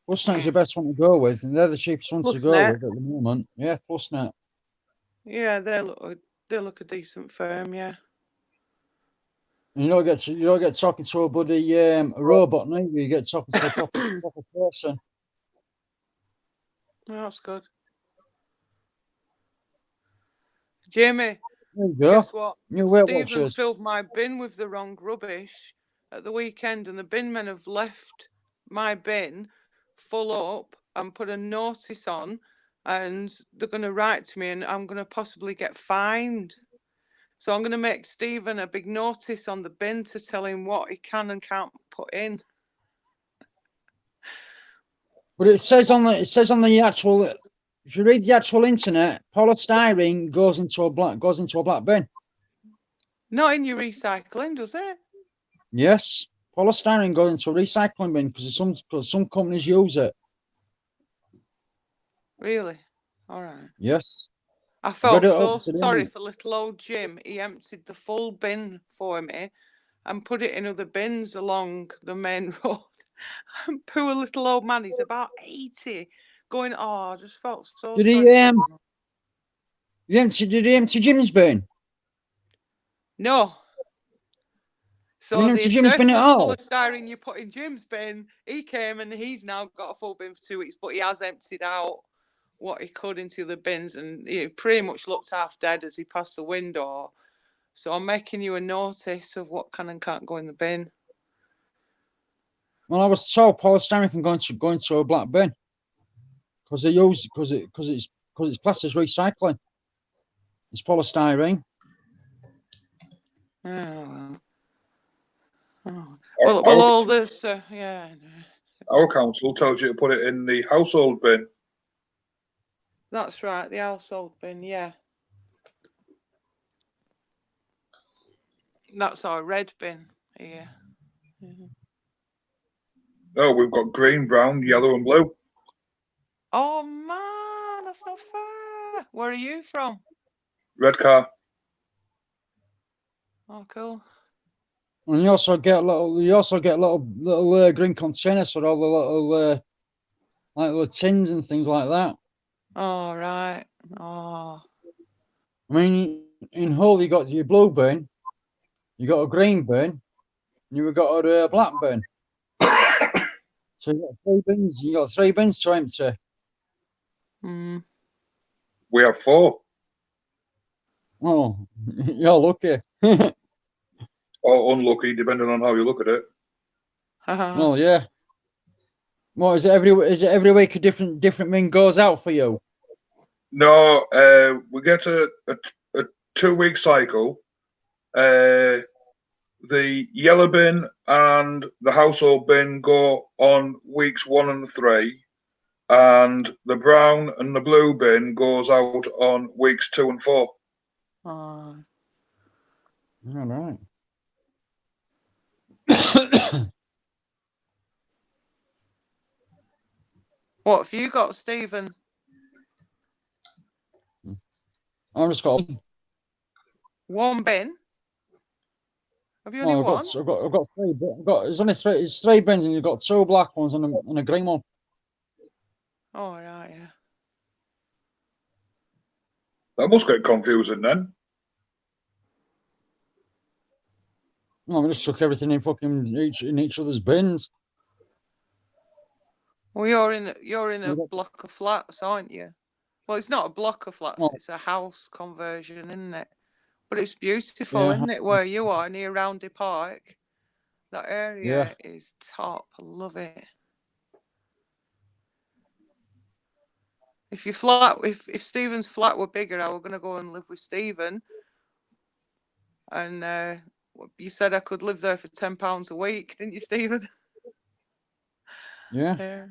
PlusNet is the best one to go with, and they're the cheapest ones to go with at the moment. Yeah, PlusNet. Yeah, they look a decent firm. Yeah. And you don't get talking to a bloody a robot, no? You get talking to a proper person. Oh, that's good. Jamie, there you go. Guess what? New Weight Stephen Watchers. filled my bin with the wrong rubbish at the weekend, and the bin men have left my bin full up and put a notice on, and they're going to write to me, and I'm going to possibly get fined. So I'm going to make Stephen a big notice on the bin to tell him what he can and can't put in. But it says on the actual, if you read the actual internet, polystyrene goes into a black bin. Not in your recycling, does it? Yes, polystyrene goes into a recycling bin because some companies use it. Really? All right. Yes. I felt so sorry for little old Jim. He emptied the full bin for me and put it in other bins along the main road. And poor little old man, he's about 80, going, I just felt so sorry. Did he empty Jim's bin? No. So the surplus polystyrene you put in Jim's bin, he came and he's now got a full bin for 2 weeks, but he has emptied out what he could into the bins, and he pretty much looked half dead as he passed the window. So I'm making you a notice of what can and can't go in the bin. Well, I was told polystyrene can go into a black bin because it's classed as recycling. It's polystyrene. Oh, well, all this, yeah. Our council tells you to put it in the household bin. That's right, the household bin, yeah. That's our red bin here. Mm-hmm. Oh, we've got green, brown, yellow, and blue. Oh man, that's not fair. Where are you from? Red car. Oh, cool. And you also get little green containers for all the little like the tins and things like that. Oh right. Oh. I mean, in Hull you got your blue bin, you got a green bin, and you've got a black bin. So you got 3 bins. You got 3 bins to empty. Mm. We have 4. Oh, you're lucky. Or unlucky, depending on how you look at it. Well, yeah. What is it every week a different bin goes out for you? No, we get a 2-week cycle. The yellow bin and the household bin go on weeks 1 and 3, and the brown and the blue bin goes out on weeks 2 and 4. Oh. All right. What have you got, Stephen? I've just got 1 bin. Have you only one? I've got 3. It's only 3. It's 3 bins, and you've got 2 black ones and a green one. Oh right, yeah. That must get confusing then. No, we just chuck everything in each other's bins. Well, you're in a block of flats, aren't you? Well, it's not a block of flats; it's a house conversion, isn't it? But it's beautiful, Yeah. isn't it? Where you are near Roundy Park, that area is top. I love it. If Stephen's flat were bigger, I were going to go and live with Stephen. And you said I could live there for £10 a week, didn't you, Stephen? Yeah. Yeah.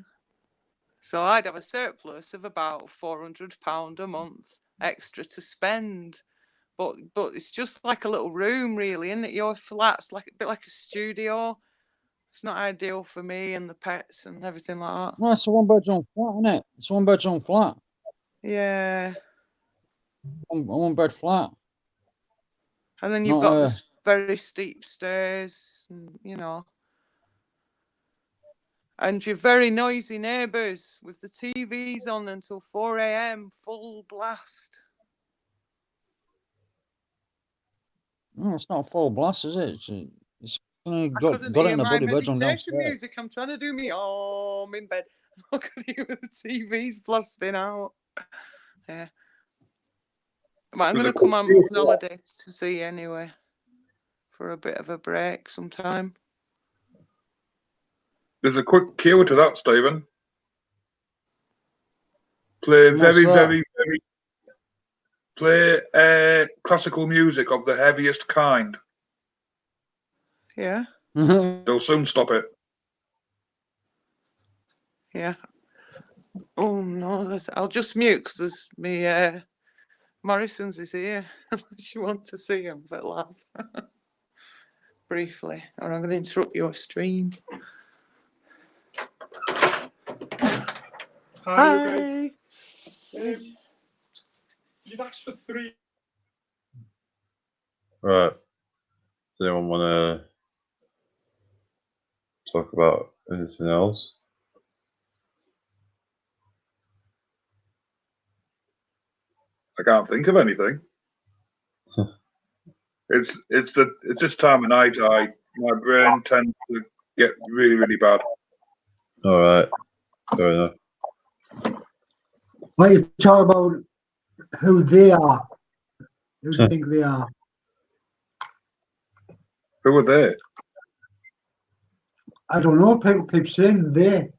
So I'd have a surplus of about £400 a month extra to spend. But it's just like a little room, really, isn't it? Your flat's like a bit like a studio. It's not ideal for me and the pets and everything like that. Well, it's a 1-bedroom flat, isn't it? It's a 1-bedroom flat. Yeah. A 1-bed flat. And then you've got this very steep stairs, and, and your very noisy neighbours with the TVs on until 4 a.m, full blast. No, it's not full blast, is it? It's only I got couldn't it hear in a my bloody bedroom meditation downstairs. music. I'm trying to do me I'm in bed. Look at you with the TV's blasting out. Yeah. But I'm going to come on holiday to see you anyway for a bit of a break sometime. There's a quick cue to that, Stephen. Play play classical music of the heaviest kind. Yeah. They'll soon stop it. Yeah. Oh no, I'll just mute because there's me. Morrison's is here. Unless you want to see him, but laugh briefly, or I'm going to interrupt your stream. Hi. You've asked for 3. Right. Does anyone want to talk about anything else? I can't think of anything. It's this time of night. My brain tends to get really, really bad. All right. Fair enough. When you talk about who they are, who do you think they are? Who are they? I don't know. People keep saying they're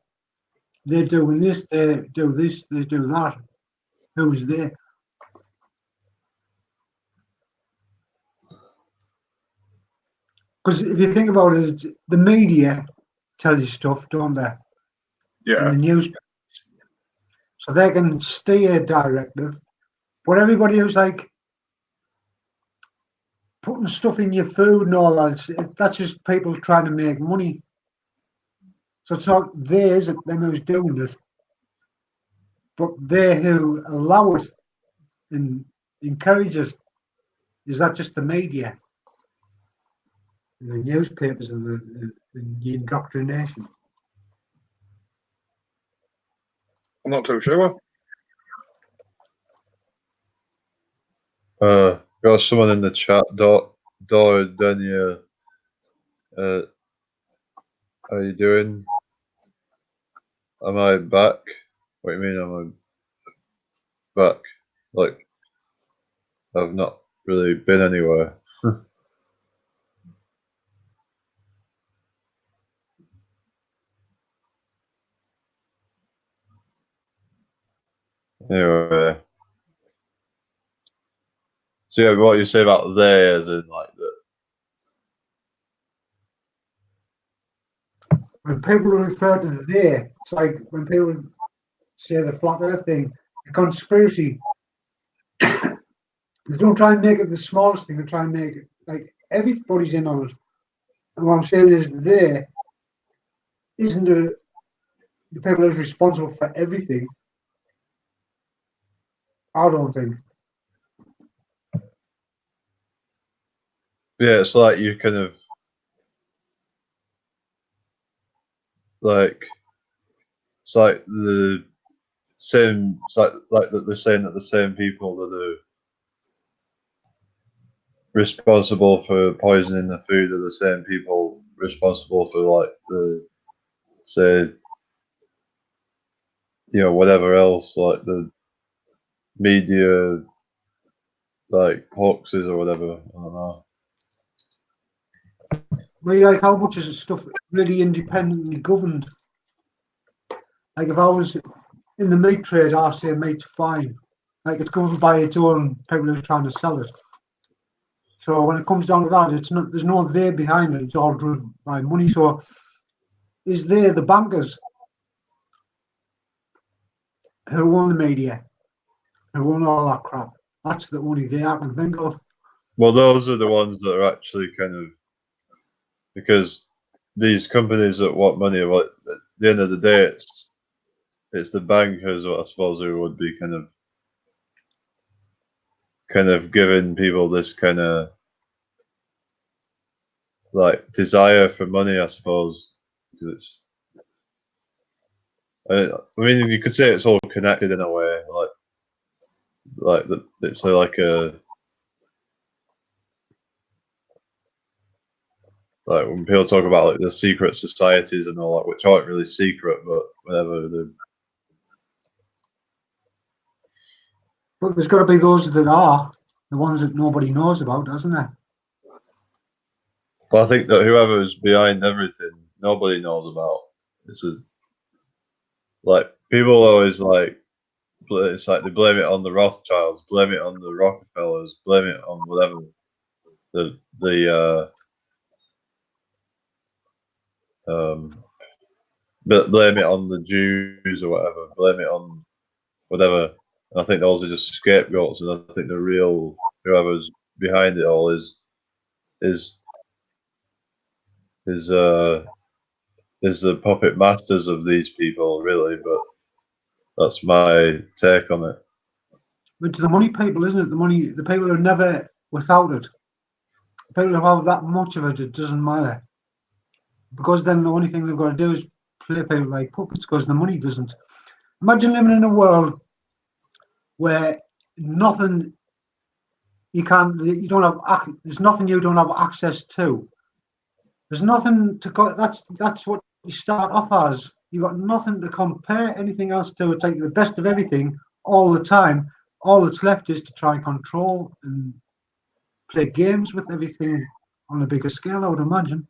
doing this, they do this, they do that. Who's they? Because if you think about it, the media tell you stuff, don't they? Yeah. And the news, so they can steer a directive. But everybody who's like putting stuff in your food and all that, that's just people trying to make money. So it's not theirs, them who's doing it, but they who allow it and encourage it. Is that just the media, and the newspapers, and the indoctrination? I'm not too sure. Got someone in the chat, Daniel. How you doing? Am I back? What do you mean, am I back? Like, I've not really been anywhere. Anyway. So yeah, what you say about they, as in like the When people refer to they, it's like when people say the flat earth thing, the conspiracy, they don't try and make it the smallest thing, they try and make it like everybody's in on it. And what I'm saying is they isn't the people who's responsible for everything. I don't think. yeah, it's like you kind of like it's like the same. It's like that they're saying that the same people that are responsible for poisoning the food are the same people responsible for like the say whatever else, like the media like hoaxes or whatever. I don't know. Well, like how much is stuff really independently governed? Like if I was in the meat trade, I say meat's fine. Like it's governed by its own people who are trying to sell it. So when it comes down to that, it's not. There's no they behind it. It's all driven by money. So is they the bankers who own the media, who own all that crap? That's the only they I can think of. Well, those are the ones that are actually kind of because these companies that want money. Well, at the end of the day, it's the bankers, I suppose, who would be kind of giving people this kind of like desire for money, I suppose. Because I mean, you could say it's all connected in a way, like that. It's like when people talk about like the secret societies and all that, which aren't really secret, but whatever. But there's got to be those that are the ones that nobody knows about, doesn't there? Well, I think that whoever's behind everything, nobody knows about. Like people always like. It's like they blame it on the Rothschilds, blame it on the Rockefellers, blame it on whatever. Blame it on the Jews or whatever. Blame it on whatever. And I think those are just scapegoats, and I think the real whoever's behind it all is the puppet masters of these people, really. But that's my take on it. But to the money people, isn't it? The people who are never without it. The people who have that much of it, it doesn't matter. Because then the only thing they've got to do is play people like puppets because the money doesn't. Imagine living in a world where nothing there's nothing you don't have access to. There's nothing to go. That's what you start off as. You've got nothing to compare anything else to. It's like the best of everything, all the time. All that's left is to try and control and play games with everything on a bigger scale, I would imagine.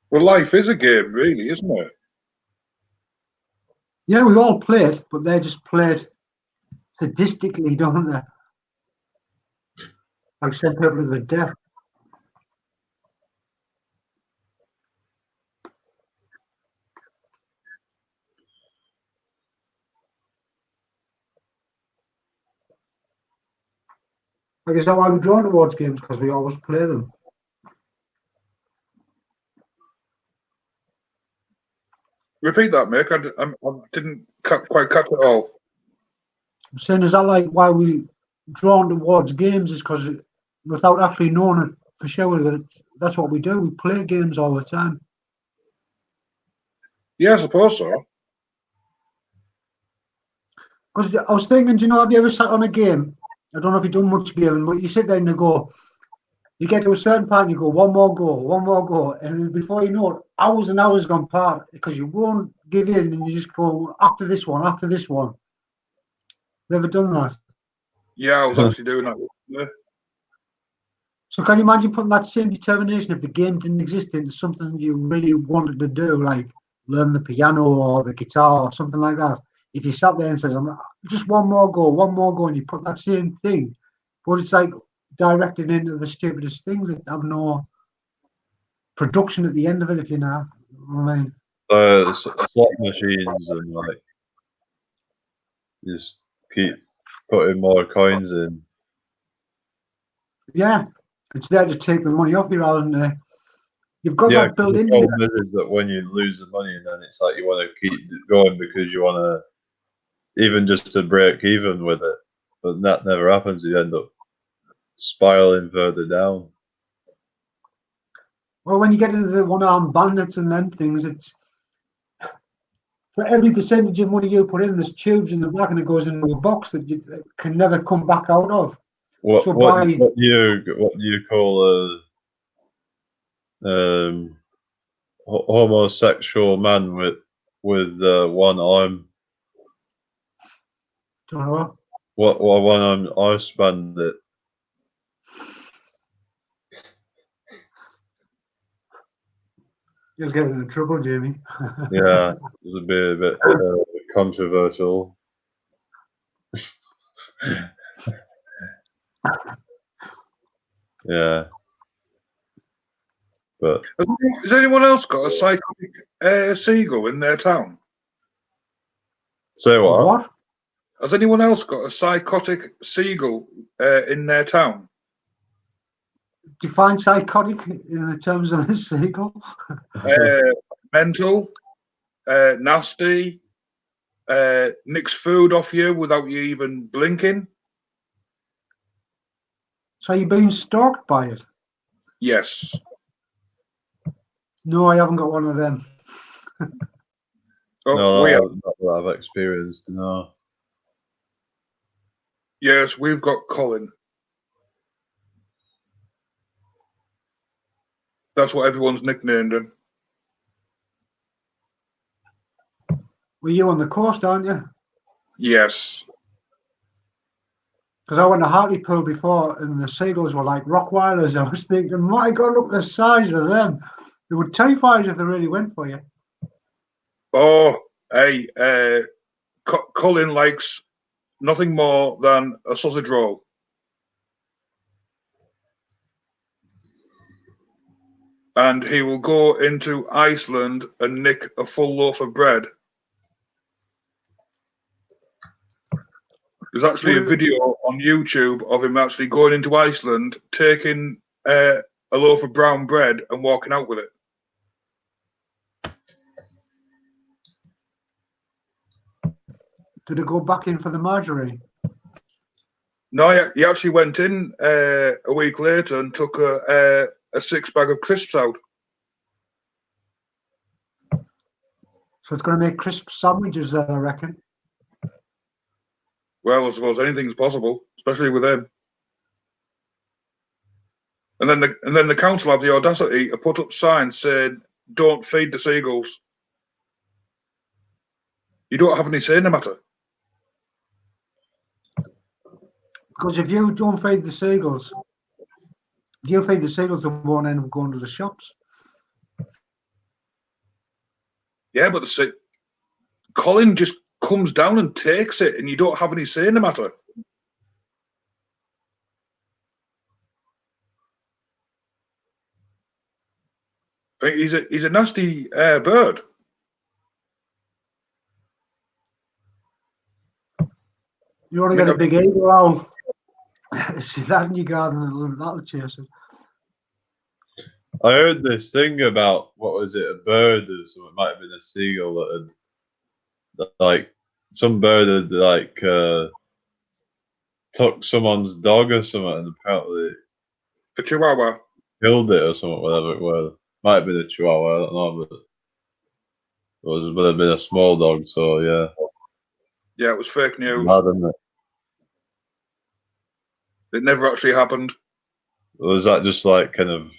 Well, life is a game, really, isn't it? Yeah, we all play it, but they just play it sadistically, don't they? Like send people to the death. Like, is that why we're drawn towards games? Because we always play them. Repeat that, Mick. I didn't quite catch it all. I'm saying, is that like why we drawn towards games? Is because without actually knowing it for sure, that's what we do. We play games all the time. Yeah, I suppose so. Because I was thinking, do you know, have you ever sat on a game? I don't know if you've done much gaming, but you sit there and you go, you get to a certain point, you go, one more go. And before you know it, hours and hours gone past because you won't give in and you just go, after this one. Have you ever done that? Yeah, I was actually doing that. Yeah. So can you imagine putting that same determination if the game didn't exist into something you really wanted to do, like learn the piano or the guitar or something like that? If you sat there and says, just one more go, and you put that same thing, but it's like directed into the stupidest things that have no production at the end of it, if you know what I mean. Slot machines and like just keep putting more coins in. Yeah, it's there to take the money off you rather than you've got Yeah, that built the into you. problem is that when you lose the money, then it's like you want to keep going because you want to, even just to break even with it. But that never happens. You end up spiraling further down. Well, when you get into the one-armed bandits and them things, it's for every percentage of money you put in, there's tubes in the back and it goes into a box that you can never come back out of. What do you call a homosexual man with one arm? Don't know. What one arm ice bandit? You'll get into trouble, Jamie. Yeah, it would be a bit controversial. Yeah, but Has anyone else got a psychotic seagull in their town? say what? What? Has anyone else got a psychotic seagull in their town? Define psychotic in the terms of this seagull. Mental, nasty, nicks food off you without you even blinking. So you're being stalked by it? Yes. No, I haven't got one of them. Oh, Not that I've experienced. No. Yes, we've got Colin. That's what everyone's nicknamed him. Well, you're on the coast, aren't you? Yes. Because I went to Hartlepool before and the seagulls were like Rottweilers. I was thinking, my God, look at the size of them. They would terrify you if they really went for you. Oh, hey, Colin likes nothing more than a sausage roll. And he will go into Iceland and nick a full loaf of bread. There's actually a video on YouTube of him actually going into Iceland, taking a loaf of brown bread and walking out with it. Did it go back in for the margarine? No, he actually went in a week later and took a 6-bag of crisps out. So it's going to make crisp sandwiches there, I reckon. Well, I suppose anything's possible, especially with him. And then the council have the audacity to put up signs saying, "Don't feed the seagulls." You don't have any say in the matter. Because if you don't feed the seagulls, they won't end up going to the shops. Yeah, but Colin just comes down and takes it, and you don't have any say in the matter. I mean, he's a nasty bird. You want to get a big eagle owl. See that in your garden and that'll chase it. I heard this thing about, what was it, a bird or something, it might have been a seagull that like, some bird had like took someone's dog or something and apparently A chihuahua. killed it or something, whatever it was. Might have been a chihuahua, I don't know, but it would have been a small dog, so yeah. Yeah, it was fake news. Mad, isn't it? It never actually happened. Was that just like kind of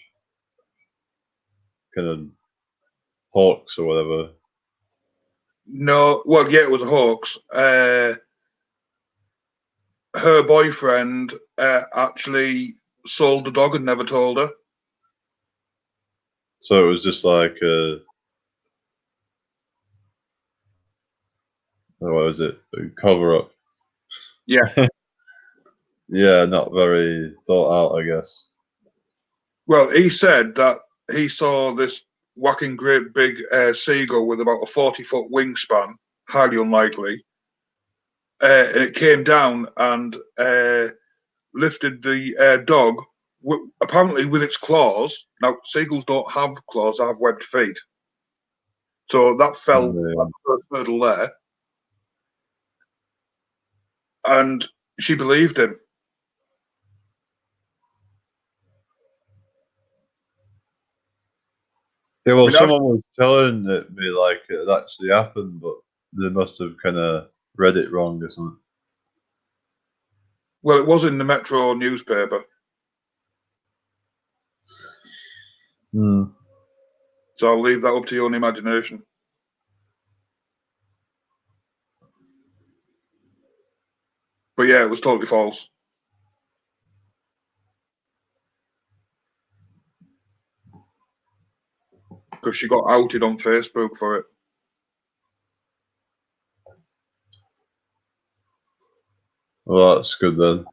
hoax or whatever? No, well, yeah, it was a hoax. Her boyfriend actually sold the dog and never told her. So it was just like what was it? A cover up. Yeah. Yeah, not very thought out, I guess. Well, he said that he saw this whacking great big seagull with about a 40-foot wingspan, highly unlikely. And it came down and lifted the dog, apparently with its claws. Now, seagulls don't have claws, they have webbed feet. So that fell that first hurdle there. And she believed him. Yeah, well, someone was telling me like it had actually happened, but they must have kind of read it wrong or something. Well, it was in the Metro newspaper. Hmm. So I'll leave that up to your own imagination. But yeah, it was totally false. Because she got outed on Facebook for it. Well, that's good then.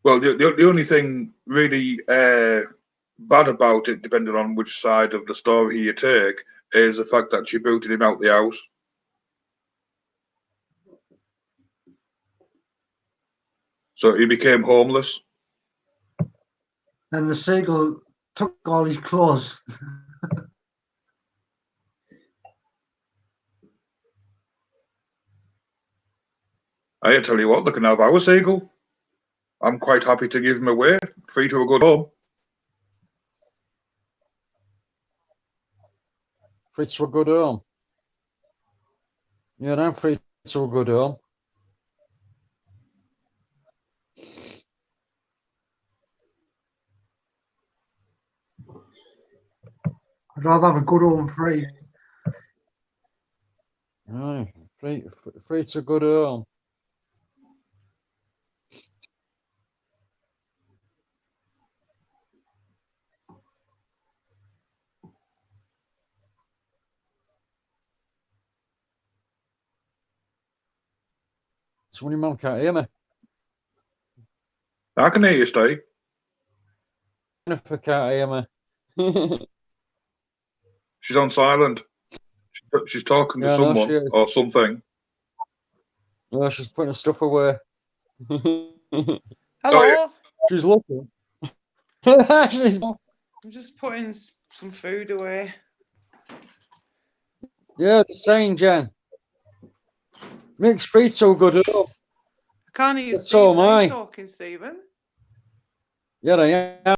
Well, the only thing really bad about it, depending on which side of the story you take, is the fact that she booted him out the house. So he became homeless. And the seagull took all his clothes. I tell you what, they can have our seagull. I'm quite happy to give him away, free to a good home. Free to a good home. Yeah, I'm free to a good home. I'd rather have a good home free. Aye, free to a good home. So when your mum can't hear me. I can hear you, Steve. Jennifer can't hear me. She's on silent. She's talking to someone or something. No, she's putting her stuff away. Hello. Oh, She's looking. I'm just putting some food away. Yeah, just saying, Jen. Makes free to a good home. I can't hear you, So Stephen. am Are I. you talking, Stephen? Yeah, I am.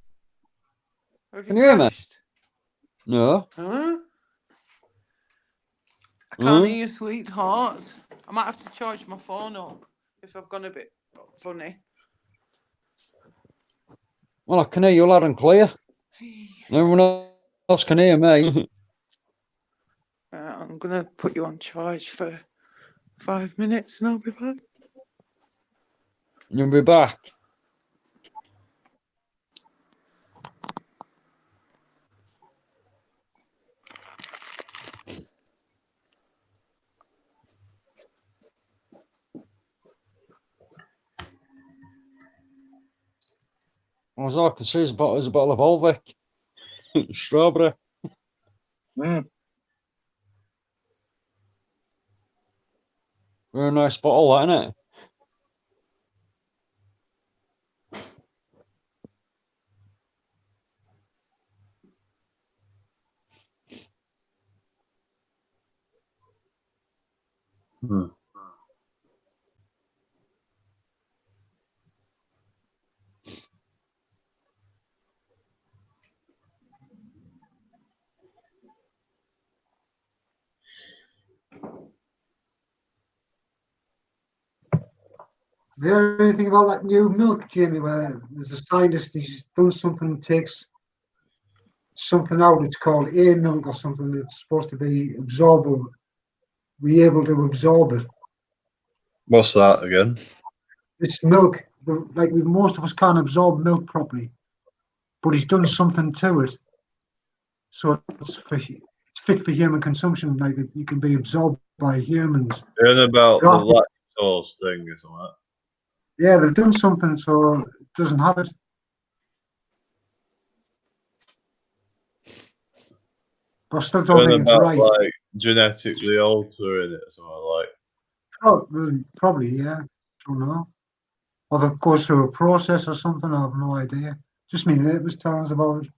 Have Can you hear me? crashed? No. Huh? I can't hear you, sweetheart. I might have to charge my phone up if I've gone a bit funny. Well, I can hear you loud and clear. Everyone else can hear me. I'm gonna put you on charge for 5 minutes and I'll be back. You'll be back. As I can see, is a bottle of Volvic. Strawberry. Mm. Very nice bottle, that, isn't it? Hmm. Have you heard anything about that new milk, Jamie, where there's a scientist, he's done something, takes something out, it's called A milk or something, that's supposed to be absorbable, be able to absorb it. What's that again? It's milk, like most of us can't absorb milk properly, but he's done something to it, so it's fit for human consumption, like it can be absorbed by humans. Hearing about the Right. lactose thing or something. Yeah, they've done something so it doesn't have it. But I still don't Hearing think it's about right. like genetically altering it or something like. Oh, well, probably, yeah. Don't know. Or that goes through a process or something. I have no idea. Just me mate was telling us about it.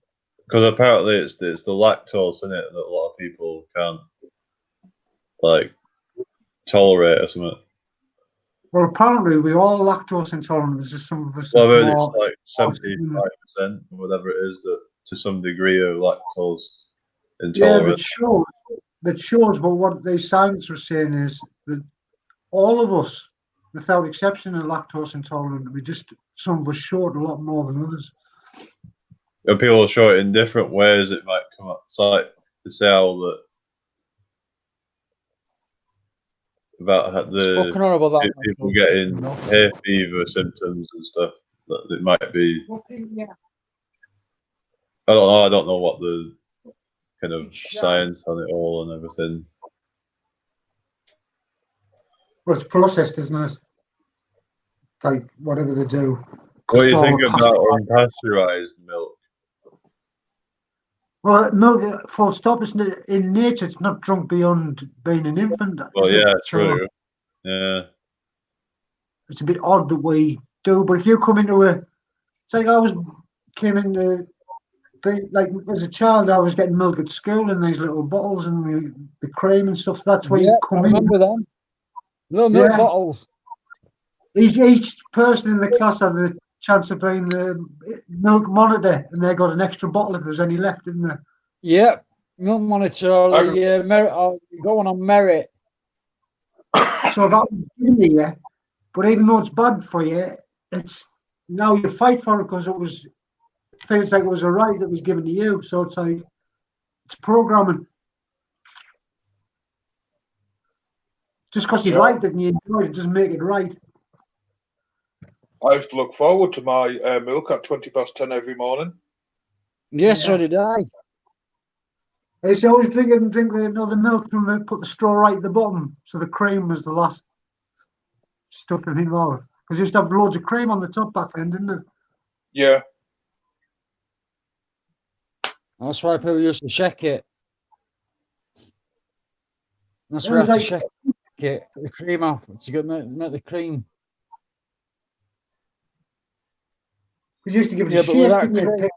Because apparently it's the lactose in it that a lot of people can't like tolerate or something. Well, apparently we all lactose intolerant. There's just some of us. Well, I've heard more, it's like 75% or whatever it is that to some degree are lactose yeah, intolerant. that shows. But what the science was saying is that all of us, without exception, are lactose intolerant. We just some of us short a lot more than others. And people show it in different ways. It might come up. It's like the cell that about It's the fucking horrible, that. people getting hay fever symptoms and stuff. That it might be. Yeah. I don't know. I don't know what the kind of science on it all and everything. Well, it's processed, isn't it? Like whatever they do. What do you think about unpasteurized milk? Well, milk, full stop, isn't it? In nature, it's not drunk beyond being an infant. Well, yeah, true. Yeah. It's a bit odd that we do, but if you come into it's like came into, like as a child, I was getting milk at school in these little bottles and the cream and stuff. That's where you come in. Remember them? Little milk bottles. Each person in the class had the chance of being the milk monitor, and they got an extra bottle if there's any left in there. Yep. Milk monitor, merit, go on merit. So that was given to you, but even though it's bad for you, it's now you fight for it because it feels like it was a right that was given to you. So it's like it's programming. Just because you liked it and you enjoyed it doesn't make it right. I used to look forward to my milk at 10:20 every morning. Yes, so did I. I used to always drink the milk from put the straw right at the bottom, so the cream was the last stuff involved. Because you used to have loads of cream on the top back then, didn't it? Yeah. That's why people used to shake it. That's It why you was have to shake it, the cream off to make the cream. Because you used to give it a but with shake, that didn't you? cream,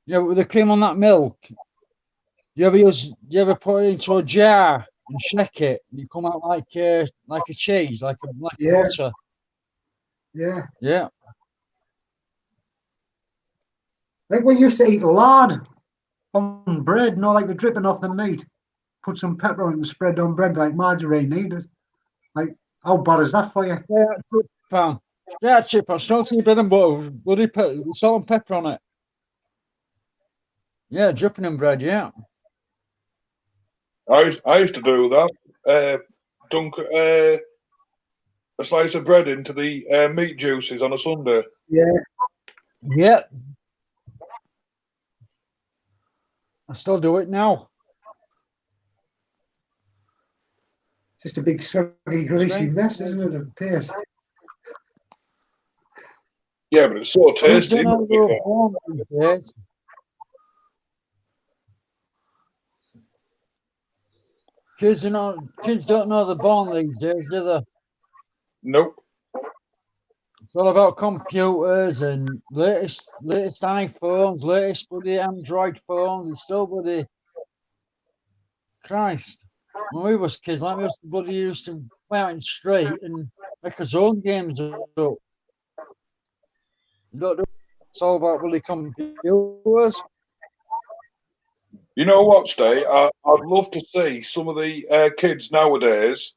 but with the cream on that milk, you ever put it into a jar and shake it, and you come out like a cheese, like a butter. Yeah. Yeah. Like we used to eat lard on bread, like the dripping off the meat. Put some pepper on and spread on bread like margarine needed. Like, how bad is that for you? Yeah, pan. Yeah, chip. I still see bread and butter, bloody salt and pepper on it. Yeah, dripping in bread. Yeah. I used to do that. Dunk a slice of bread into the meat juices on a Sunday. Yeah, Yeah. I still do it now. just a big soggy, greasy Strange. mess, isn't it? Of paste. Yeah, but it's so Kids tasty. don't know they were born these days. Kids don't know they're born these days, do they? Nope. It's all about computers and latest iPhones, latest bloody Android phones. It's still bloody Christ. When we was kids, like we used to play out in the street and make our own games up. It's all about bloody computers. You know what, Stay? I'd love to see some of the kids nowadays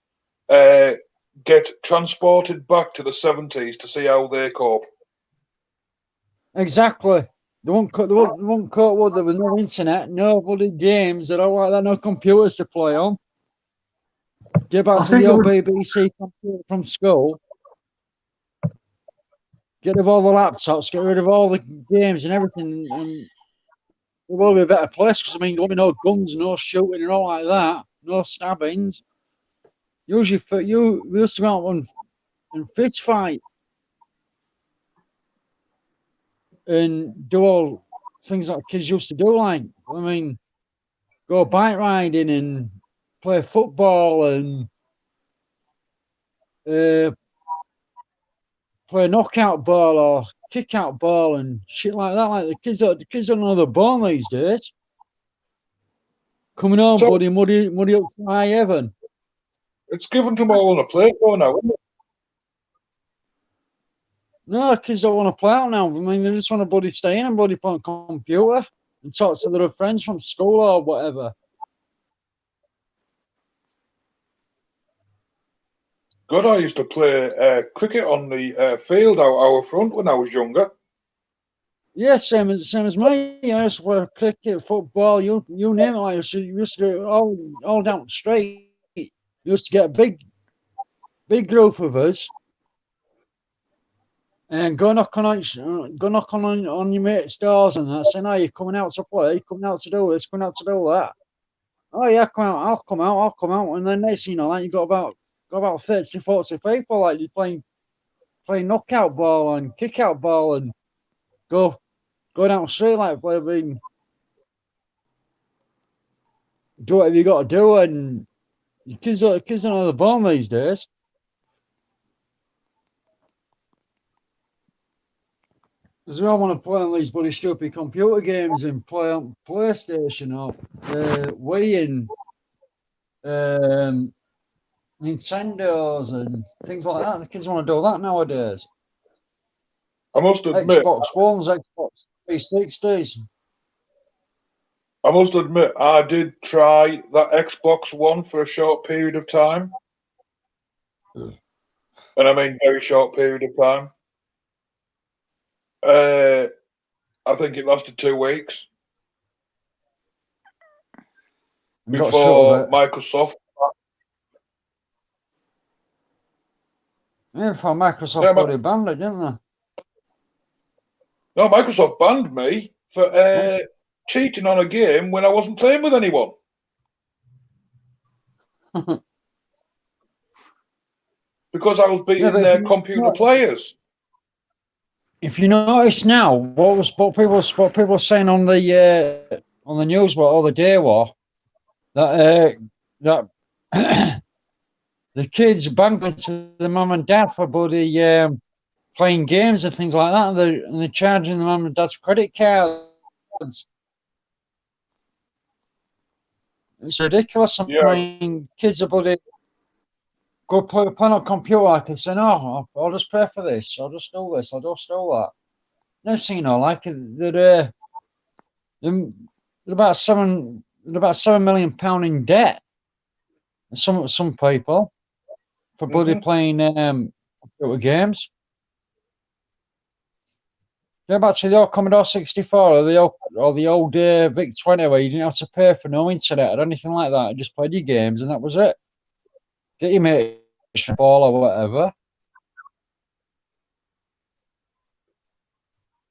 get transported back to the 70s to see how they cope. Exactly. They won't cope with there was no internet, no bloody games and all like that, no computers to play on. Get back I to the think it old would. BBC computer from school. Get rid of all the laptops, get rid of all the games and everything, and it will be a better place because I mean, there won't be no guns, no shooting, and all like that, no stabbings. Usually, we used to go out and fist fight and do all things that kids used to do. Like, I mean, go bike riding and play football and play knockout ball or kick out ball and shit like that. Like the kids don't know they're born these days. Coming home, So- buddy, muddy up to high heaven. It's given to them all on a plate though now, isn't it? No, kids don't want to play out now. I mean, they just want to bloody stay in and bloody play on a computer and talk to their friends from school or whatever. God, I used to play cricket on the field out our front when I was younger. Yeah, same as me. I used to play cricket, football, you name it. Like you used to do it all down the street. You used to get a big group of us and go knock on your mate's doors and that, saying, "Oh, you're coming out to play, coming out to do this, coming out to do that." Oh yeah, I'll come out, and then next thing you know, like you got about 30, 40 people, like you playing knockout ball and kick out ball and go down the street like play. I mean, do whatever you got to do, and kids don't know the born these days. Because we all want to play on these bloody stupid computer games and play on PlayStation or Wii and Nintendos and things like that. The kids want to do that nowadays. I must admit, Xbox Ones, Xbox 360s. I did try that Xbox One for a short period of time. And I mean very short period of time. I think it lasted 2 weeks before Microsoft. Yeah, before Microsoft already banned it, didn't they? No, Microsoft banned me for cheating on a game when I wasn't playing with anyone. Because I was beating their computer players. If you notice now, what people were saying on the news all the day war that the kids banking to the mum and dad for bloody playing games and things like that, and they're charging the mum and dad's credit cards. It's ridiculous. Yeah. I mean, kids are bloody go play on a computer like and say, "No, I'll just pay for this. I'll just do this. I'll just do that." Next thing you know, like they're about £7 million in debt. Some people for bloody playing computer games. Go back to the old Commodore 64 or the old VIC 20 where you didn't have to pay for no internet or anything like that. You just played your games and that was it. Get your mate ball or whatever.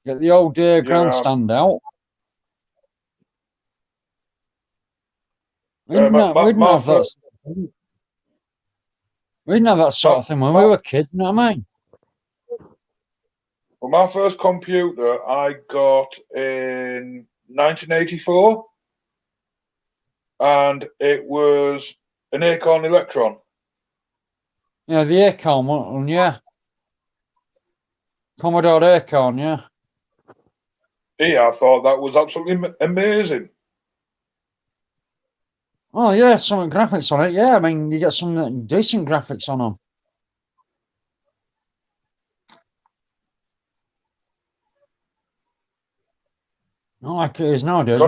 Get the old grandstand out. We didn't have that. We didn't have that sort of thing when we were kids. You know what I mean? Well, my first computer I got in 1984, and it was an Acorn Electron. Yeah, the Acorn one, yeah. Commodore Acorn, yeah. Yeah, I thought that was absolutely amazing. Oh, yeah, some graphics on it. Yeah, I mean, you get some decent graphics on them. Not like it is nowadays. You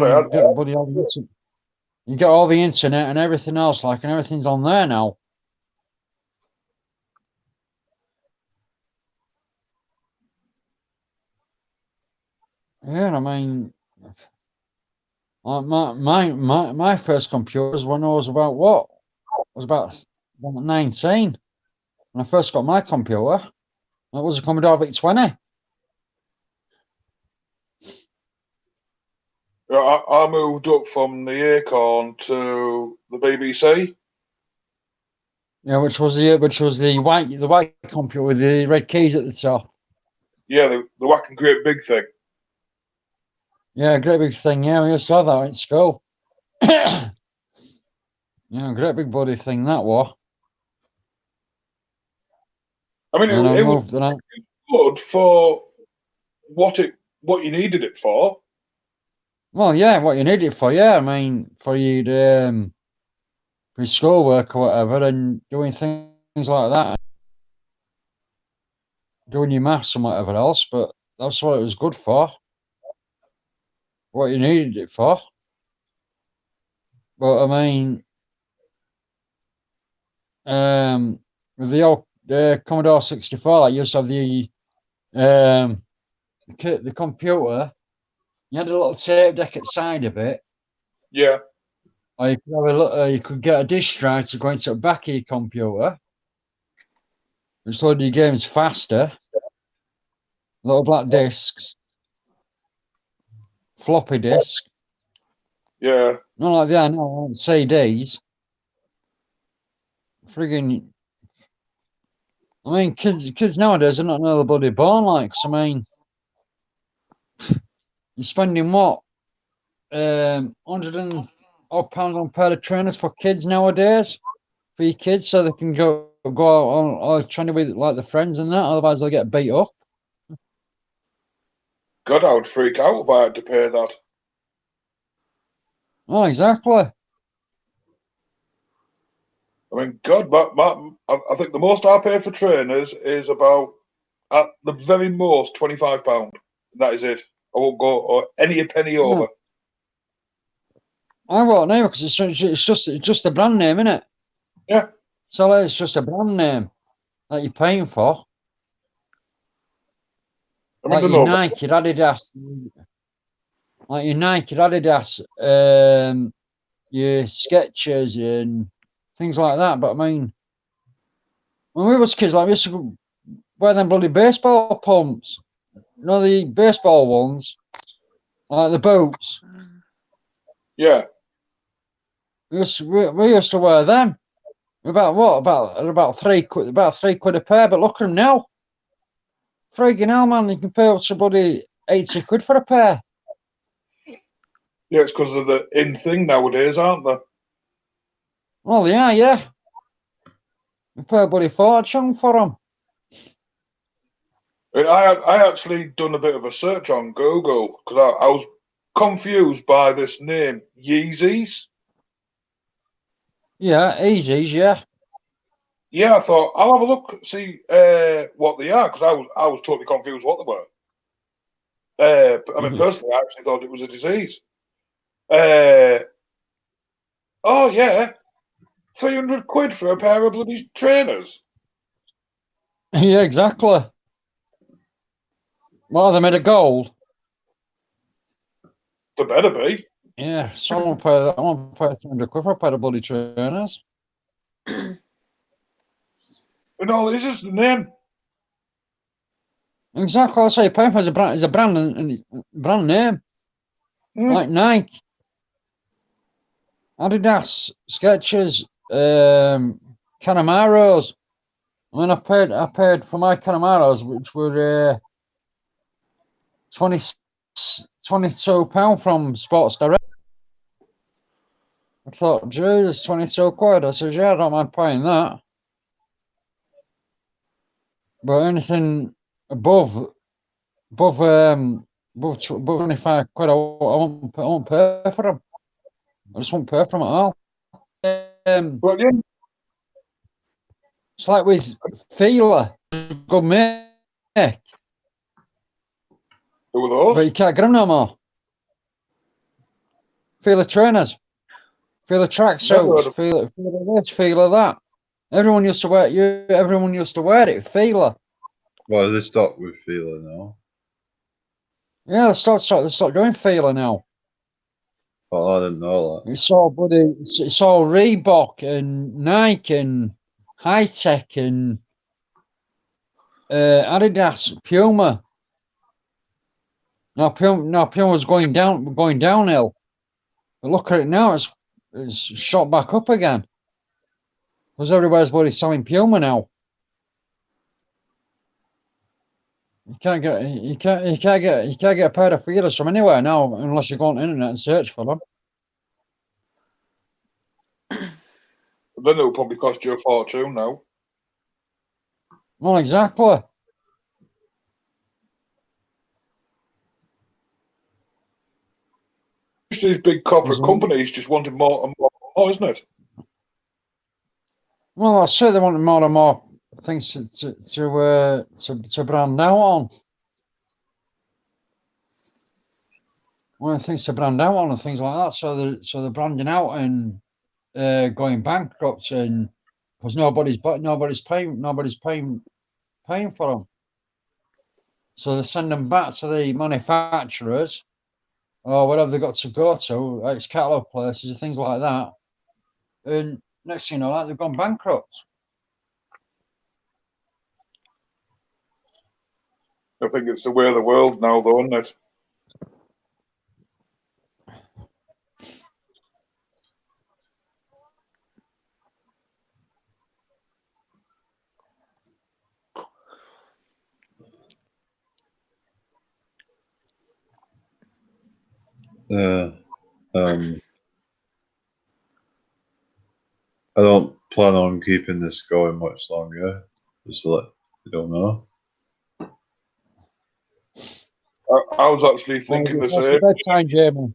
get all the internet and everything else, and everything's on there now. Yeah, I mean, my first computer was when I was about what? I was about 19 when I first got my computer. That was a Commodore VIC 20. I moved up from the Acorn to the BBC. Yeah, which was the white computer with the red keys at the top. Yeah, the whacking great big thing. Yeah, great big thing. Yeah, we used to have that at school. Yeah, great big bloody thing that was. I mean, it was good for what you needed it for. Well, yeah, what you need it for, yeah. I mean, for you to for schoolwork or whatever, and doing things like that, doing your maths and whatever else. But that's what it was good for. What you needed it for. But I mean, with the old Commodore 64, like you used to have the computer. You had a little tape deck at the side of it. Yeah. Or you could have you could get a disk drive to go into the back of your computer, which loaded your games faster. Little black discs, floppy disk. Yeah. Not like that, no, CDs. Friggin'. I mean, kids nowadays are not another bloody born like. I mean, you're spending what? £100 and odd pounds on a pair of trainers for kids nowadays, for your kids, so they can go out on trying to be like the friends and that. Otherwise, they'll get beat up. God, I would freak out if I had to pay that. Oh, exactly. I mean, God, I think the most I pay for trainers is about, at the very most, £25. That is it. I won't go or any penny over. I won't know because it's just a brand name, isn't it? Yeah. So it's just a brand name that you're paying for. I mean, like your Nike, your Adidas, your Skechers and things like that. But I mean, when we was kids, like we used to wear them bloody baseball pumps. You know, the baseball ones, like the boots. Yeah. We used to wear them. About what? About £3 a pair. But look at them now. Friggin' hell, man! You can pay up to bloody £80 for a pair. Yeah, it's because of the in thing nowadays, aren't they? Well, yeah. You pay a bloody fortune for them. I actually done a bit of a search on Google because I was confused by this name, Yeezys. Yeah, Yeezys, yeah. Yeah, I thought I'll have a look, see what they are because I was totally confused what they were. I mean, personally, I actually thought it was a disease. Oh yeah, £300 for a pair of bloody trainers. Yeah, exactly. What are they made of gold? There better be. Yeah, someone pay. I won't pay 300 quid for a pair of bloody trainers. And all this is the name. Exactly, that's what you're paying for. Is a brand and brand name like Nike, Adidas, Skechers, Canameros. I mean, I paid for my Canameros, which were £22 from Sports Direct. I thought, Jesus, 22 quid. I said, yeah, I don't mind paying that. But anything above 25 quid, I won't pay for them. I just won't pay for them at all. Well, yeah. It's like with Feeler, good mate, Who were those? but you can't get them no more. Feeler trainers, Feeler tracksuits, Feeler this, Feeler that. Everyone used to wear it. Everyone used to wear it. Feeler. Well, they stopped with Feeler now. Yeah, they stopped doing Feeler now. Well, I didn't know that. It's all Reebok and Nike and High Tech and Adidas, Puma. Now Puma's going downhill. But look at it now; it's shot back up again. Because everybody's selling Puma now. You can't get a pair of feelers from anywhere now unless you go on the internet and search for them. Then it'll probably cost you a fortune now. Well, exactly. These big corporate companies just wanted more and more, isn't it? Well, I say they want more and more things to brand out on. One of the things to brand out on and things like that. So they're branding out and going bankrupt, and because nobody's paying for them. So they send them back to the manufacturers or whatever they got to go to, ex catalog places and things like that. And next thing you know, like they've gone bankrupt. I think it's the way of the world now, though, isn't it? I don't plan on keeping this going much longer. Just to let you don't know. I was actually thinking the same. Bedtime, Jamie.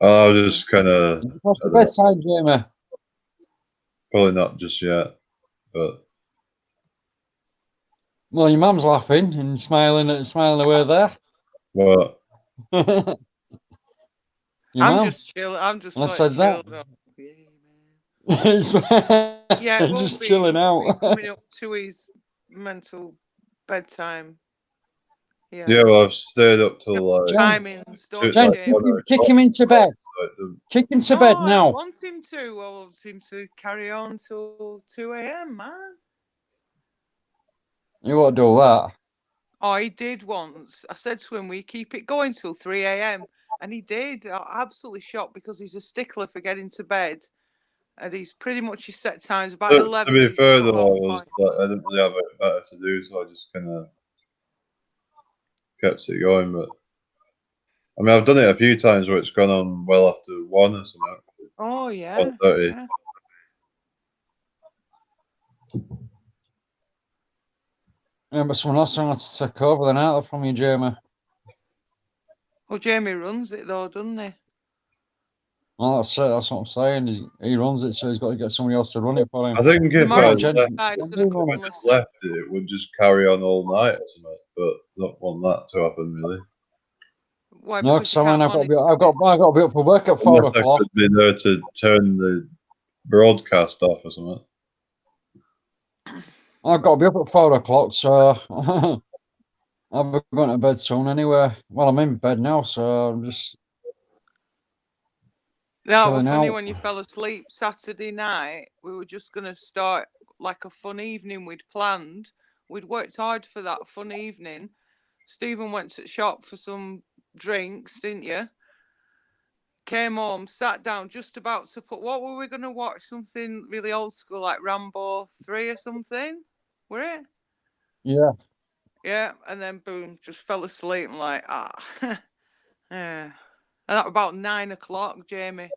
I'll just kind of. What's the bedtime, Jamie? Probably not just yet, but. Well, your mum's laughing and smiling away there. What? Just chilling. I'm just like said that. chilled. Yeah, it won't just be, chilling out. Coming up to his mental bedtime. Yeah. Yeah, well, I've stayed up till like. Timings, don't Jen, you? kick him into bed. Kick him to bed now. I want him to. I want him to carry on till 2 a.m., man. You won't do that. Oh, he did once. I said to him, we keep it going till 3 a.m. And he did. I'm absolutely shocked because he's a stickler for getting to bed. And he's pretty much his set times about 11. To be fair, though, I didn't really have it better to do, so I just kind of kept it going. But I mean, I've done it a few times where it's gone on well after 1 or something. Oh, yeah. 1:30. Yeah. Yeah, but someone else has to take over the night from you, Jamie. Well, Jamie runs it though, doesn't he? Well, that's it. That's what I'm saying. He runs it, so he's got to get somebody else to run it for him. I think if I left it would just carry on all night or something, but I don't want that to happen, really. Why? No, because I've got to be up for work at 4 o'clock. I could be there to turn the broadcast off or something. I've got to be up at 4 o'clock, so I'll be going to bed soon anyway. Well, I'm in bed now, so I'm just That was chilling funny out. when you fell asleep Saturday night. We were just going to start like a fun evening we'd planned. We'd worked hard for that fun evening. Stephen went to the shop for some drinks, didn't you? Came home, sat down, just about to put. What were we going to watch? Something really old school, like Rambo 3 or something? Were it? Yeah. Yeah, and then boom, just fell asleep. And like, yeah. And that was about 9 o'clock, Jamie.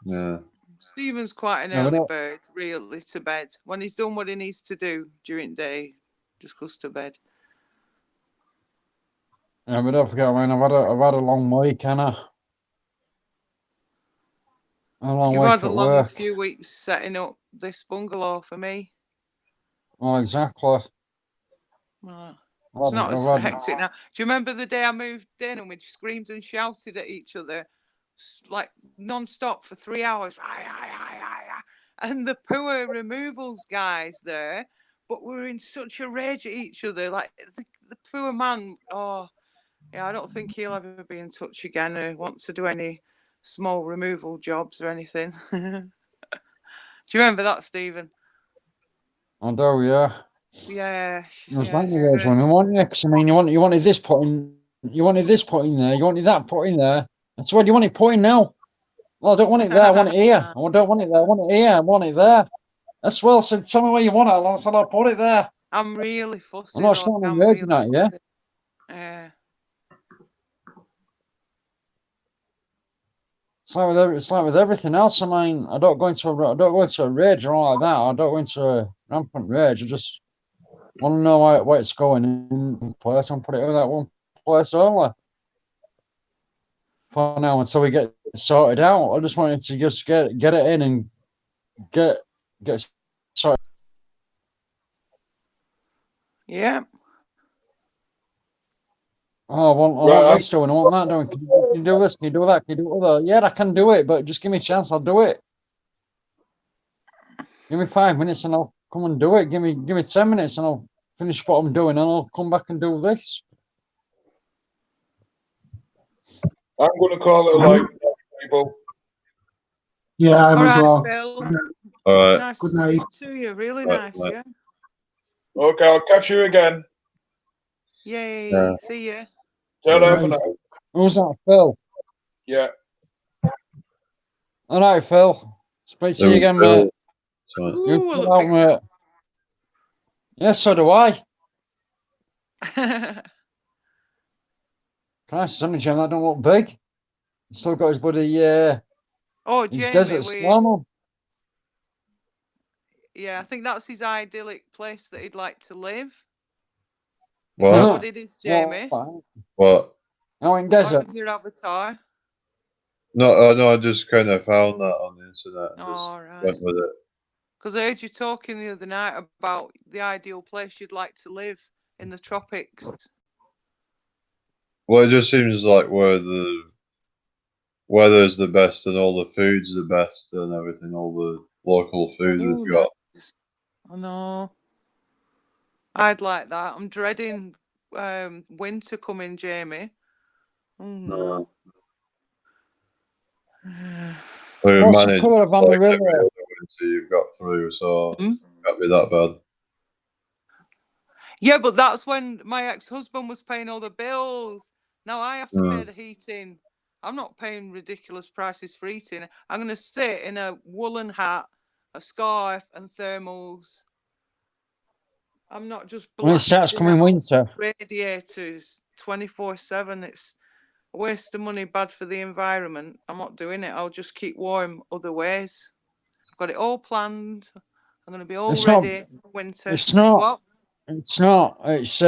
Yeah. Stephen's quite an Yeah, early bird, really, to bed. When he's done what he needs to do during the day, just goes to bed. Yeah, but don't forget, man, I've had a long week, Anna. A long You've week had a at long work. few weeks setting up this bungalow for me. Well, exactly. It's not as hectic now. Do you remember the day I moved in and we screamed and shouted at each other like non-stop for 3 hours? And the poor removals guys there, but we were in such a rage at each other. Like the poor man, oh, yeah, I don't think he'll ever be in touch again or want to do any small removal jobs or anything. Do you remember that, Stephen? I do, yeah. Yeah. It was like the rage women, wasn't you? Because I mean, you wanted this put in, you wanted this put in there, you wanted that put in there. And so, what do you want it put in now? Well, I don't want it there. I want it here. I don't want it there. I want it here. I want it there. That's well. So tell me where you want it. And I said, I'll put it there. I'm really fussy. I'm not starting raging at you. Yeah. It's like with everything else. I mean, I don't go into a rage or all like that. I don't go into a rampant rage. I just want to know where it's going in one place and put it in that one place only. For now, until we get sorted out, I just wanted to just get it in and get sorted. Yeah. Oh, I want this doing, I want that doing. Can you do this? Can you do that? Can you do other? Yeah, I can do it, but just give me a chance. I'll do it. Give me 5 minutes and I'll come and do it. Give me 10 minutes and I'll finish what I'm doing and I'll come back and do this. I'm going to call it a light, people. Yeah, I All as right, well. Bill. All right. Nice Good to night. speak to you. Really Right, nice, right. yeah. Okay, I'll catch you again. Yay. Yeah. See ya. Ta-da Right. for now. Who's that, Phil? Yeah. All right, Phil. Speak to you again, mate. Sorry. You Ooh, chill look out, mate. Yeah, so do I. big. Christ, something Jim, that don't look big. He's still got his bloody Oh, his Jamie, desert storm on. yeah, I think that's his idyllic place that he'd like to live. Is What? that what it is, Jamie? What? Oh, in desert. On your avatar. No, no, I just kind of found that on the internet and just All right. went with it. Because I heard you talking the other night about the ideal place you'd like to live in the tropics. Well, it just seems like where the weather's the best and all the food's the best and everything, all the local food Ooh, we've got. nice. I know. I'd like that. I'm dreading winter coming, Jamie. Oh no. We What's the managed colour of like the every river? other winter you've got through, so it can't be that bad. Yeah, but that's when my ex-husband was paying all the bills. Now I have to pay the heating. I'm not paying ridiculous prices for heating. I'm going to sit in a woolen hat, a scarf, and thermals. I'm not just When it starts blasting coming out winter. radiators 24/7. It's a waste of money, bad for the environment. I'm not doing it. I'll just keep warm other ways. I've got it all planned. I'm going to be all It's not- ready for winter. It's not. What? It's not. It's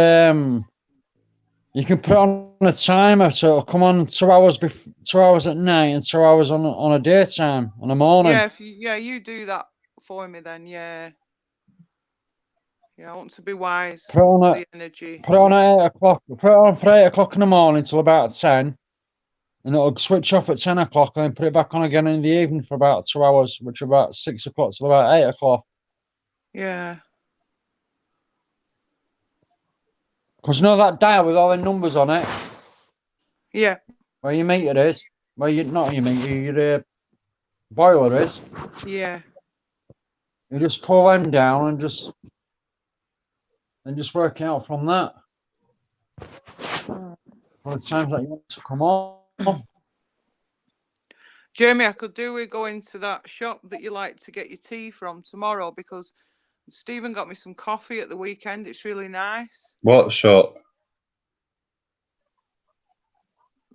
you can put on a timer so it'll come on 2 hours 2 hours at night and 2 hours on a daytime on a morning. Yeah, you do that for me then. Yeah. I want to be wise Put it on with at the energy. Put it on at 8 o'clock. Put it on for 8 o'clock in the morning till about 10, and it'll switch off at 10 o'clock, and then put it back on again in the evening for about 2 hours, which are about 6 o'clock till about 8 o'clock. Yeah. Because you know that dial with all the numbers on it, Yeah. where your meter is, where you not your meter, your boiler is. Yeah. You just pull them down and just work it out from that. For the times that you want to come on. Jamie, I could do with going to that shop that you like to get your tea from tomorrow, because Stephen got me some coffee at the weekend. It's really nice. What shop?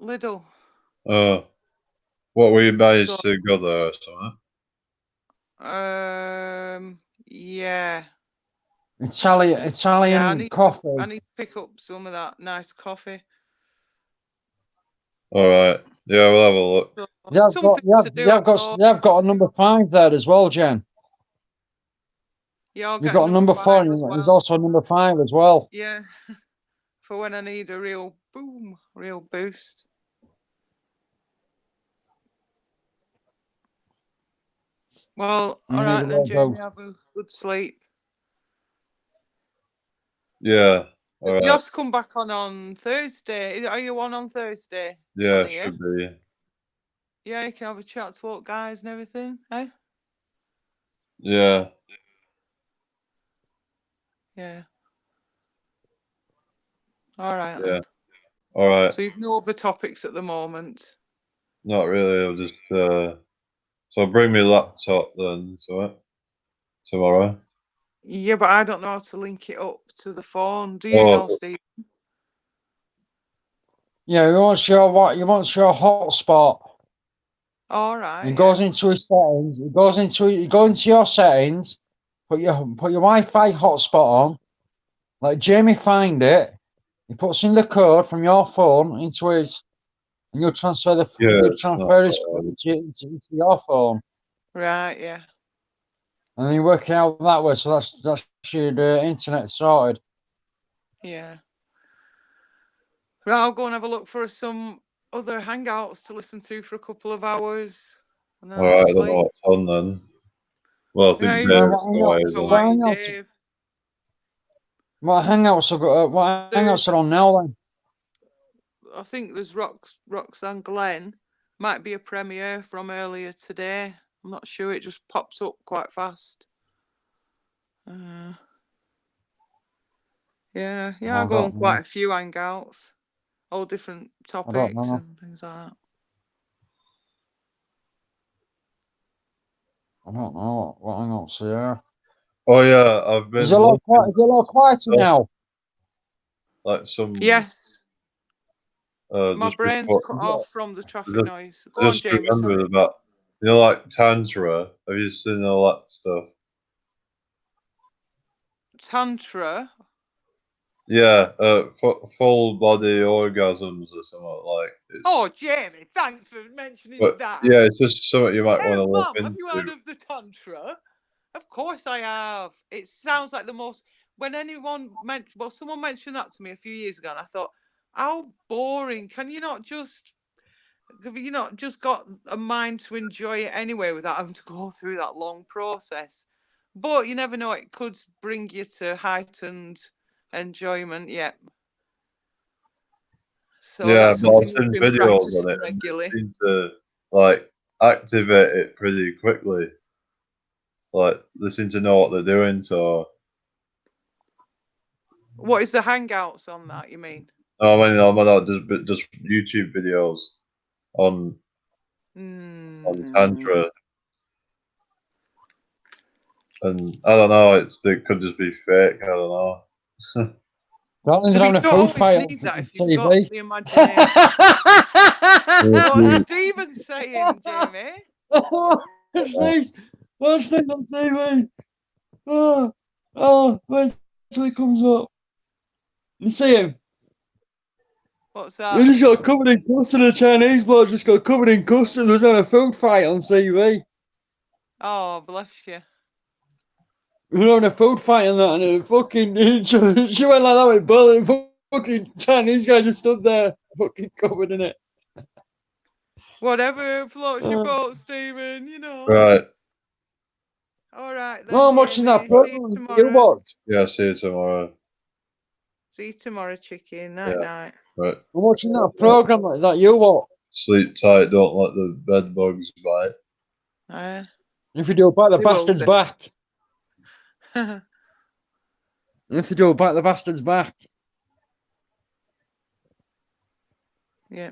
Lidl. Oh, what were you buying So- to go there or something? Yeah. Italian coffee. I need to pick up some of that nice coffee. All right. Yeah, we'll have a look. So, They've got a number 5 there as well, Jen. Yeah, I'll You've get got a number 4, as and well. there's also a number 5 as well. Yeah. For when I need a real boom, real boost. Well, all right then, Jamie. Have a good sleep. Yeah. All right. Yoss come back on Thursday. Are you on Thursday? Yeah, should be. Yeah, you can have a chat to what guys and everything, eh? Yeah. Yeah. All right. Yeah. Then. All right. So you've no other topics at the moment? Not really. I'll just so bring me laptop then. So tomorrow. Yeah, but I don't know how to link it up to the phone. Do you know, Steve? Yeah, you want your hotspot. All right. It goes into his settings. You go into your settings. Put your Wi-Fi hotspot on. Let Jamie find it. He puts in the code from your phone into his, and you'll transfer his code into your phone. Right. Yeah. And then you work it out that way. So that's your internet sorted. Yeah. Right, I'll go and have a look for some other hangouts to listen to for a couple of hours. And then All right, I don't know what's on then. Well, I think Dave's Dave. What hangouts are on now then? I think there's Roxanne Glen. Might be a premiere from earlier today. I'm not sure. It just pops up quite fast. Yeah, I go on quite a few hangouts, all different topics and things like that. I don't know what hangouts are here. Oh yeah, I've been. Is it a lot quieter now? Like some. Yes. My just brain's cut off from the traffic noise. Go on, Jamie. Remember about like Tantra. Have you seen all that stuff? Tantra. Yeah, full body orgasms or something like. Oh, Jamie, thanks for mentioning that. Yeah, it's just something you might want to look Mum, into. have you heard of the Tantra? Of course I have. It sounds like the most. When someone mentioned that to me a few years ago, and I thought, how boring. Have you not just got a mind to enjoy it anyway without having to go through that long process? But you never know, it could bring you to heightened enjoyment. Yep. So yeah, that's something you've been practicing on it, regularly. Seem to like activate it pretty quickly. Like they seem to know what they're doing. So, what is the hangouts on that? You mean? I mean, just YouTube videos on Tantra, and I don't know. It could just be fake. I don't know. That means having a food fight on TV. Got the imagination. What's Stephen saying, Jamie? Watch things on TV. Wait till he comes up. You see him? What's that? He just got covered in custard. A Chinese bloke just got covered in custard. There's on a food fight on TV. Oh, bless you. We were having a food fight and that, and it fucking she went like that with Bill, and fucking Chinese guy just stood there, fucking covered in it. Whatever floats your boat, Stephen. You know. Right. All right then. No, I'm watching that program. You watch? Yeah, see you tomorrow. See you tomorrow, Chicky. Night, night. Right. I'm watching that program like that. You what? Sleep tight. Don't let the bed bugs bite. If you do, bite the They will bastard's do. back. If you do, bite the bastard's back. Yeah.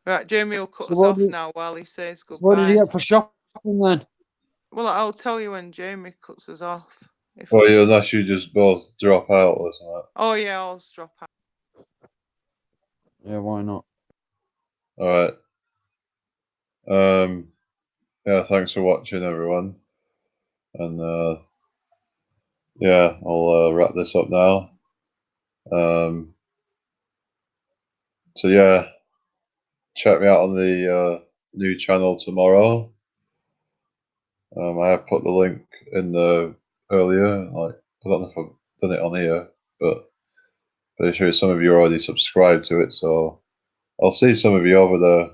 Right, Jamie will cut So us what off did- now while he says So what did you goodbye. get for shopping then? Well, I'll tell you when Jamie cuts us off. If Well, we do. unless you just both drop out or something. Oh yeah, I'll drop out. Yeah, why not? All right. Yeah, thanks for watching, everyone. And yeah, I'll wrap this up now. So yeah, check me out on the new channel tomorrow. I have put the link in the earlier. Like, I don't know if I've done it on here, but pretty sure some of you already subscribed to it. So I'll see some of you over there.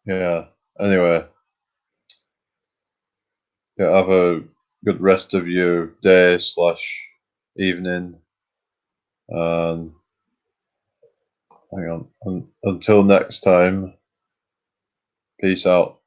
Yeah. Anyway, yeah. Have a good rest of your day / evening. And hang on. Until next time. Peace out.